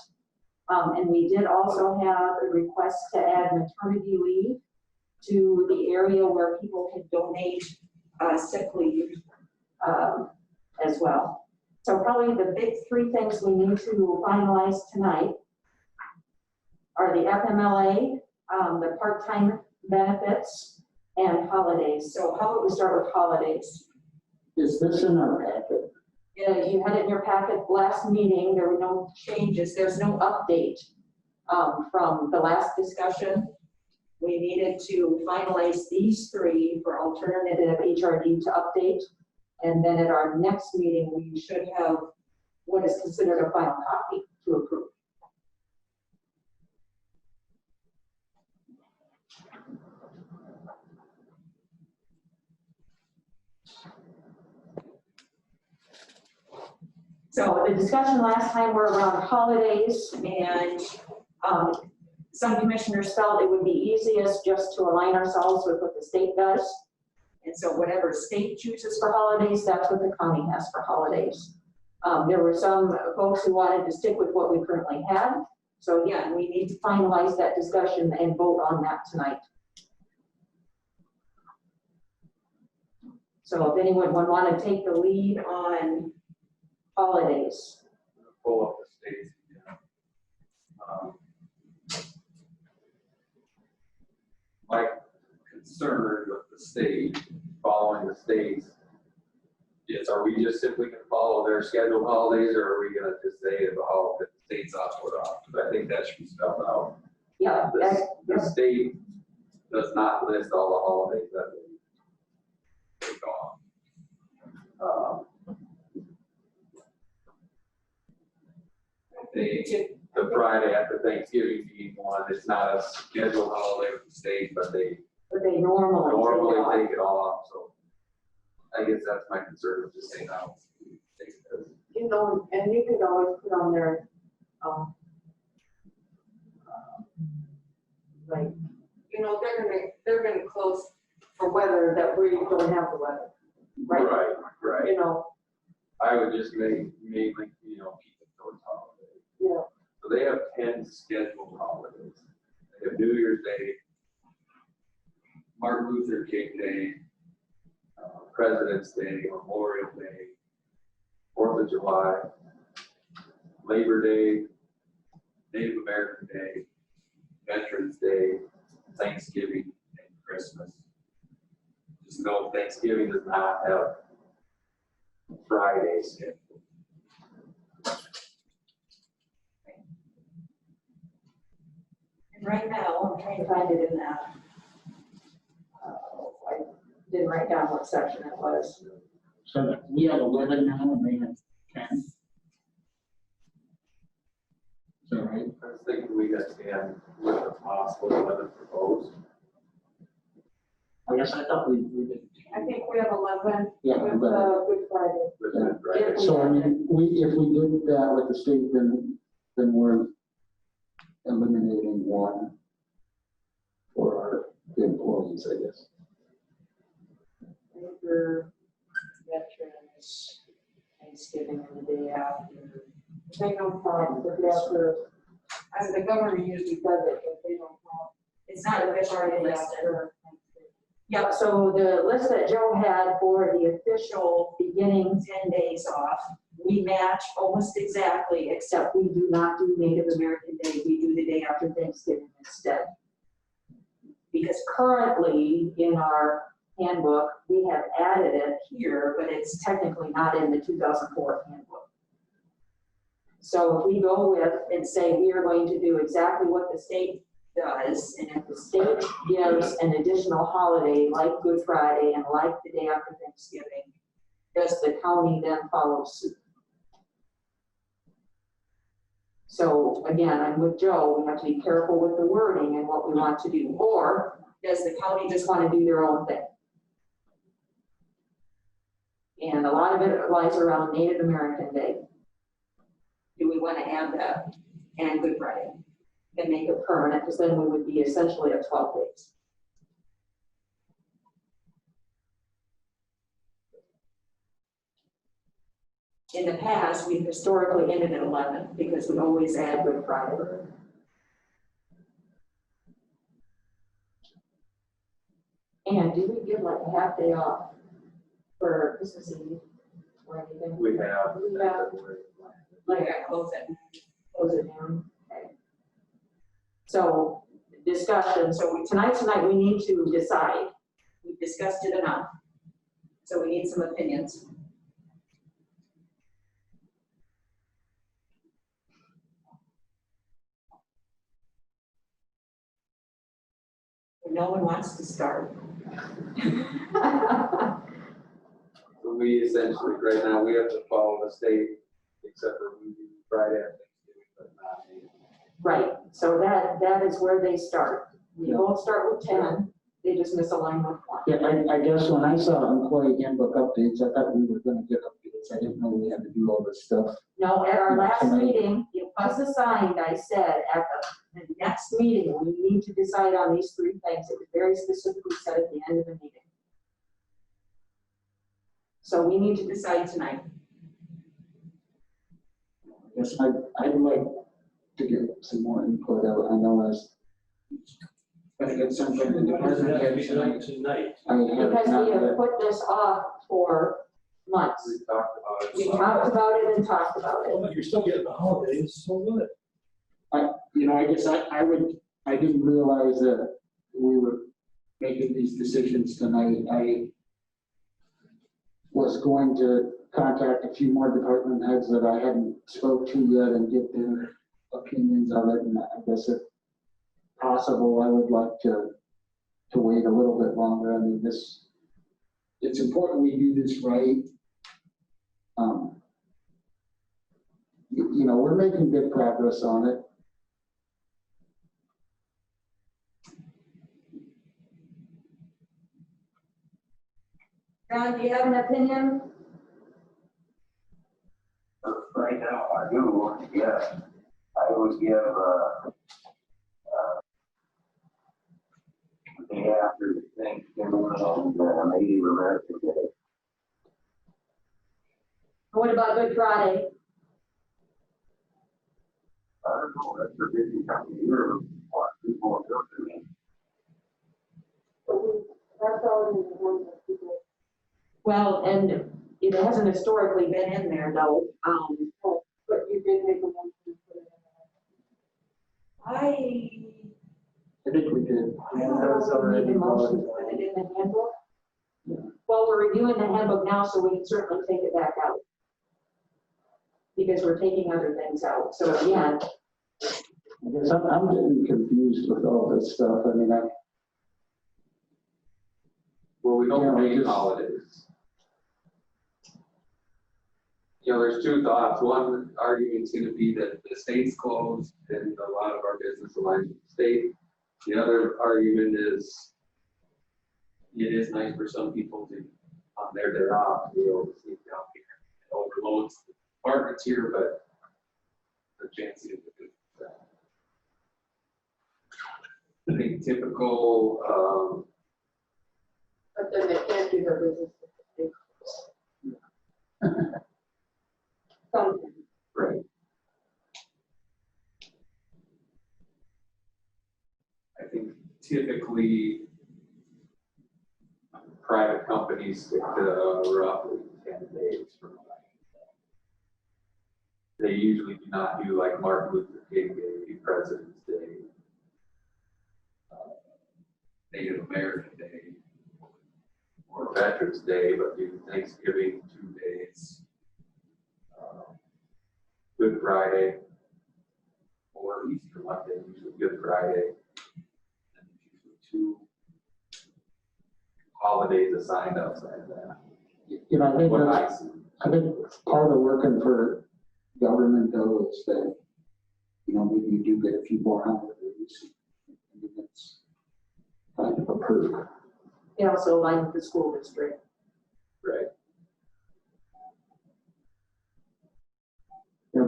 And we did also have a request to add maternity leave to the area where people can donate sick leave as well. So probably the big three things we need to finalize tonight are the FMLA, the part-time benefits, and holidays. So how about we start with holidays? Is this in our packet? Yeah, you had it in your packet last meeting. There were no changes. There's no update from the last discussion. We needed to finalize these three for alternative HRD to update. And then at our next meeting, we should have what is considered a final copy to approve. So the discussion last time were around holidays, and some commissioners felt it would be easiest just to align ourselves with what the state does. And so whatever state chooses for holidays, that's what the county has for holidays. There were some folks who wanted to stick with what we currently had. So again, we need to finalize that discussion and vote on that tonight. So if anyone would want to take the lead on holidays. Pull up the states. My concern with the state, following the states, is are we just simply gonna follow their scheduled holidays, or are we gonna just say if the state's off, we're off? Because I think that should be spelled out. Yeah. The state does not list all the holidays that they take off. The Friday after Thanksgiving being one, it's not a scheduled holiday with the state, but they normally take it off, so I guess that's my concern with just saying how. You know, and you could always put on there, like, you know, they're gonna close for weather that we don't have the weather. Right. You know, I would just mainly, keep it towards holidays. yeah. So they have 10 scheduled holidays. They have New Year's Day, Martin Luther King Day, President's Day, Memorial Day, 4th of July, Labor Day, Native American Day, Veterans Day, Thanksgiving, and Christmas. Just know Thanksgiving does not have Friday scheduled. And right now, I'm trying to find it in that. I didn't write down what section it was. So we have 11 now and they have 10. Is that right? I was thinking we got 10 with a possible 11 proposed. I guess I thought we did. I think we have 11 Yeah, with 11. Good Friday. With the right. So I mean, if we did that with the state, then we're eliminating one for our employees, I guess. Labor, Veterans, Thanksgiving, and the day after. They don't count the day after, as the governor usually does it, but they don't count. It's not officially listed. After. Yep, so the list that Joe had for the official beginning 10 days off, we match almost exactly, except we do not do Native American Day, we do the day after Thanksgiving instead. Because currently in our handbook, we have added it here, but it's technically not in the 2004 handbook. So if we go with and say we are going to do exactly what the state does, and if the state gives an additional holiday like Good Friday and like the day after Thanksgiving, does the county then follow suit? So again, I'm with Joe, we have to be careful with the wording and what we want to do. Or does the county just want to do their own thing? And a lot of it lies around Native American Day. Do we want to add that and Good Friday and make it permanent? Because then we would be essentially at 12 days. In the past, we've historically ended at 11 because we always add Good Friday. And do we give like a half day off for Christmas Eve or anything? We have. Like I close it down. Okay. So discussion. So tonight we need to decide. We've discussed it enough. So we need some opinions. No one wants to start. So we essentially, right now, we have to follow the state, except for we do Friday after Thanksgiving, but not Native. Right, so that is where they start. We both start with 10, they just misalign with 1. Yeah, I guess when I saw employee handbook updates, I thought we were gonna get updates. I didn't know we had to do all this stuff. No, at our last meeting, it was assigned, I said, at the next meeting, we need to decide on these 3 things. It was very specifically said at the end of the meeting. So we need to decide tonight. I guess I'd like to get some more input. I know as I get something in the department heads tonight. I have Because not we have yet. put this off for months. We talked about it. We talked about it and talked about it. Well, but you're still getting the holidays, so what? I guess I didn't realize that we were making these decisions tonight. I was going to contact a few more department heads that I hadn't spoke to yet and get their opinions of it. And I guess if possible, I would like to wait a little bit longer. I mean, it's important we do this right. We're making good progress on it. John, do you have an opinion? Right now, I do, yes. I would give, the day after Thanksgiving and Native American Day. What about Good Friday? I don't know, that's a busy time of year, what people do to me. That's already in the handbook. Well, and it hasn't historically been in there though. But you did make a motion to put it I think we did. Yeah, that was already Need a motion to voted put on. it in the handbook? Yeah. Well, we're reviewing the handbook now, so we can certainly take it back out. Because we're taking other things out. So again, I guess I'm getting confused with all this stuff. I mean, Well, we Yeah, don't we make just- holidays. There's two thoughts. One argument's gonna be that the state's closed and a lot of our business aligns with the state. The other argument is it is nice for some people to, on their day off, to be able to sleep down here. It overloads the apartments here, but the chance to do that. I think typical, But then they can't do their business. Something. right. I think typically private companies stick to roughly 10 days from that. They usually do not do like Martin Luther King Day, President's Day, Native American Day, or Veterans Day, but do Thanksgiving 2 days, Good Friday, or Easter Monday, usually Good Friday, and usually 2 holidays assigned outside of that. I think What that's, I see. I think part of working for government though is that, maybe you do get a few more holidays. I mean, that's kind of a perk. it also aligns with the school district. Right.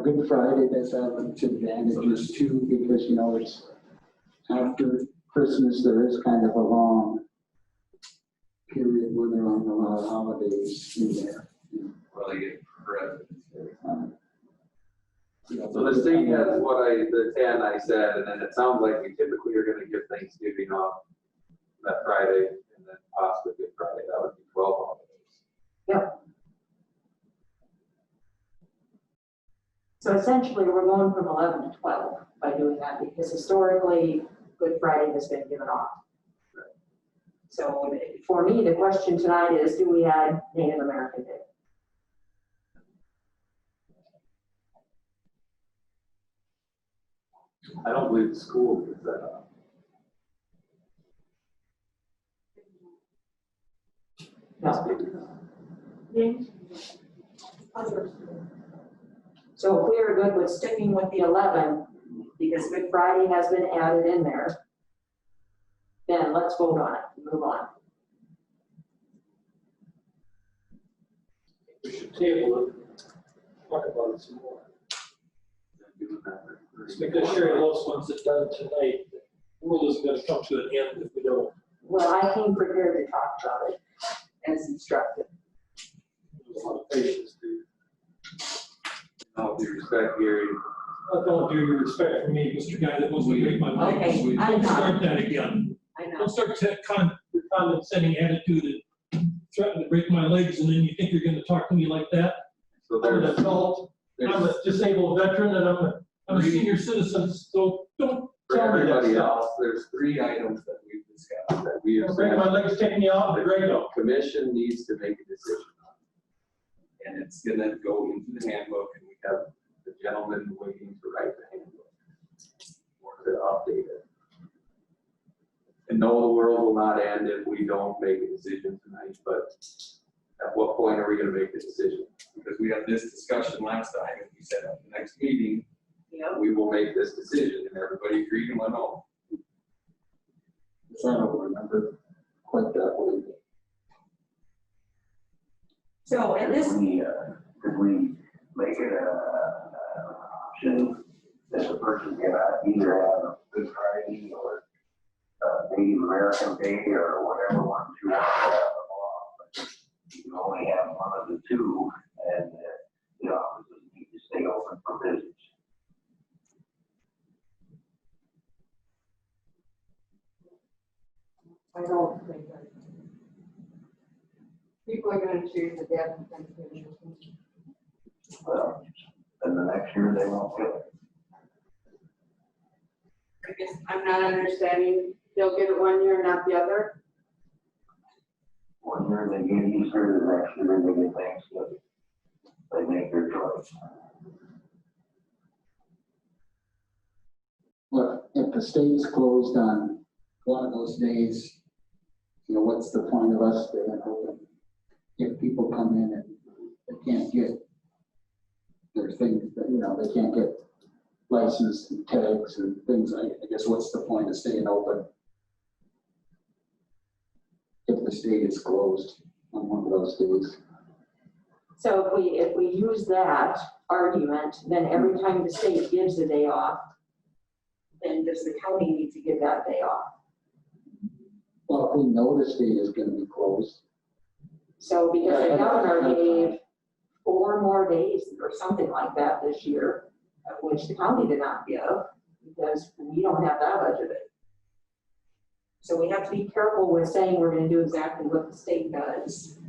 Good Friday does have its advantages too, because, it's after Christmas, there is kind of a long period where there aren't a lot of holidays in there. Well, you get President's Day. So So the state has the 10 I said, and then it sounds like we typically are gonna give Thanksgiving off that Friday, and then possibly Good Friday, that would be 12 holidays. Yep. So essentially, we're going from 11 to 12 by doing that, because historically, Good Friday has been given off. So for me, the question tonight is, do we add Native American Day? I don't believe the school gives that up. No. So if we are good with sticking with the 11, because Good Friday has been added in there, then let's vote on it, move on. We should table it, talk about it some more. Because Sherry Lewis wants it done tonight. The world isn't gonna come to an end if we don't. Well, I came prepared to talk about it as instructed. There's a lot of patience, dude. All due respect, Gary, With all due respect for me, Mr. Guy that wants to break my legs. Okay, I'm Don't not. start that again. I know. Don't start your condescending attitude and threaten to break my legs, and then you think you're gonna talk to me like that? So I'm an there's, adult, I'm a disabled veteran, and I'm a senior citizen, so don't for tell me that everybody stuff. else, there's 3 items that we've discussed that we have Break said my legs, take me off, the the Draco. commission needs to make a decision on. And it's gonna go into the handbook, and we have the gentleman waiting to write the handbook or to update it. And no, the world will not end if we don't make a decision tonight, but at what point are we gonna make the decision? Because we had this discussion last time, and we said at the next meeting, we will make this decision, and everybody agreed and went home. So I don't remember quite that way. So at this, Could we make it a option that the person can either have a Good Friday or Native American Day or whatever one you want to have them off? But you can only have one of the two, and the offices need to stay open for business. I don't think that. People are gonna choose the death of Thanksgiving. Well, then the next year they won't get it. I guess I'm not understanding, they'll get it one year, not the other. One year they get Easter, the next year they get Thanksgiving. They make their choice. But if the state's closed on one of those days, what's the point of us staying open? If people come in and they can't get their things, they can't get license and tags and things, I guess what's the point of staying open? If the state is closed on one of those days. so if we use that argument, then every time the state gives a day off, then does the county need to give that day off? Well, if we know the state is gonna be closed. So because the governor gave 4 more days or something like that this year, of which the county did not give, because we don't have that budgeted. So we have to be careful with saying we're gonna do exactly what the state does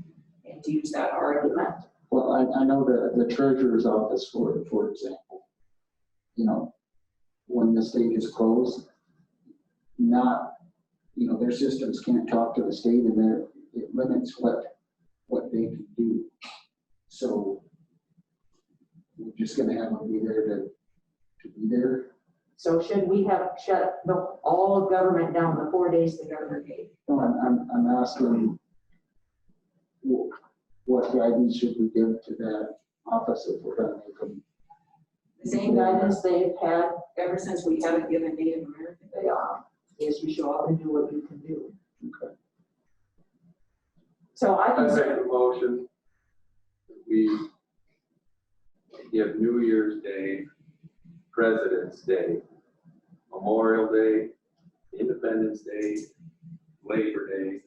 and to use that argument. Well, I know the treasurer's office, for example, when the state is closed, their systems can't talk to the state, and it limits what they can do. So we're just gonna have them be there to be there. So should we have shut all of government down the 4 days the governor gave? No, I'm asking, what guidance should we give to that office if we're gonna make them? The same guidance they've had ever since we haven't given Native American Day off, is you show up and do what you can do. Okay. So I I can make say, a motion that we give New Year's Day, President's Day, Memorial Day, Independence Day, Labor Day,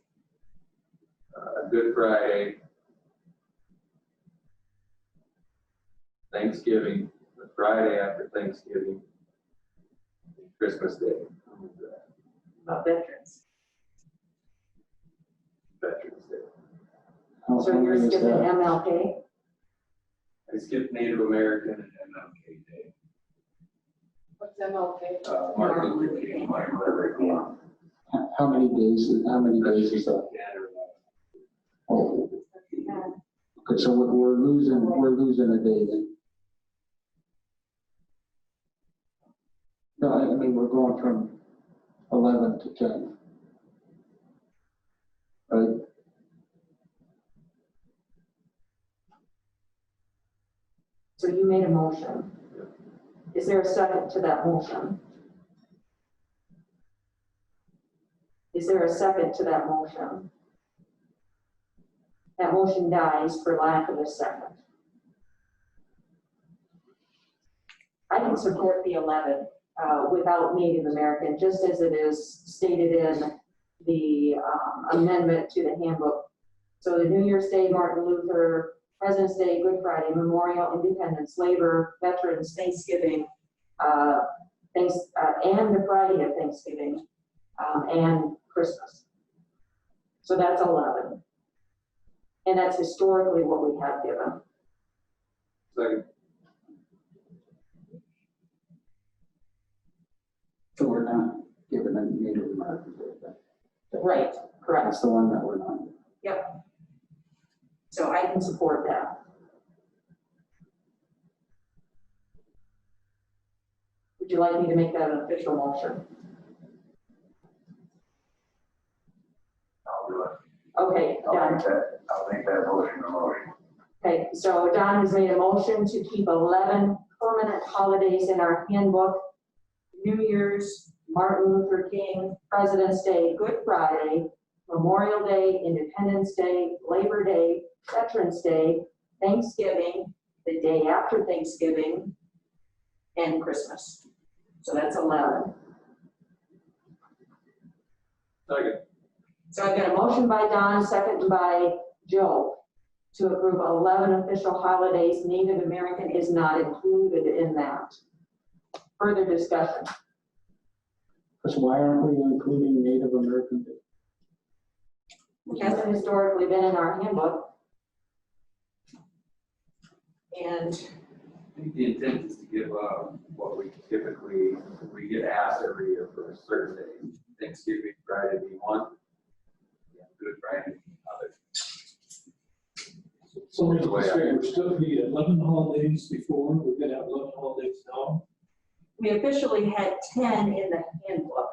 Good Friday, Thanksgiving, the Friday after Thanksgiving, Christmas Day. about veterans. Veterans Day. So you're skipping MLK? I skipped Native American and MLK Day. What's MLK? Martin Luther King. Martin Luther King. How many days is that? Oh, okay, so we're losing a day then. No, I mean, we're going from 11 to 10. Right? So you made a motion. Is there a second to that motion? Is there a second to that motion? That motion dies for lack of a second. I can support the 11 without Native American, just as it is stated in the amendment to the handbook. So the New Year's Day, Martin Luther, President's Day, Good Friday, Memorial, Independence, Labor, Veterans, Thanksgiving, and the Friday of Thanksgiving, and Christmas. So that's 11. And that's historically what we have given. Second. So we're not giving a Native American Day then. Right, correct. That's the one that we're not. Yep. So I can support that. Would you like me to make that an official motion? I'll do it. Okay, Don. I'll make that motion a motion. Okay, so Don has made a motion to keep 11 permanent holidays in our handbook. New Year's, Martin Luther King, President's Day, Good Friday, Memorial Day, Independence Day, Labor Day, Veterans Day, Thanksgiving, the day after Thanksgiving, and Christmas. So that's 11. Second. So I've got a motion by Don, second by Joe, to approve 11 official holidays. Native American is not included in that. Further discussion. Because why aren't we including Native American Day? It hasn't historically been in our handbook. And I think the intent is to give what we typically, we get asked every year for a certain day. Thanksgiving, Friday be one, Good Friday be another. So we're still be 11 holidays before, we're gonna have 11 holidays now. we officially had 10 in the handbook.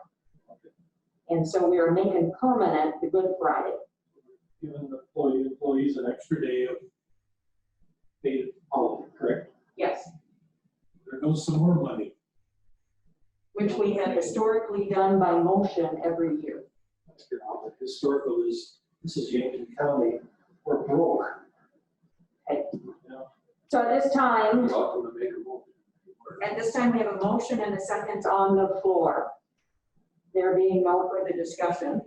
And so we are making permanent the Good Friday. Giving the employees an extra day of paid holiday, correct? Yes, There goes some more money. which we have historically done by motion every year. Historical is, this is Yankton County, we're broke. Okay. So at this time, Welcome to make a motion. we have a motion and a second on the floor. There being no further discussion,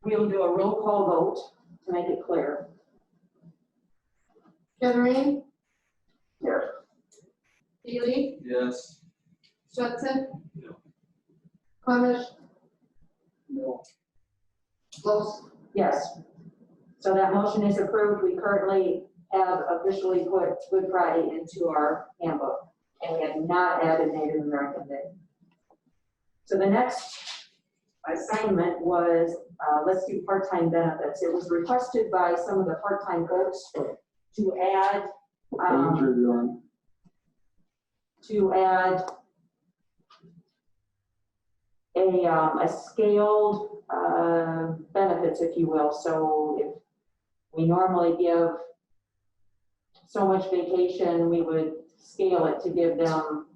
we'll do a roll call vote to make it clear. Henry, Yes. Healy, Yes. Stetson, No. Clemish, No. Los. Yes. So that motion is approved. We currently have officially put Good Friday into our handbook, and we have not added Native American Day. So the next assignment was, let's do part-time benefits. It was requested by some of the part-time folks to add, What page are you on? a scaled benefits, if you will. So if we normally give so much vacation, we would scale it to give them,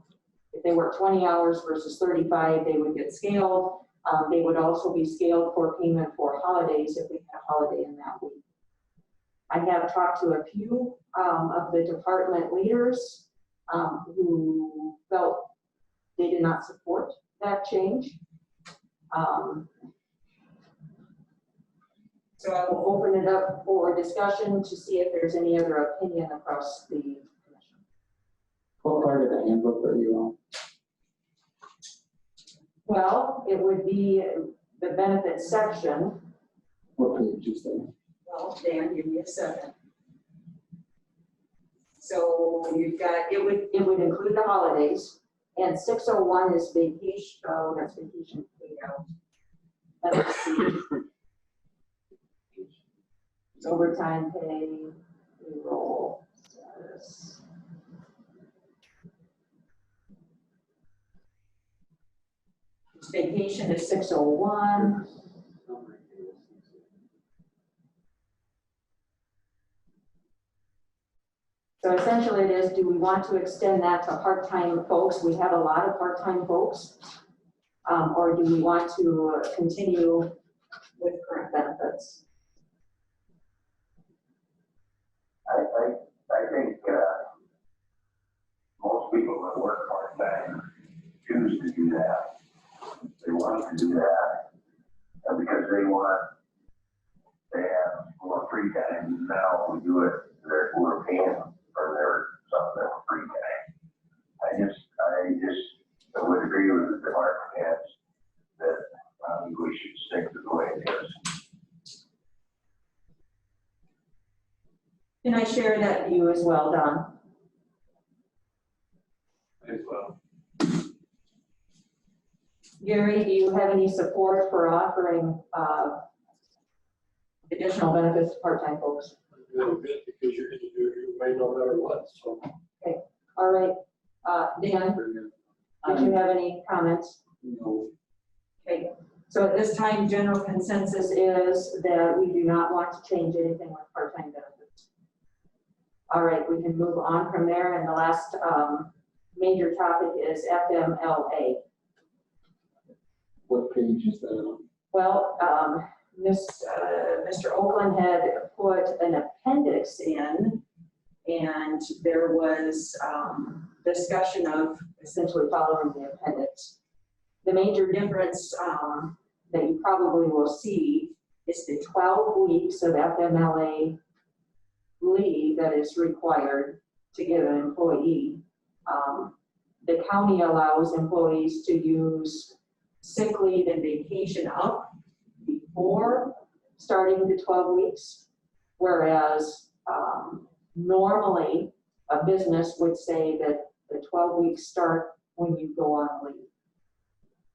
if they work 20 hours versus 35, they would get scaled. They would also be scaled for payment for holidays if we had a holiday in that week. I have talked to a few of the department leaders who felt they did not support that change. So I will open it up for discussion to see if there's any other opinion across the commission. What part of the handbook are you on? Well, it would be the benefits section. What page is that? Well, Dan, give me a second. So you've got, it would include the holidays, and 601 is vacation, oh, that's vacation paid out. Let's see. It's overtime pay, payroll status. Vacation is 601. So essentially it is, do we want to extend that to part-time folks? We have a lot of part-time folks. Or do we want to continue with current benefits? I think most people that work part-time choose to do that. They want to do that because they want to have more free time. Now we do it, we're paying for their free time. I share that view as well, Don? As well. Gary, do you have any support for offering additional benefits to part-time folks? A little bit, because you're gonna do your way no matter what, so. All right, Dan, did you have any comments? No. Okay, so at this time, general consensus is that we do not want to change anything with part-time benefits. All right, we can move on from there, and the last major topic is FMLA. What page is that on? Well, Mr. Oakland had put an appendix in, and there was discussion of essentially following the appendix. The major difference that you probably will see is the 12 weeks of FMLA leave that is required to give an employee. The county allows employees to use sick leave and vacation up before starting the 12 weeks, whereas normally a business would say that the 12 weeks start when you go on leave.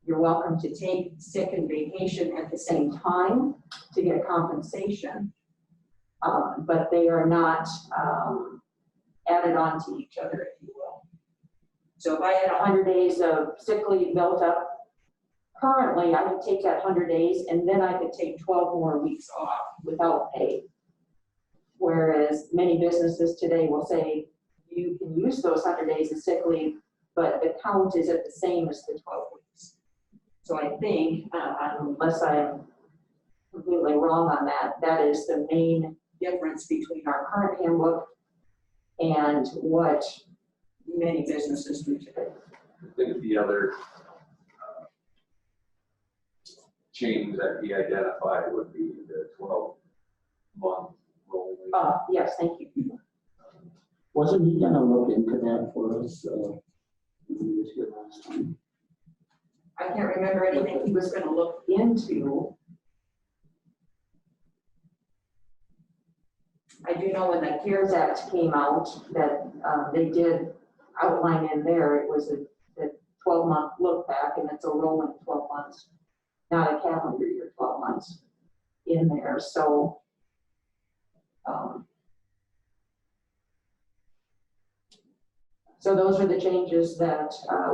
You're welcome to take sick and vacation at the same time to get compensation, but they are not added on to each other, if you will. So if I had 100 days of sick leave built up, currently I could take that 100 days and then I could take 12 more weeks off without pay. Whereas many businesses today will say you can use those 100 days of sick leave, but the count is at the same as the 12 weeks. So I think, unless I'm completely wrong on that, that is the main difference between our current handbook and what many businesses do today. I think the other change that he identified would be the 12-month rolling. Yes, thank you. Wasn't he gonna look into that for us, when he was here last time? I can't remember anything he was going to look into. I do know when the CARES Act came out that they did outline in there, it was a 12-month look back, and it's a rolling 12 months, not a calendar year 12 months in there. So so those are the changes that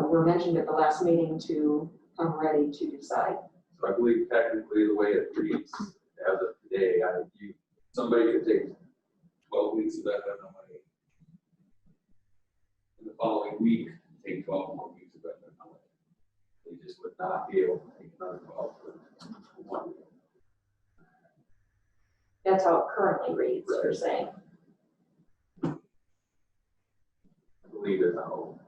were mentioned at the last meeting to come ready to decide. So I believe technically the way it reads as of today, somebody could take 12 weeks of that FMLA. In the following week, take 12 more weeks of FMLA. They just would not be able to take another 12 for 1 week. That's how it currently reads, you're saying. I believe is how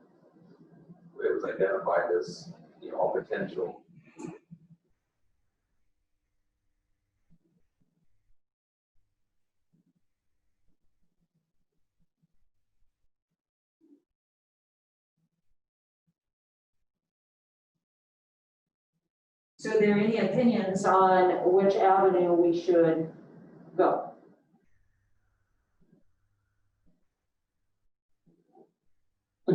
it was identified as, all potential. So are there any opinions on which avenue we should go?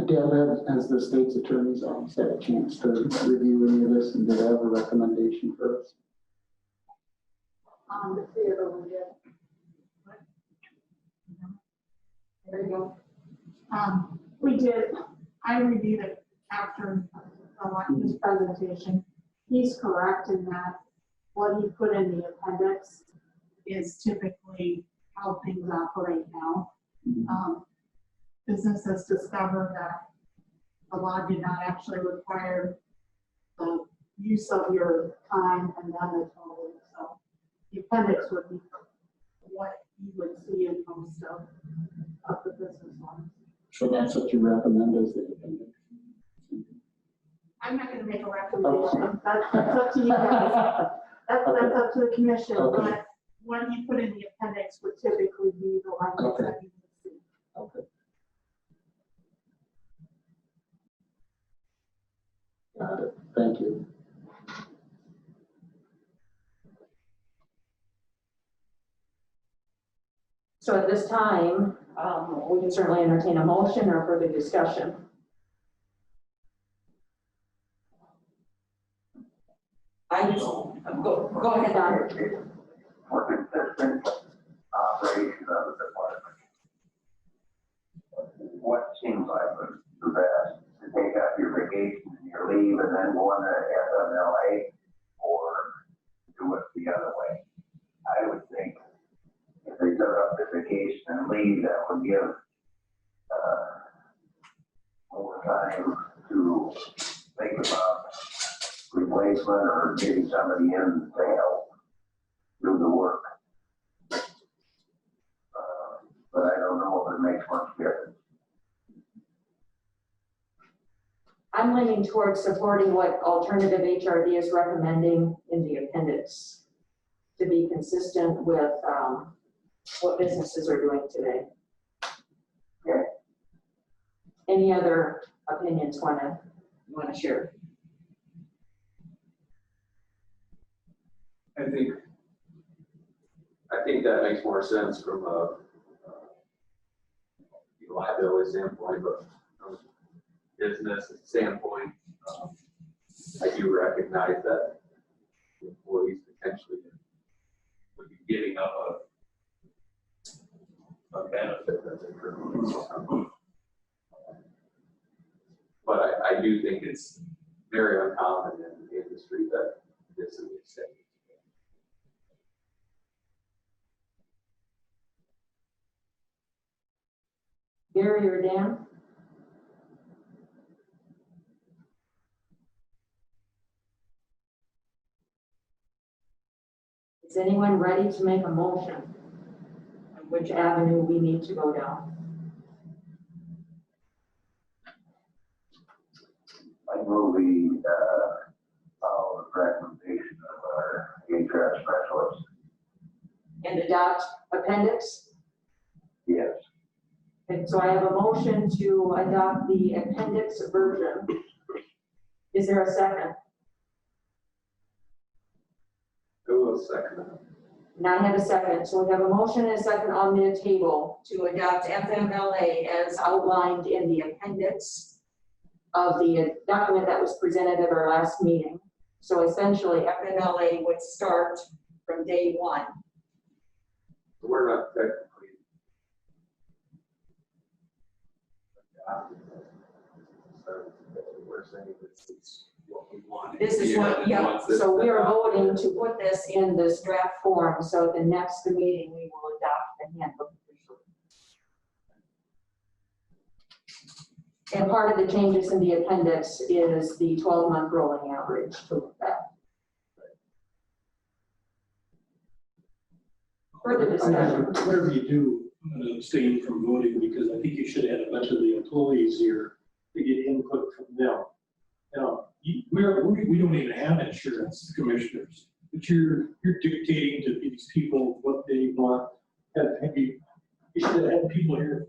Deb, as the state's attorney's office, had a chance to review any of this, and did they have a recommendation for us? The theater we did. There you go. We did, I reviewed it after his presentation. He's correct in that what he put in the appendix is typically how things operate now. Businesses discovered that the law did not actually require the use of your time and then the total. So the appendix would be what you would see in most of the business ones. So that's what you recommend as the appendix? I'm not going to make a recommendation. That's up to you guys. That's up to the commission. Okay. But what you put in the appendix would typically be the language that you would see. Okay. Got it. Thank you. So at this time, we can certainly entertain a motion or further discussion. Go ahead, Don. For consistent operation of the department. What seems like the best, to take out your vacation and your leave and then go on to FMLA, or do it the other way? I would think if they took up the vacation and leave, that would give more time to think about replacement or getting somebody in to help do the work. But I don't know if it makes much difference. I'm leaning towards supporting what alternative HRD is recommending in the appendix to be consistent with what businesses are doing today. Okay. Any other opinions you want to share? I think that makes more sense from a liability standpoint, but from a business standpoint, I do recognize that employees potentially would be giving up a benefit that they currently. But I do think it's very uncommon in the industry that this is the extent. Gary or Dan? Is anyone ready to make a motion on which avenue we need to go down? I move we follow the recommendation of our HR specialist. And adopt appendix? Yes. And so I have a motion to adopt the appendix version. Is there a second? I will second that. And I have a second. So we have a motion and a second on the table to adopt FMLA as outlined in the appendix of the document that was presented at our last meeting. So essentially, FMLA would start from day one. We're not technically. We're saying this is what we want. This is what, yeah, so we are voting to put this in this draft form, so at the next meeting, we will adopt the handbook officially. And part of the changes in the appendix is the 12-month rolling average to look at. Further discussion. Whatever you do, I'm going to abstain from voting because I think you should have had a bunch of the employees here to get input from them. Now, we don't even have insurance commissioners, but you're dictating to these people what they want. You should have had people here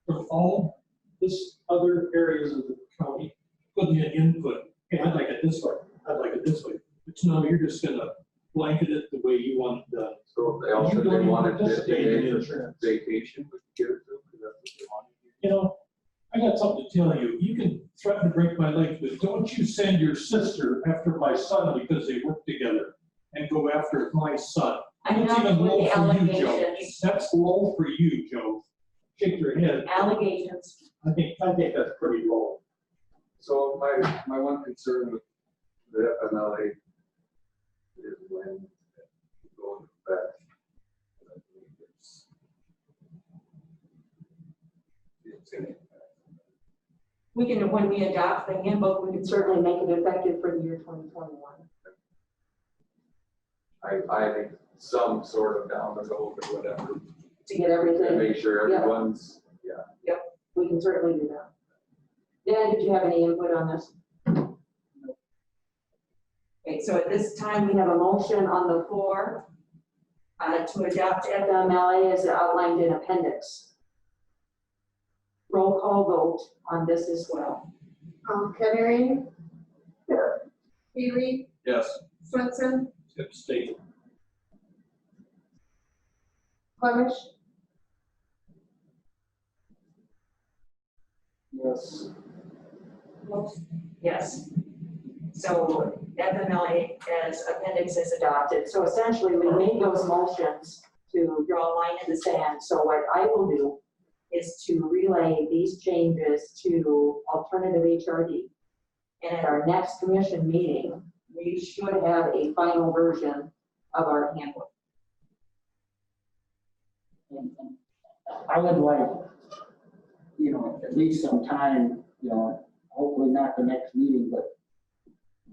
from all this other areas of the county putting in input. Hey, I'd like it this way. I'd like it this way. But no, you're just going to blanket it the way you want it done. So if they also they wanted 50 participate in days of insurance. vacation, we could give it to them because that's what they wanted. You know, I got something to tell you. You can threaten to break my leg, but don't you send your sister after my son because they work together and go after my son. I'm That's not even with low the for you, Joe. allegations. That's low for you, Joe. Shake your head. Allegations. I think that's pretty low. So my one concern with the FMLA is when you go into effect. It's in it. We can, when we adopt the handbook, we can certainly make it effective for the year 2021. I think some sort of down the road or whatever. To get everything. To make sure Yep. everyone's, yeah. Yep, we can certainly do that. Dan, did you have any input on this? Okay, so at this time, we have a motion on the floor to adopt FMLA as outlined in appendix. Roll call vote on this as well. Kettering, Yes. Healy, Yes. Swenson, Abstain. Clemish, Yes. Yes. So FMLA as appendix is adopted. So essentially, we made those motions to draw a line in the sand. So what I will do is to relay these changes to alternative HRD. And at our next commission meeting, we should have a final version of our handbook. And I would like, at least some time, hopefully not the next meeting, but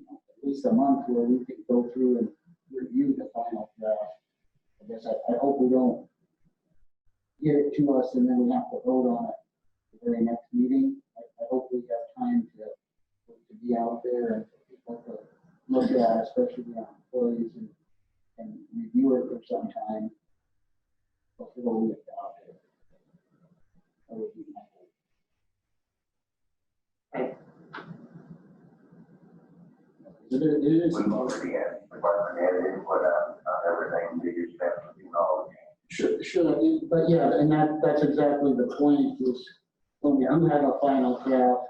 at least a month where we can go through and review the final draft. I guess I hope we don't get it to us and then we have to vote on it the very next meeting. I hope we have time to be out there and for people to look at, especially our employees, and review it for some time before we adopt it. That would be my hope. Okay. It is. We've already had department head input on everything, we just have to, Sure, but yeah, and that's exactly the point, is when we do have a final draft,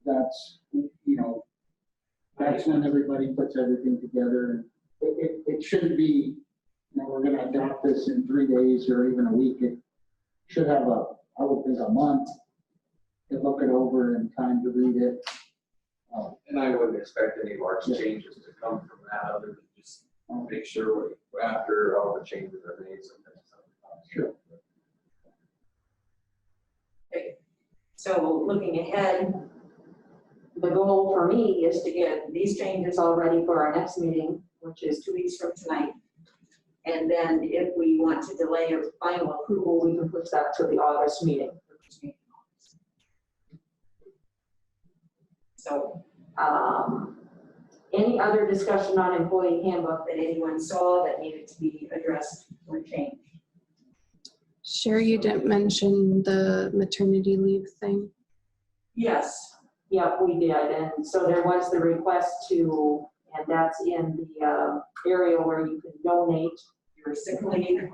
that's, that's when everybody puts everything together. And it shouldn't be, we're gonna adopt this in 3 days or even a week. It should have I would think, a month to look it over and time to read it. And I wouldn't expect any large changes to come from that, other than just make sure after all the changes are made. Sure. Okay. So looking ahead, the goal for me is to get these changes all ready for our next meeting, which is 2 weeks from tonight. And then if we want to delay a final approval, we can push that to the August meeting. So, any other discussion on employee handbook that anyone saw that needed to be addressed or changed? Sherry, you didn't mention the maternity leave thing. Yes, yeah, we did. And so there was the request to, and that's in the area where you can donate your sick leave.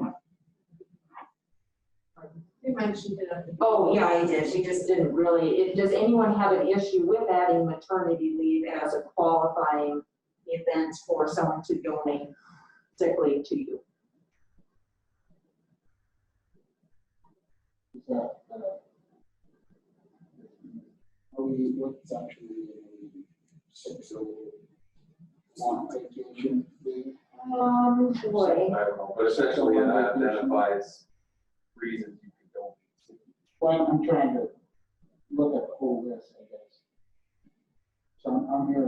You mentioned it. Oh, yeah, I did. We just didn't really, does anyone have an issue with adding maternity leave as a qualifying event for someone to donate sick leave to you? Is that, what's actually 601 vacation leave? Boy. I don't know, but essentially it identifies reasons you can don't. Well, I'm trying to look at the whole list, I guess. So I'm here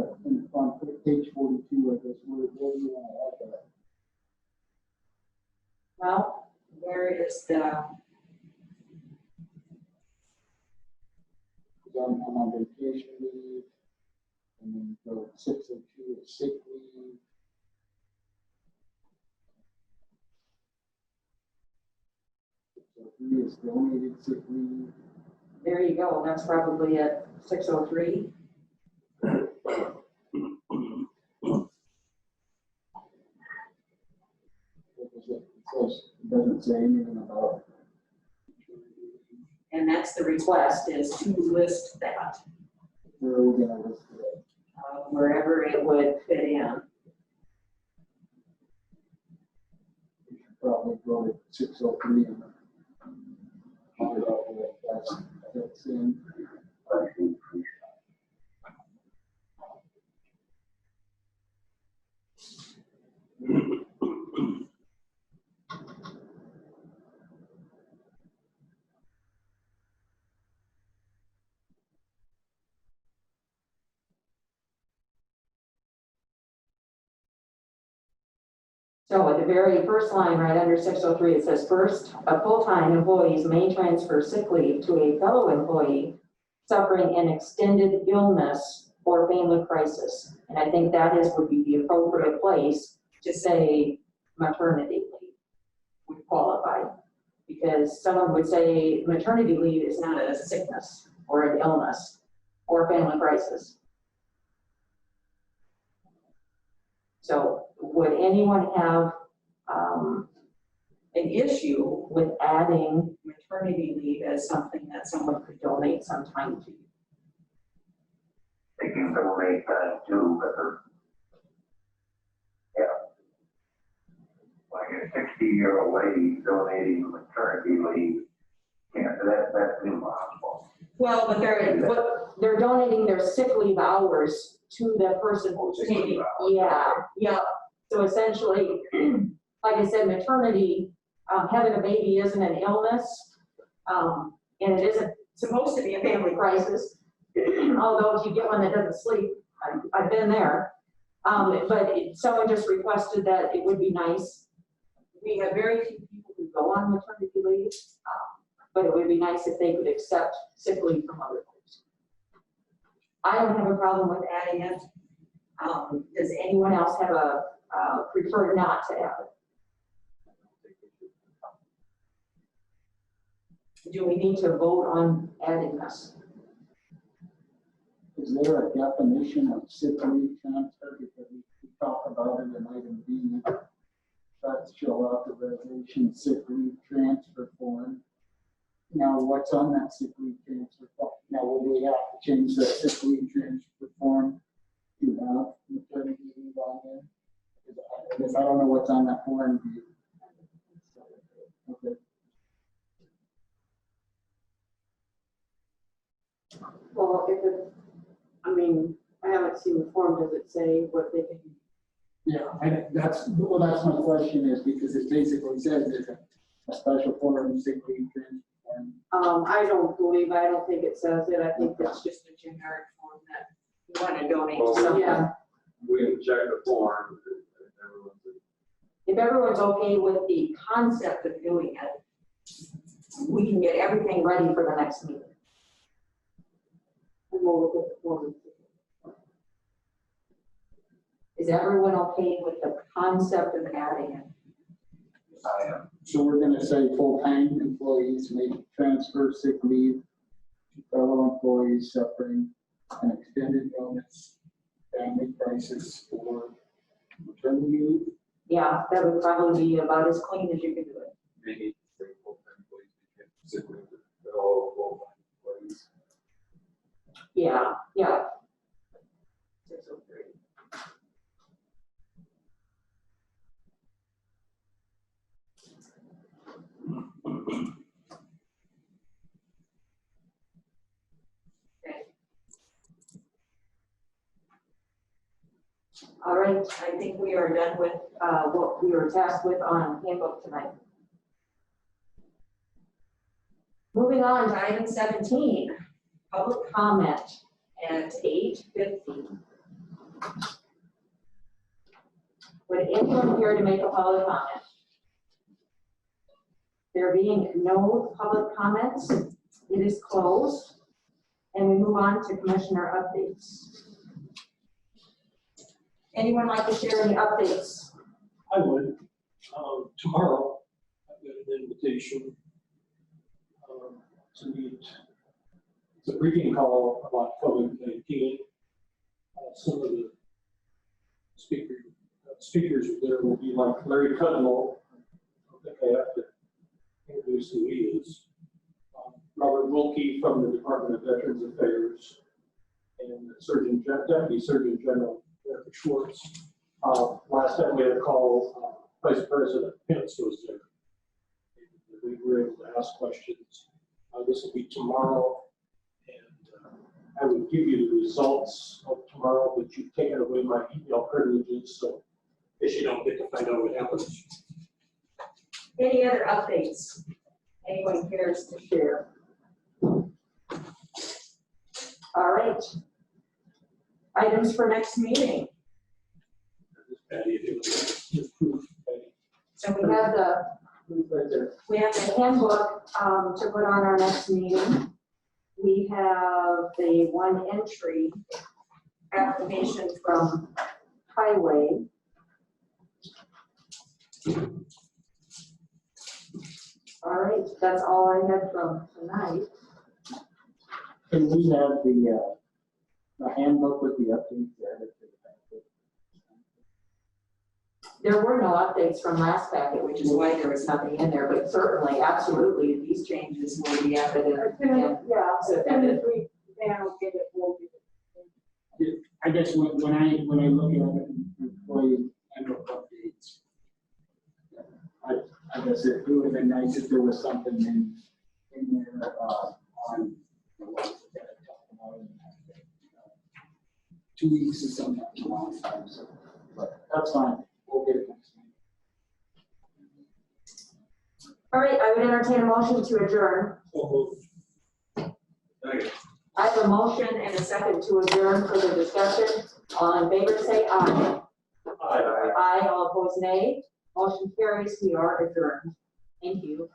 on page 42, I guess. Where do you want to add that? Well, where is the, I'm on vacation leave, and then go 602 is sick leave. So 3 is donated sick leave. there you go. That's probably at 603. It doesn't say anything about. And that's the request, is to list that Where are we going to list it? wherever it would fit in. We should probably go to 603 and find out what that's in. So at the very first line, right under 603, it says, first, a full-time employees may transfer sick leave to a fellow employee suffering an extended illness or family crisis. And I think that would be the appropriate place to say maternity leave would qualify. Because someone would say maternity leave is not a sickness or an illness or a family crisis. So would anyone have an issue with adding maternity leave as something that someone could donate? donate some time to you. They can donate time too, but yeah. Like a 60-year-old lady donating maternity leave, yeah, that's impossible. Well, but they're donating their sick leave hours to the person who's Sick leave taking, hours. yeah. So essentially, like I said, maternity, having a baby isn't an illness, and it isn't supposed to be a family crisis. Although if you get one that doesn't sleep, I've been there. Someone just requested that it would be nice. We have very few people who go on maternity leave, but it would be nice if they could accept sick leave from other folks. I don't have a problem with adding it. Does anyone else have prefer not to add it? Do we need to vote on adding this? Is there a definition of sick leave transfer? Because we talk about it in item B. That's fill out the resolution sick leave transfer form. Now, what's on that sick leave transfer form? Now, will we have to change the sick leave transfer form to have maternity leave on there? Because I don't know what's on that form. Okay. Well, I haven't seen the form. Does it say what they can? Yeah, that's my question is because it basically says it's a special form sick leave transfer form. I don't think it says it. I think it's just a generic form that You want to donate Well, to something? yeah. We can check the form. If everyone's okay with the concept of doing it, we can get everything ready for the next meeting. And we'll look at the form. Is everyone okay with the concept of adding it? I am. So we're gonna say full-time employees may transfer sick leave to fellow employees suffering an extended illness, family crisis, or maternity leave. Yeah, that would probably be about as clean as you could do it. Maybe full-time employees can sit with all full-time employees. Yeah. 603. Okay. All right, I think we are done with what we were tasked with on handbook tonight. Moving on to item 17, public comment at 8:50. Would anyone care to make a public comment? There being no public comments, it is closed, and we move on to commissioner updates. Anyone like to share any updates? I would. Tomorrow, I've got an invitation to meet. It's a briefing call about COVID-19. Some of the speakers there will be like Larry Kudlow. I think I have to introduce who he is. Robert Wilkie from the Department of Veterans Affairs, and Deputy Surgeon General Schwartz. Last time we had a call, Vice President Pence was there. We were able to ask questions. This will be tomorrow, and I would give you the results of tomorrow, but you've taken away my email privileges, so I guess you don't get to find out what happens. Any other updates? Anyone cares to share? All right. Items for next meeting. So we have the handbook to put on our next meeting. We have the one entry application from Highway. All right, that's all I had from tonight. Can we have the handbook with the updates added to the packet? There were no updates from last packet, which is why there was nothing in there, but certainly, absolutely, these changes will be evident. As soon as, yeah, as So, soon as we, Dan will get it, we'll get it. I guess when I look at it, employee handbook updates, I guess it would have been nice if there was something in there, on the ones that I talked about. 2 weeks is sometimes a long time, so, but that's fine, we'll get it next week. All right, I would entertain a motion to adjourn. I have a motion and a second to adjourn for the discussion. All in favor, say aye. Aye. Aye, all opposed, nay. Motion carries. We are adjourned. Thank you.